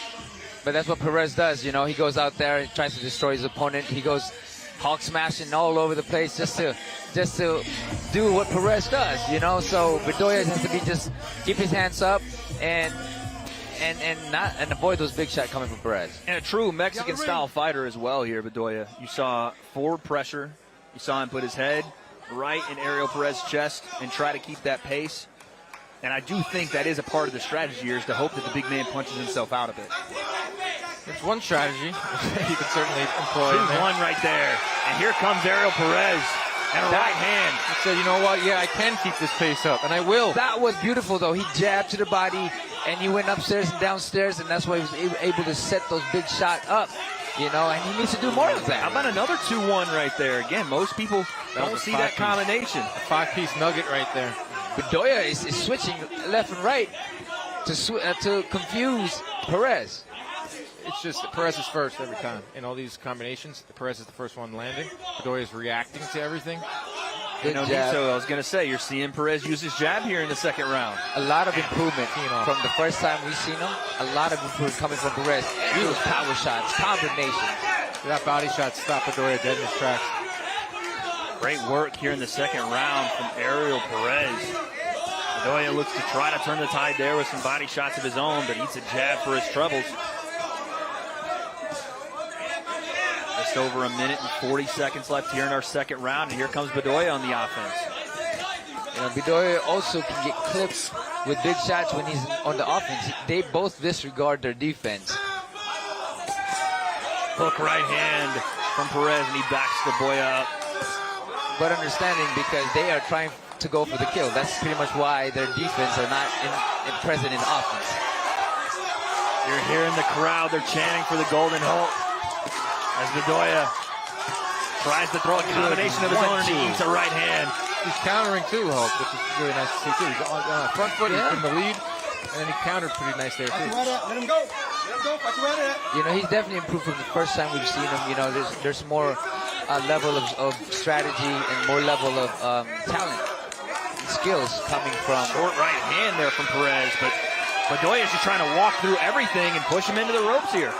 But that's what Perez does, you know. He goes out there and tries to destroy his opponent. He goes Hulk smashing all over the place just to do what Perez does, you know. So Bedoya has to be just keep his hands up and avoid those big shots coming from Perez. And a true Mexican-style fighter as well here, Bedoya. You saw forward pressure. You saw him put his head right in Ariel Perez's chest and try to keep that pace. And I do think that is a part of the strategy here, is to hope that the big man punches himself out of it. It's one strategy you can certainly employ. 2-1 right there. And here comes Ariel Perez. And a right hand. He said, you know what? Yeah, I can keep this pace up, and I will. That was beautiful, though. He jabbed to the body, and he went upstairs and downstairs, and that's why he was able to set those big shots up. You know, and he needs to do more of that. How about another 2-1 right there? Again, most people don't see that combination. A 5-piece nugget right there. Bedoya is switching left and right to confuse Perez. It's just that Perez is first every time. In all these combinations, Perez is the first one landing. Bedoya is reacting to everything. Good jab. So I was going to say, you're seeing Perez use his jab here in the second round. A lot of improvement from the first time we've seen him. A lot of improvement coming from Perez. Those power shots, combinations. That body shot stopped Bedoya dead in his tracks. Great work here in the second round from Ariel Perez. Bedoya looks to try to turn the tide there with some body shots of his own, but eats a jab for his troubles. Just over a minute and 40 seconds left here in our second round, and here comes Bedoya on the offense. You know, Bedoya also can get clips with big shots when he's on the offense. They both disregard their defense. Hook right hand from Perez, and he backs Bedoya up. But understanding, because they are trying to go for the kill. That's pretty much why their defense are not present in offense. You're hearing the crowd. They're chanting for the Golden Hulk as Bedoya tries to throw a combination of his own, and he eats a right hand. He's countering too, Hulk, which is really nice to see too. He's on front foot, he's in the lead, and then he countered pretty nice there too. Let him go. Let him go. You know, he's definitely improved from the first time we've seen him. You know, there's more level of strategy and more level of talent and skills coming from. Short right hand there from Perez, but Bedoya is just trying to walk through everything and push him into the ropes here.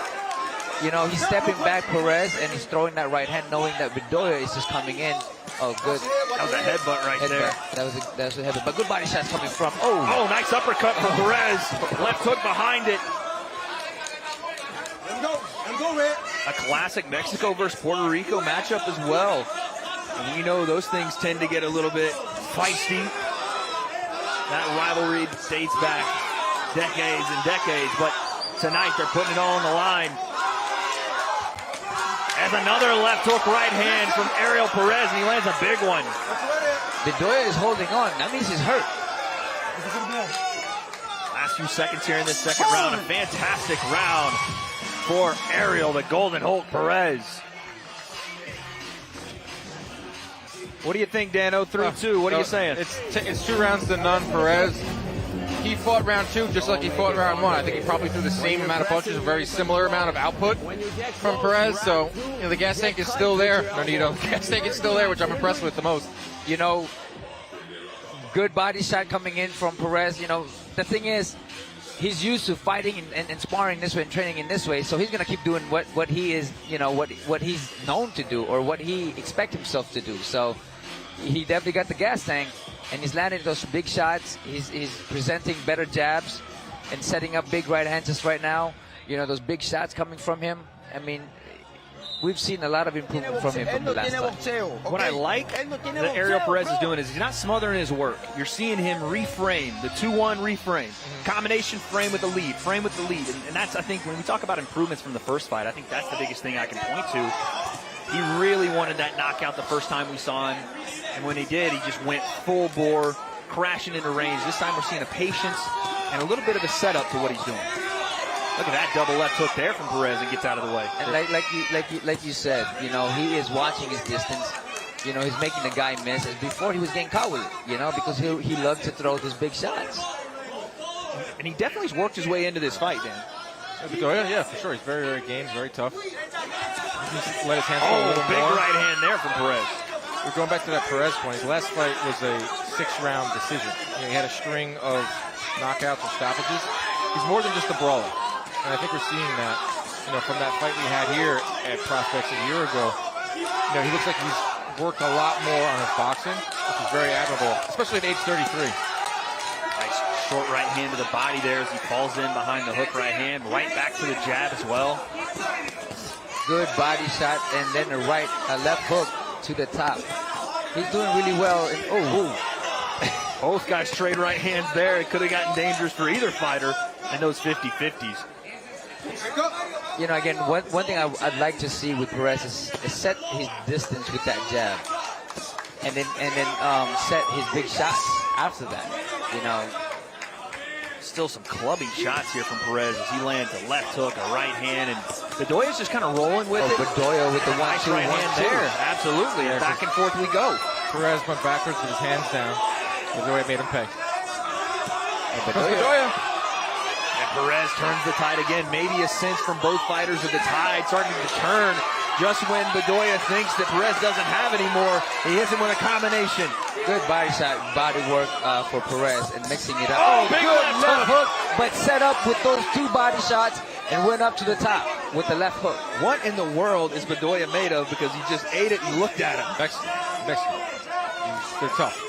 You know, he's stepping back, Perez, and he's throwing that right hand, knowing that Bedoya is just coming in. Oh, good. That was a headbutt right there. That was a headbutt. But good body shots coming from. Oh, nice uppercut from Perez. Left hook behind it. Let him go. Let him go, Red. A classic Mexico versus Puerto Rico matchup as well. And we know those things tend to get a little bit feisty. That rivalry dates back decades and decades, but tonight they're putting it all on the line. As another left hook right hand from Ariel Perez, and he lands a big one. Bedoya is holding on. That means he's hurt. Last few seconds here in this second round. A fantastic round for Ariel, the Golden Hulk Perez. What do you think, Dano? 3-2. What are you saying? It's 2 rounds to none, Perez. He fought round 2 just like he fought round 1. I think he probably threw the same amount of punches, a very similar amount of output from Perez. So, you know, the gas tank is still there. Nonito, the gas tank is still there, which I'm impressed with the most. You know, good body shot coming in from Perez. You know, the thing is, he's used to fighting and sparring this way and training in this way, so he's going to keep doing what he is, you know, what he's known to do or what he expects himself to do. So he definitely got the gas tank, and he's landing those big shots. He's presenting better jabs and setting up big right hands just right now. You know, those big shots coming from him. I mean, we've seen a lot of improvement from him from the last time. What I like that Ariel Perez is doing is he's not smothering his work. You're seeing him reframe, the 2-1 reframe. Combination frame with the lead, frame with the lead. And that's, I think, when we talk about improvements from the first fight, I think that's the biggest thing I can point to. He really wanted that knockout the first time we saw him. And when he did, he just went full bore, crashing into range. This time we're seeing a patience and a little bit of a setup to what he's doing. Look at that double left hook there from Perez, and gets out of the way. And like you said, you know, he is watching his distance. You know, he's making the guy miss. As before, he was getting caught with it, you know, because he loved to throw those big shots. And he definitely's worked his way into this fight, Dan. Yeah, for sure. He's very, very game, very tough. He's let his hands go a little big more. Right hand there from Perez. We're going back to that Perez point. His last fight was a 6-round decision. You know, he had a string of knockouts and stoppages. He's more than just a brawler. And I think we're seeing that, you know, from that fight we had here at Prospects a year ago. You know, he looks like he's worked a lot more on his boxing, which is very admirable, especially at age 33. Nice short right hand to the body there as he falls in behind the hook right hand. Right back to the jab as well. Good body shot, and then a left hook to the top. He's doing really well. And, both guys trade right hands there. It could have gotten dangerous for either fighter in those 50-50s. You know, again, one thing I'd like to see with Perez is set his distance with that jab. and then set his big shots after that. You know, still some clubbing shots here from Perez as he lands a left hook, a right hand, and Bedoya's just kind of rolling with it. Bedoya with the nice right hand there. Absolutely. Yeah, back and forth we go. Perez went backwards with his hands down. Bedoya made him pay. Bedoya. And Perez turns the tide again. Maybe a sense from both fighters of the tide starting to turn just when Bedoya thinks that Perez doesn't have anymore. He hits him with a combination. Good body shot, body work for Perez and mixing it up. Oh, big good left hook, but set up with those 2 body shots and went up to the top with the left hook. What in the world is Bedoya made of? Because he just ate it and looked at him. Mexican. They're tough.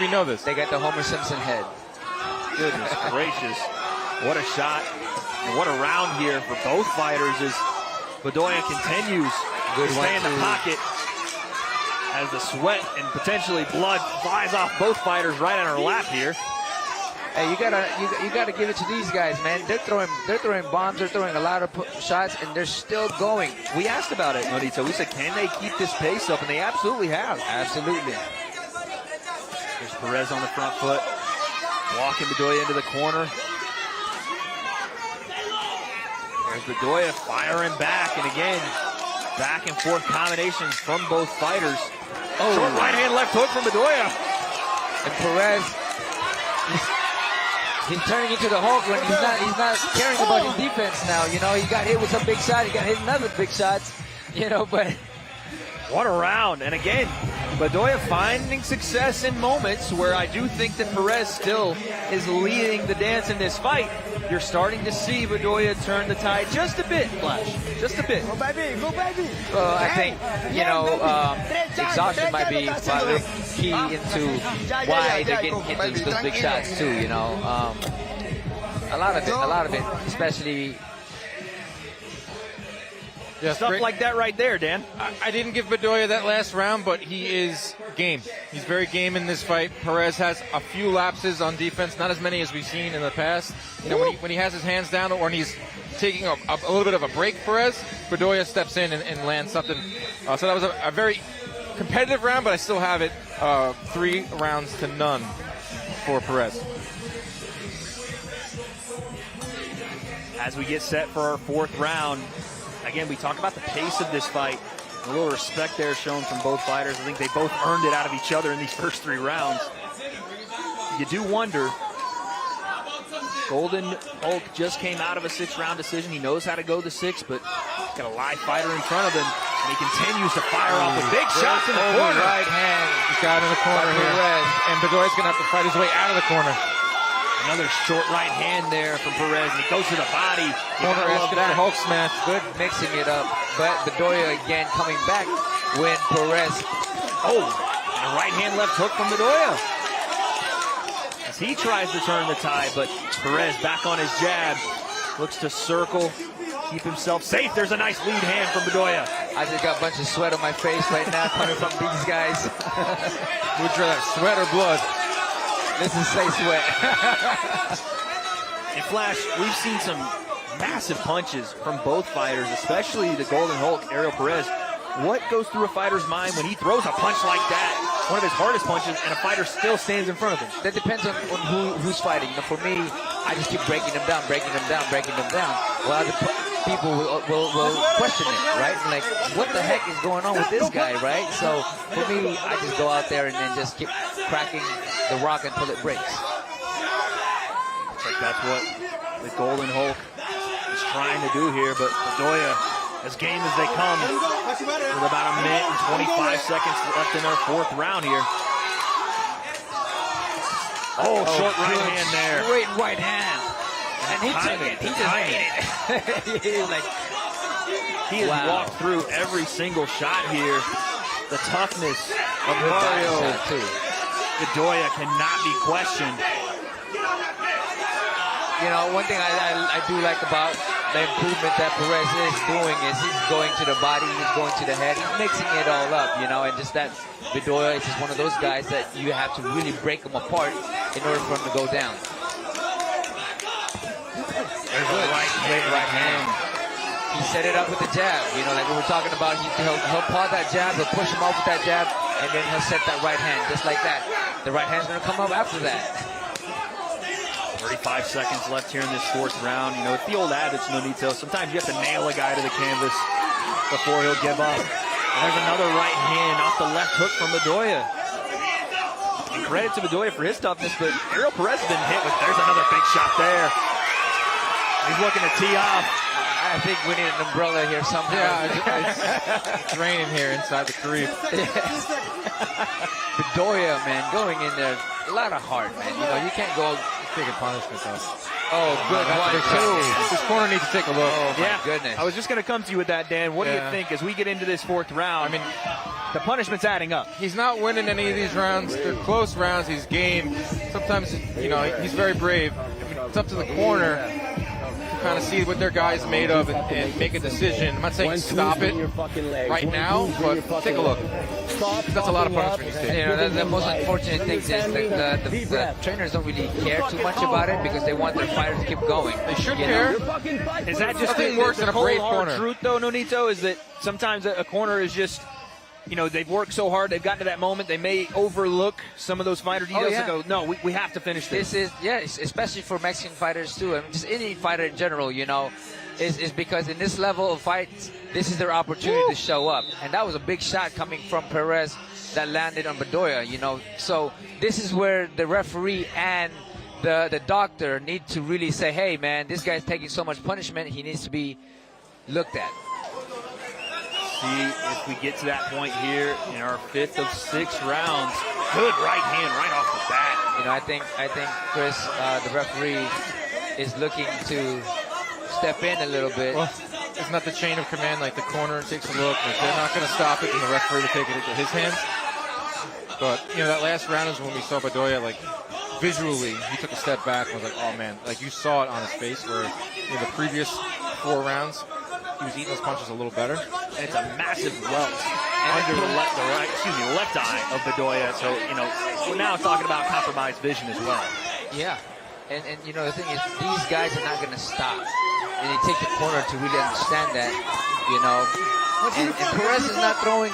We know this. They got the Homer Simpson head. Goodness gracious. What a shot. And what a round here for both fighters as Bedoya continues to stay in the pocket as the sweat and potentially blood flies off both fighters right on our lap here. Hey, you gotta give it to these guys, man. They're throwing bombs, they're throwing a lot of shots, and they're still going. We asked about it, Nonito. We said, can they keep this pace up? And they absolutely have. Absolutely. There's Perez on the front foot, walking Bedoya into the corner. There's Bedoya firing back, and again, back and forth combinations from both fighters. Oh, short right hand, left hook from Bedoya. And Perez, he's turning into the Hulk when he's not caring about his defense now. You know, he got hit with some big shot, he got hit another big shots. You know, but what a round! And again, Bedoya finding success in moments where I do think that Perez still is leading the dance in this fight. You're starting to see Bedoya turn the tide just a bit, Flash. Just a bit. Go baby, go baby. Well, I think, you know, exhaustion might be key into why they're getting hit those big shots too, you know. A lot of it, especially stuff like that right there, Dan. I didn't give Bedoya that last round, but he is game. He's very game in this fight. Perez has a few lapses on defense, not as many as we've seen in the past. You know, when he has his hands down or when he's taking a little bit of a break, Perez, Bedoya steps in and lands something. So that was a very competitive round, but I still have it 3 rounds to none for Perez. As we get set for our 4th round, again, we talk about the pace of this fight. A little respect there shown from both fighters. I think they both earned it out of each other in these first 3 rounds. You do wonder, Golden Hulk just came out of a 6-round decision. He knows how to go the 6, but he's got a live fighter in front of him, and he continues to fire off with big shots in the corner. Right hand. He's got in the corner here. And Bedoya's going to have to fight his way out of the corner. Another short right hand there from Perez, and it goes to the body. Corner asking for Hulk smash. Good mixing it up, but Bedoya again coming back when Perez. Oh, and a right hand left hook from Bedoya. As he tries to turn the tide, but Perez back on his jab. Looks to circle, keep himself safe. There's a nice lead hand from Bedoya. I just got a bunch of sweat on my face right now coming from these guys. Would you rather sweat or blood? This is say sweat. In Flash, we've seen some massive punches from both fighters, especially the Golden Hulk, Ariel Perez. What goes through a fighter's mind when he throws a punch like that, one of his hardest punches, and a fighter still stands in front of him? That depends on who's fighting. You know, for me, I just keep breaking them down. Well, other people will question it, right? Like, what the heck is going on with this guy, right? So for me, I just go out there and then just keep cracking the rock until it breaks. Looks like that's what the Golden Hulk is trying to do here, but Bedoya, as game as they come, with about 1 minute and 25 seconds left in our 4th round here. Oh, short right hand there. Great right hand. And he took it. He just ate it. He has walked through every single shot here. The toughness of Mario Bedoya cannot be questioned. You know, one thing I do like about the improvement that Perez is doing is he's going to the body, he's going to the head, he's mixing it all up, you know, and just that Bedoya is just one of those guys that you have to really break him apart in order for him to go down. There's a right hand. He set it up with the jab, you know, like we were talking about, he'll paw that jab, he'll push him off with that jab, and then he'll set that right hand just like that. The right hand's going to come up after that. 35 seconds left here in this fourth round. You know, it's the old adage, Nonito. Sometimes you have to nail a guy to the canvas before he'll give up. And there's another right hand off the left hook from Bedoya. And credit to Bedoya for his toughness, but Ariel Perez has been hit with. There's another big shot there. He's looking to tee off. I think we need an umbrella here somehow. Yeah, it's raining here inside the Carib. Bedoya, man, going in there, a lot of heart, man. You know, you can't go taking punishment, though. Oh, good one, too. This corner needs to take a look. Oh, my yeah. goodness. I was just going to come to you with that, Dan. What do you think as we get into this fourth round? I mean, the punishment's adding up. He's not winning any of these rounds. They're close rounds. He's game. Sometimes, you know, he's very brave. I mean, it's up to the corner to kind of see what their guy's made of and make a decision. I'm not saying stop it right now, but take a look. That's a lot of punishment he's taking. You know, the most unfortunate thing is the trainers don't really care too much about it because they want their fighters to keep going. They should care. Is that just Nothing worse than a brave corner? Truth, though, Nonito, is that sometimes a corner is just, you know, they've worked so hard, they've gotten to that moment, they may overlook some of those fighter details and go, no, we have to finish this. This is, yeah, especially for Mexican fighters, too. I mean, just any fighter in general, you know, is because in this level of fights, this is their opportunity to show up. And that was a big shot coming from Perez that landed on Bedoya, you know. So this is where the referee and the doctor need to really say, hey, man, this guy's taking so much punishment, he needs to be looked at. See if we get to that point here in our 5th of 6 rounds. Good right hand right off the bat. You know, I think Chris, the referee, is looking to step in a little bit. Well, it's not the chain of command like the corner takes a look. If they're not going to stop it, then the referee will take it into his hands. But, you know, that last round is when we saw Bedoya, like, visually, he took a step back and was like, oh, man. Like, you saw it on his face where in the previous 4 rounds, he was eating those punches a little better. And it's a massive welt under the left eye of Bedoya. So, you know, we're now talking about compromised vision as well. Yeah. And you know, the thing is, these guys are not going to stop. And they take the corner to really understand that, you know. And Perez is not throwing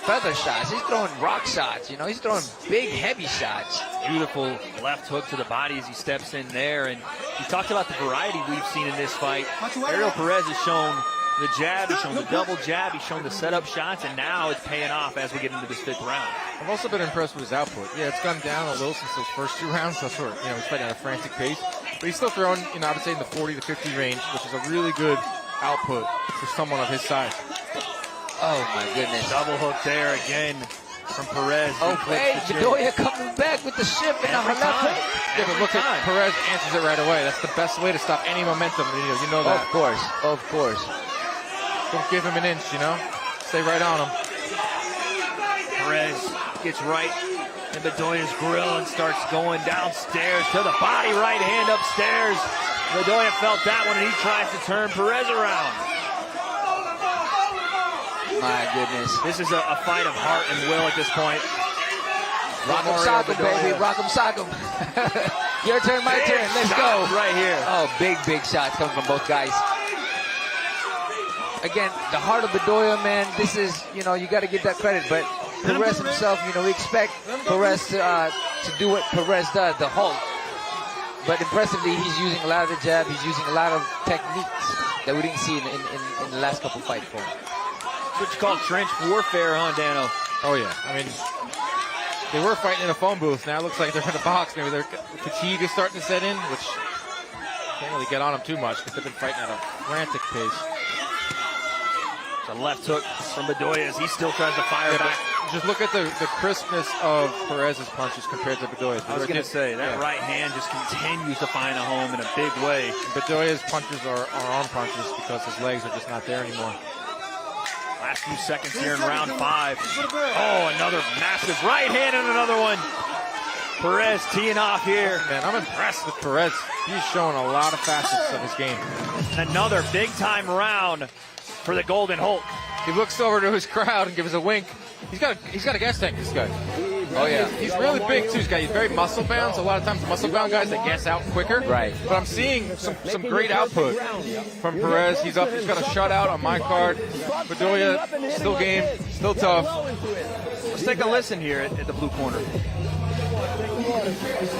feather shots. He's throwing rock shots, you know. He's throwing big, heavy shots. Beautiful left hook to the body as he steps in there. And you talked about the variety we've seen in this fight. Ariel Perez has shown the jab, he's shown the double jab, he's shown the setup shots, and now it's paying off as we get into this 5th round. I've also been impressed with his output. Yeah, it's gone down a little since those first 2 rounds. That's where, you know, he's fighting at a frantic pace. But he's still throwing, you know, I would say in the 40 to 50 range, which is a really good output for someone of his size. Oh, my goodness. Double hook there again from Perez. Oh, hey, Bedoya coming back with the shift and a left hook. Yeah, but look at Perez answers it right away. That's the best way to stop any momentum. You know that. Of course, of course. Don't give him an inch, you know? Stay right on him. Perez gets right in Bedoya's grill and starts going downstairs to the body, right hand upstairs. Bedoya felt that one and he tries to turn Perez around. My goodness. This is a fight of heart and will at this point. Rock'em sock'em, baby. Rock'em sock'em. Your turn, my turn. Let's go. Right here. Oh, big shots coming from both guys. Again, the heart of Bedoya, man, this is, you know, you got to give that credit. But Perez himself, you know, we expect Perez to do what Perez does, the Hulk. But impressively, he's using a lot of the jab. He's using a lot of techniques that we didn't see in the last couple fights for him. What you call trench warfare, huh, Dano? Oh, yeah. I mean, they were fighting in a phone booth. Now it looks like they're in a box. Maybe their fatigue is starting to set in, which can't really get on them too much because they've been fighting at a frantic pace. The left hook from Bedoya as he still tries to fire back. Just look at the crispness of Perez's punches compared to Bedoya's. I was going to say, that right hand just continues to find a home in a big way. Bedoya's punches are arm punches because his legs are just not there anymore. Last few seconds here in round 5. Oh, another massive right hand and another one. Perez teeing off here. Man, I'm impressed with Perez. He's showing a lot of facets of his game. Another big-time round for the Golden Hulk. He looks over to his crowd and gives a wink. He's got a gas tank, this guy. Oh, yeah. He's really big, too. He's very muscle-bound, so a lot of times muscle-bound guys, they gas out quicker. Right. But I'm seeing some great output from Perez. He's got a shutout on my card. Bedoya, still game, still tough. Let's take a listen here at the blue corner.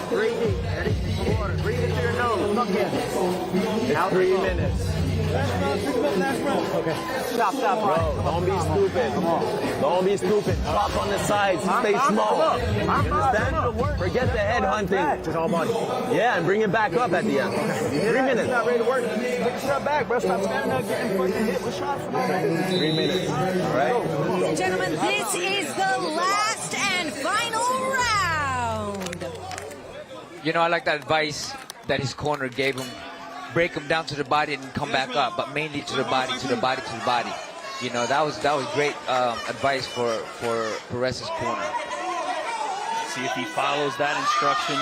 Breathe deep. Ready? Water. Breathe it through your nose. Look in. Out 3 minutes. Okay. Stop, bro. Don't be stupid. Come on. Don't be stupid. Drop on the sides. Stay small. You understand? Forget the head hunting. Just all body. Yeah, and bring it back up at the end. 3 minutes. Not ready to work. Take a step back, bro. Stop standing there getting fucking hit with shots. 3 minutes. All right? Ladies and gentlemen, this is the last and final round. You know, I like that advice that his corner gave him. Break him down to the body and come back up, but mainly to the body, to the body, to the body. You know, that was great advice for Perez's corner. See if he follows that instruction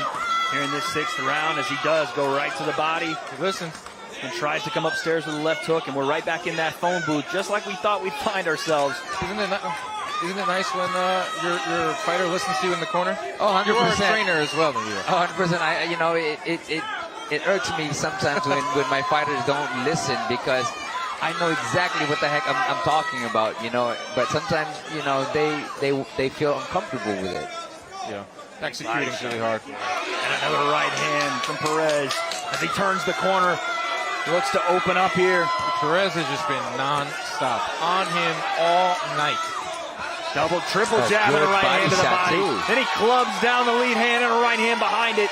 here in this 6th round, as he does go right to the body. Listen. And tries to come upstairs with a left hook, and we're right back in that phone booth, just like we thought we'd find ourselves. Isn't it nice when your fighter listens to you in the corner? Oh, 100%. You're a trainer as well, then you are. 100%. It irks me sometimes when my fighters don't listen, because I know exactly what the heck I'm talking about, you know. But sometimes, you know, they feel uncomfortable with it. Yeah, executing is really hard. And another right hand from Perez as he turns the corner. He looks to open up here. Perez has just been non-stop on him all night. Double, triple jab and a right hand to the body. Then he clubs down the lead hand and a right hand behind it.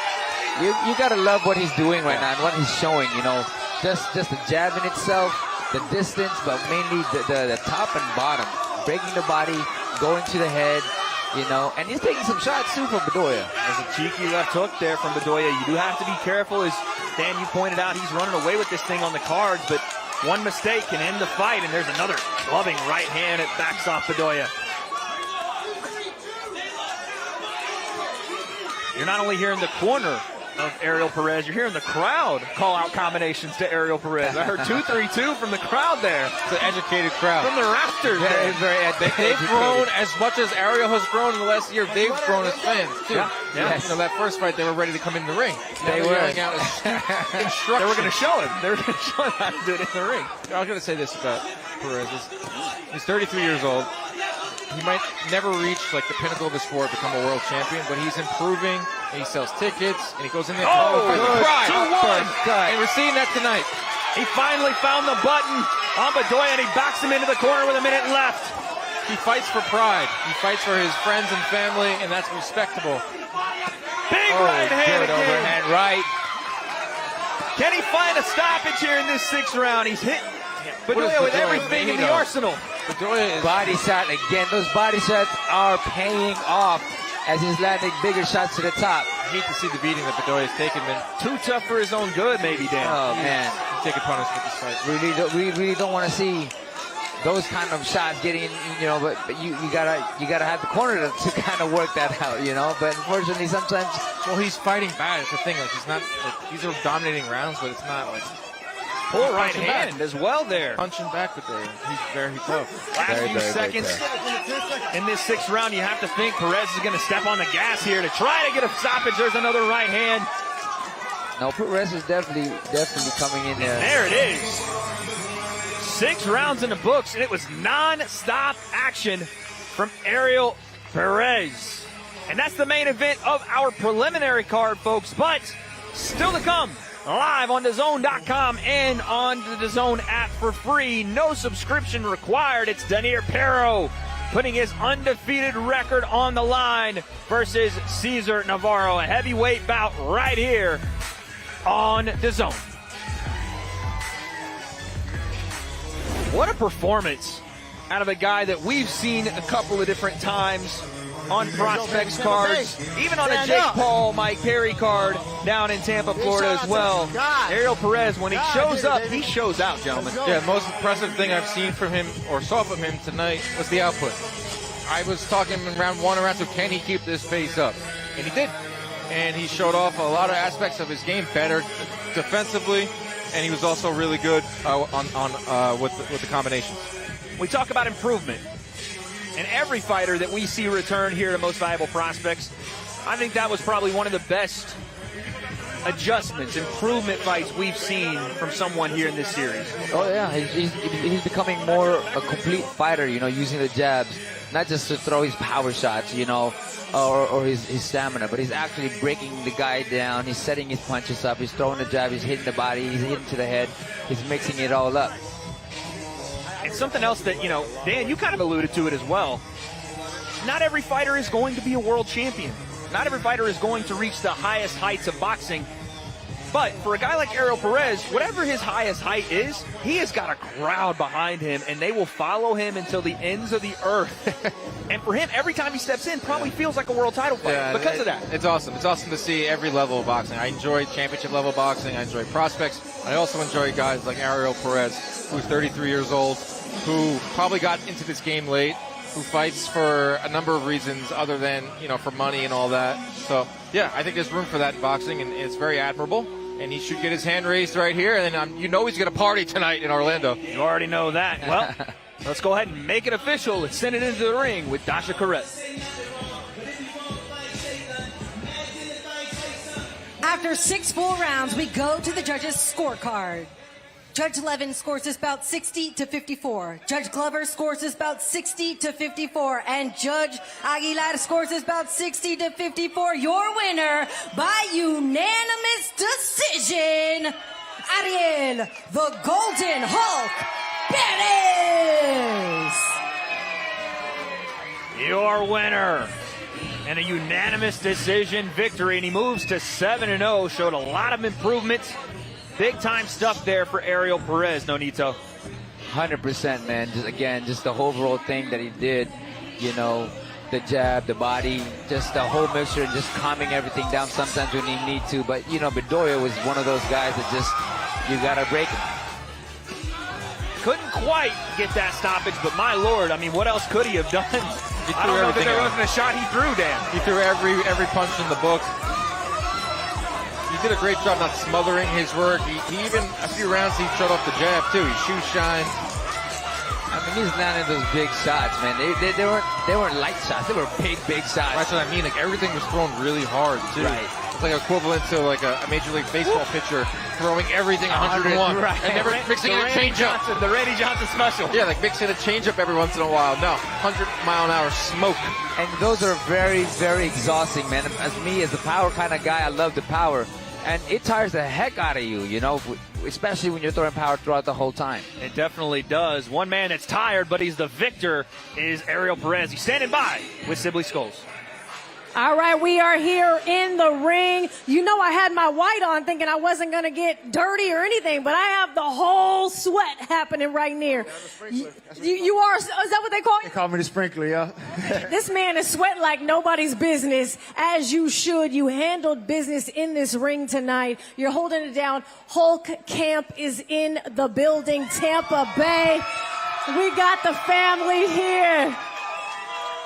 You gotta love what he's doing right now and what he's showing. You know, just the jab in itself, the distance, but mainly the top and bottom, breaking the body, going to the head. You know, and he's taking some shots too from Bedoya. There's a cheeky left hook there from Bedoya. You do have to be careful, as Dan, you pointed out. He's running away with this thing on the cards, but one mistake can end the fight. And there's another clubbing right hand. It backs off Bedoya. You're not only hearing the corner of Ariel Perez, you're hearing the crowd call out combinations to Ariel Perez. I heard 2-3-2 from the crowd there. It's an educated crowd. From the rafters. They've grown as much as Ariel has grown in the last year. They've grown as fans, too. Yeah. Yes. You know, that first fight, they were ready to come in the ring. They were. Yelling out instructions. They were going to show him. They were going to show him how to do it in the ring. I was going to say this about Perez. He's 33 years old. He might never reach like the pinnacle of the sport, become a world champion, but he's improving, and he sells tickets, and he goes in there. Pride. 2-1. And we're seeing that tonight. He finally found the button on Bedoya, and he backs him into the corner with a minute left. He fights for pride. He fights for his friends and family, and that's respectable. Big right hand again. Overhand right. Can he find a stoppage here in this 6th round? He's hit Bedoya with everything in the arsenal. Bedoya is body shot again. Those body shots are paying off as he's landing bigger shots to the top. I hate to see the beating that Bedoya has taken, man. Too tough for his own good, maybe, Dan. Oh, man. He's taking punishment this fight. We really don't want to see those kind of shots getting, you know, but you gotta have the corner to kind of work that out, you know. But unfortunately, sometimes. Well, he's fighting bad. It's the thing. Like, he's not. Like, these are dominating rounds, but it's not like. Full right hand as well there. Punching back with Bedoya. He's very tough. Last few seconds in this 6th round, you have to think Perez is going to step on the gas here to try to get a stoppage. There's another right hand. No, Perez is definitely coming in there. There it is. 6 rounds in the books, and it was non-stop action from Ariel Perez. And that's the main event of our preliminary card, folks. But still to come. Live on DAZN.com and on the DAZN app for free. No subscription required. It's Dainier Pero putting his undefeated record on the line versus Cesar Navarro. A heavyweight bout right here on DAZN. What a performance out of a guy that we've seen a couple of different times on prospects cards, even on a Jake Paul, Mike Perry card down in Tampa, Florida as well. Ariel Perez, when he shows up, he shows out, gentlemen. Yeah, the most impressive thing I've seen from him or saw from him tonight was the output. I was talking in round 1 and round 2, can he keep this pace up? And he did. And he showed off a lot of aspects of his game better defensively, and he was also really good with the combinations. We talk about improvement. and every fighter that we see return here to Most Valuable Prospects, I think that was probably one of the best adjustments, improvement fights we've seen from someone here in this series. Oh yeah, he's becoming more a complete fighter, you know, using the jabs, not just to throw his power shots, you know, or his stamina, but he's actually breaking the guy down. He's setting his punches up, he's throwing the jab, he's hitting the body, he's hitting to the head, he's mixing it all up. And something else that, you know, Dan, you kind of alluded to it as well. Not every fighter is going to be a world champion. Not every fighter is going to reach the highest heights of boxing. But for a guy like Ariel Perez, whatever his highest height is, he has got a crowd behind him, and they will follow him until the ends of the earth. And for him, every time he steps in, probably feels like a world title fight because of that. It's awesome. It's awesome to see every level of boxing. I enjoy championship level boxing. I enjoy prospects. I also enjoy guys like Ariel Perez, who's 33 years old, who probably got into this game late, who fights for a number of reasons other than, you know, for money and all that. So, yeah, I think there's room for that in boxing, and it's very admirable. And he should get his hand raised right here, and then you know he's going to party tonight in Orlando. You already know that. Well, let's go ahead and make it official and send it into the ring with Dasha Carez. After 6 full rounds, we go to the judges' scorecard. Judge Levin scores this bout 60 to 54. Judge Glover scores this bout 60 to 54. And Judge Aguilar scores this bout 60 to 54. Your winner by unanimous decision, Ariel, the Golden Hulk, Perez. Your winner and a unanimous decision victory, and he moves to 7-0. Showed a lot of improvements. Big time stuff there for Ariel Perez, Nonito. 100%, man. Just the overall thing that he did, you know, the jab, the body, just the whole mixture, and just calming everything down sometimes when you need to. But, you know, Bedoya was one of those guys that just, you got to break him. Couldn't quite get that stoppage, but my Lord, I mean, what else could he have done? I don't know that there wasn't a shot he threw, Dan. He threw every punch in the book. He did a great job not smothering his work. He even, a few rounds, he shut off the jab, too. He shoe shined. I mean, he's landing those big shots, man. They weren't light shots. They were big shots. That's what I mean. Like, everything was thrown really hard, too. Right. It's like equivalent to, like, a Major League Baseball pitcher throwing everything 101. Right. And never mixing in a changeup. The Randy Johnson special. Yeah, like mixing a changeup every once in a while. No, 100-mile-an-hour smoke. And those are very, very exhausting, man. As a power kind of guy, I love the power. And it tires the heck out of you, you know, especially when you're throwing power throughout the whole time. It definitely does. One man that's tired, but he's the victor, is Ariel Perez. He's standing by with Sibley Scholes. All right, we are here in the ring. You know I had my white on thinking I wasn't going to get dirty or anything, but I have the whole sweat happening right near. You are, is that what they call you? They call me the sprinkler, yeah. This man is sweating like nobody's business, as you should. You handled business in this ring tonight. You're holding it down. Hulk Camp is in the building, Tampa Bay. We got the family here.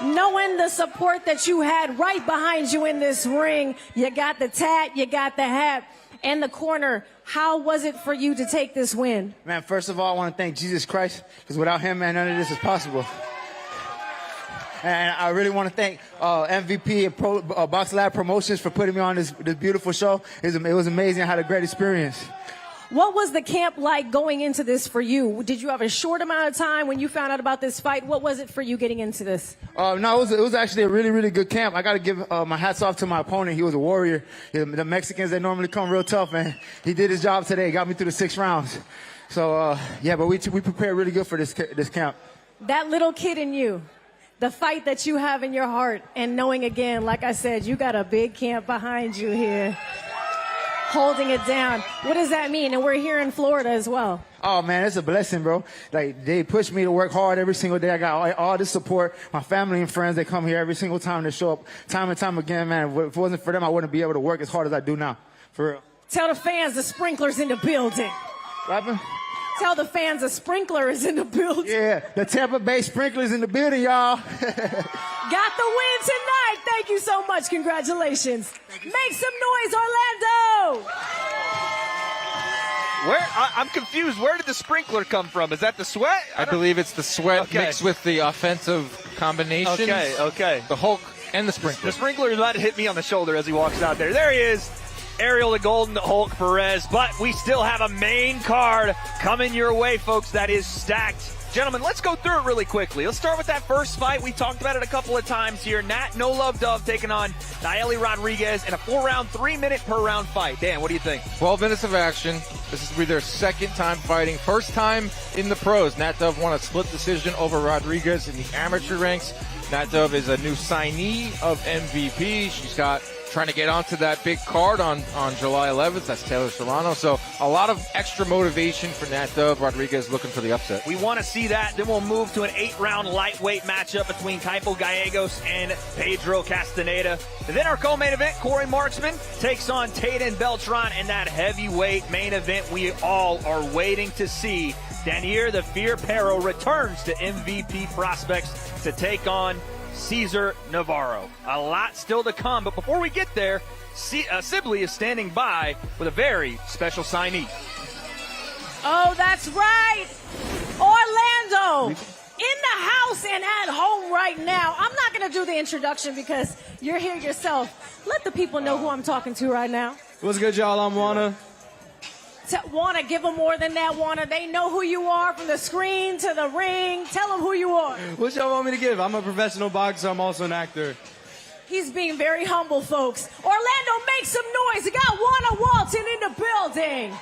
Knowing the support that you had right behind you in this ring, you got the tat, you got the hat, and the corner. How was it for you to take this win? Man, first of all, I want to thank Jesus Christ, because without him, man, none of this is possible. And I really want to thank MVP and Box Lab Promotions for putting me on this beautiful show. It was amazing. I had a great experience. What was the camp like going into this for you? Did you have a short amount of time when you found out about this fight? What was it for you getting into this? No, it was actually a really, really good camp. I got to give my hats off to my opponent. He was a warrior. The Mexicans, they normally come real tough, man. He did his job today. Got me through the 6 rounds. So, yeah, but we prepared really good for this camp. That little kid in you, the fight that you have in your heart, and knowing again, like I said, you got a big camp behind you here, holding it down. What does that mean? And we're here in Florida as well. Oh, man, it's a blessing, bro. Like, they push me to work hard every single day. I got all this support. My family and friends, they come here every single time to show up time and time again, man. If it wasn't for them, I wouldn't be able to work as hard as I do now. For real. Tell the fans the sprinkler's in the building. What happened? Tell the fans the sprinkler is in the building. Yeah, the Tampa Bay Sprinklers in the building, y'all. Got the win tonight. Thank you so much. Congratulations. Make some noise, Orlando. I'm confused. Where did the sprinkler come from? Is that the sweat? I believe it's the sweat mixed with the offensive combinations. Okay. The Hulk and the Sprinkler. The Sprinkler is about to hit me on the shoulder as he walks out there. There he is. Ariel the Golden Hulk Perez. But we still have a main card coming your way, folks, that is stacked. Gentlemen, let's go through it really quickly. Let's start with that first fight. We talked about it a couple of times here. Nat No Love Dove taking on Nayeli Rodriguez in a 4-round, 3-minute per round fight. Dan, what do you think? 12 minutes of action. This will be their second time fighting. First time in the pros. Nat Dove won a split decision over Rodriguez in the amateur ranks. Nat Dove is a new signee of MVP. She's trying to get onto that big card on July 11th. That's Taylor Serrano. So a lot of extra motivation for Nat Dove. Rodriguez looking for the upset. We want to see that. Then we'll move to an 8-round lightweight matchup between Kaipo Gallegos and Pedro Castaneda. And then our co-main event, Corey Marksman takes on Tayden Beltran in that heavyweight main event we all are waiting to see. Dainier the Fear Pero returns to MVP prospects to take on Cesar Navarro. A lot still to come, but before we get there, Sibley is standing by with a very special signee. Oh, that's right. Orlando in the house and at home right now. I'm not going to do the introduction because you're here yourself. Let the people know who I'm talking to right now. What's good, y'all? I'm Juana. Wanna give them more than that, Wanna. They know who you are from the screen to the ring. Tell them who you are. What y'all want me to give? I'm a professional boxer. I'm also an actor. He's being very humble, folks. Orlando, make some noise. We got Juana Walton in the building.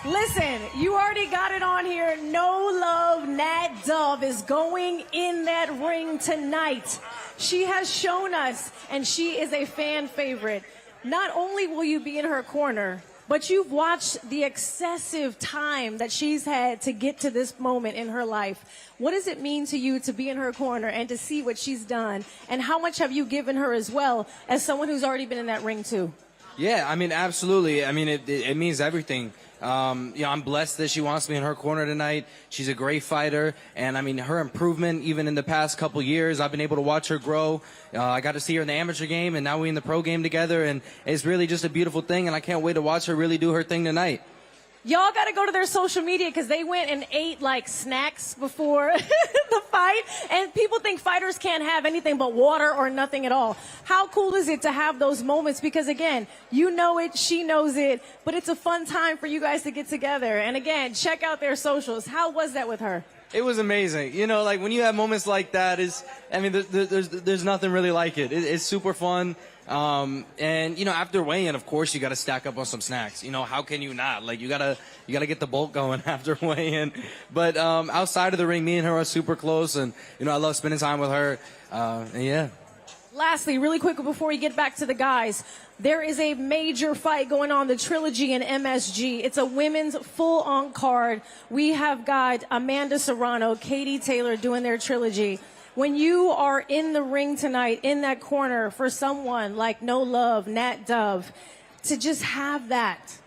Listen, you already got it on here. No Love Nat Dove is going in that ring tonight. She has shown us, and she is a fan favorite. Not only will you be in her corner, but you've watched the excessive time that she's had to get to this moment in her life. What does it mean to you to be in her corner and to see what she's done? And how much have you given her as well as someone who's already been in that ring too? Yeah, I mean, absolutely. I mean, it means everything. I'm blessed that she wants me in her corner tonight. She's a great fighter, and I mean, her improvement, even in the past couple years, I've been able to watch her grow. I got to see her in the amateur game, and now we're in the pro game together, and it's really just a beautiful thing, and I can't wait to watch her really do her thing tonight. Y'all got to go to their social media because they went and ate like snacks before the fight. And people think fighters can't have anything but water or nothing at all. How cool is it to have those moments? Because again, you know it, she knows it, but it's a fun time for you guys to get together. And again, check out their socials. How was that with her? It was amazing. You know, like when you have moments like that, there's nothing really like it. It's super fun. And you know, after weigh-in, of course, you got to stack up on some snacks. You know, how can you not? Like, you gotta get the bulk going after weigh-in. But outside of the ring, me and her are super close, and you know, I love spending time with her. And yeah. Lastly, really quick before we get back to the guys, there is a major fight going on, the Trilogy in MSG. It's a women's full-on card. We have got Amanda Serrano, Katie Taylor doing their Trilogy. When you are in the ring tonight, in that corner for someone like No Love, Nat Dove, to just have that,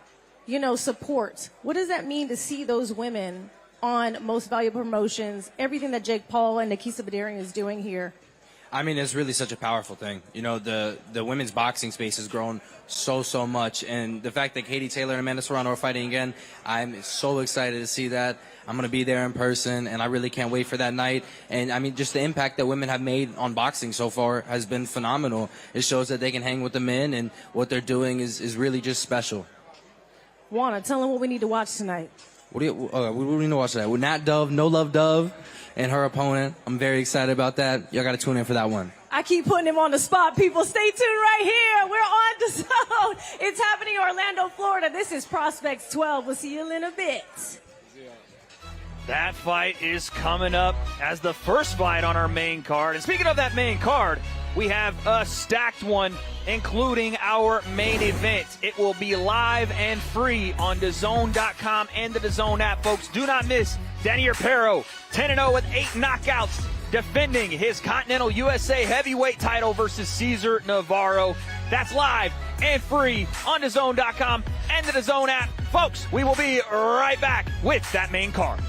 you know, support, what does that mean to see those women on Most Valuable Promotions, everything that Jake Paul and Nikisa Badarian is doing here? I mean, it's really such a powerful thing. You know, the women's boxing space has grown so much. And the fact that Katie Taylor and Amanda Serrano are fighting again, I'm so excited to see that. I'm going to be there in person, and I really can't wait for that night. And, I mean, just the impact that women have made on boxing so far has been phenomenal. It shows that they can hang with the men, and what they're doing is really just special. Juana, tell them what we need to watch tonight. What do we need to watch tonight? With Nat Dove, No Love Dove, and her opponent. I'm very excited about that. Y'all got to tune in for that one. I keep putting him on the spot, people. Stay tuned right here. We're on DAZN. It's happening in Orlando, Florida. This is Prospects 12. We'll see you in a bit. That fight is coming up as the first fight on our main card. And speaking of that main card, we have a stacked one, including our main event. It will be live and free on DAZN.com and the DAZN app, folks. Do not miss Dainier Pero, 10-0 with 8 knockouts, defending his Continental USA heavyweight title versus Cesar Navarro. That's live and free on DAZN.com and the DAZN app. Folks, we will be right back with that main card.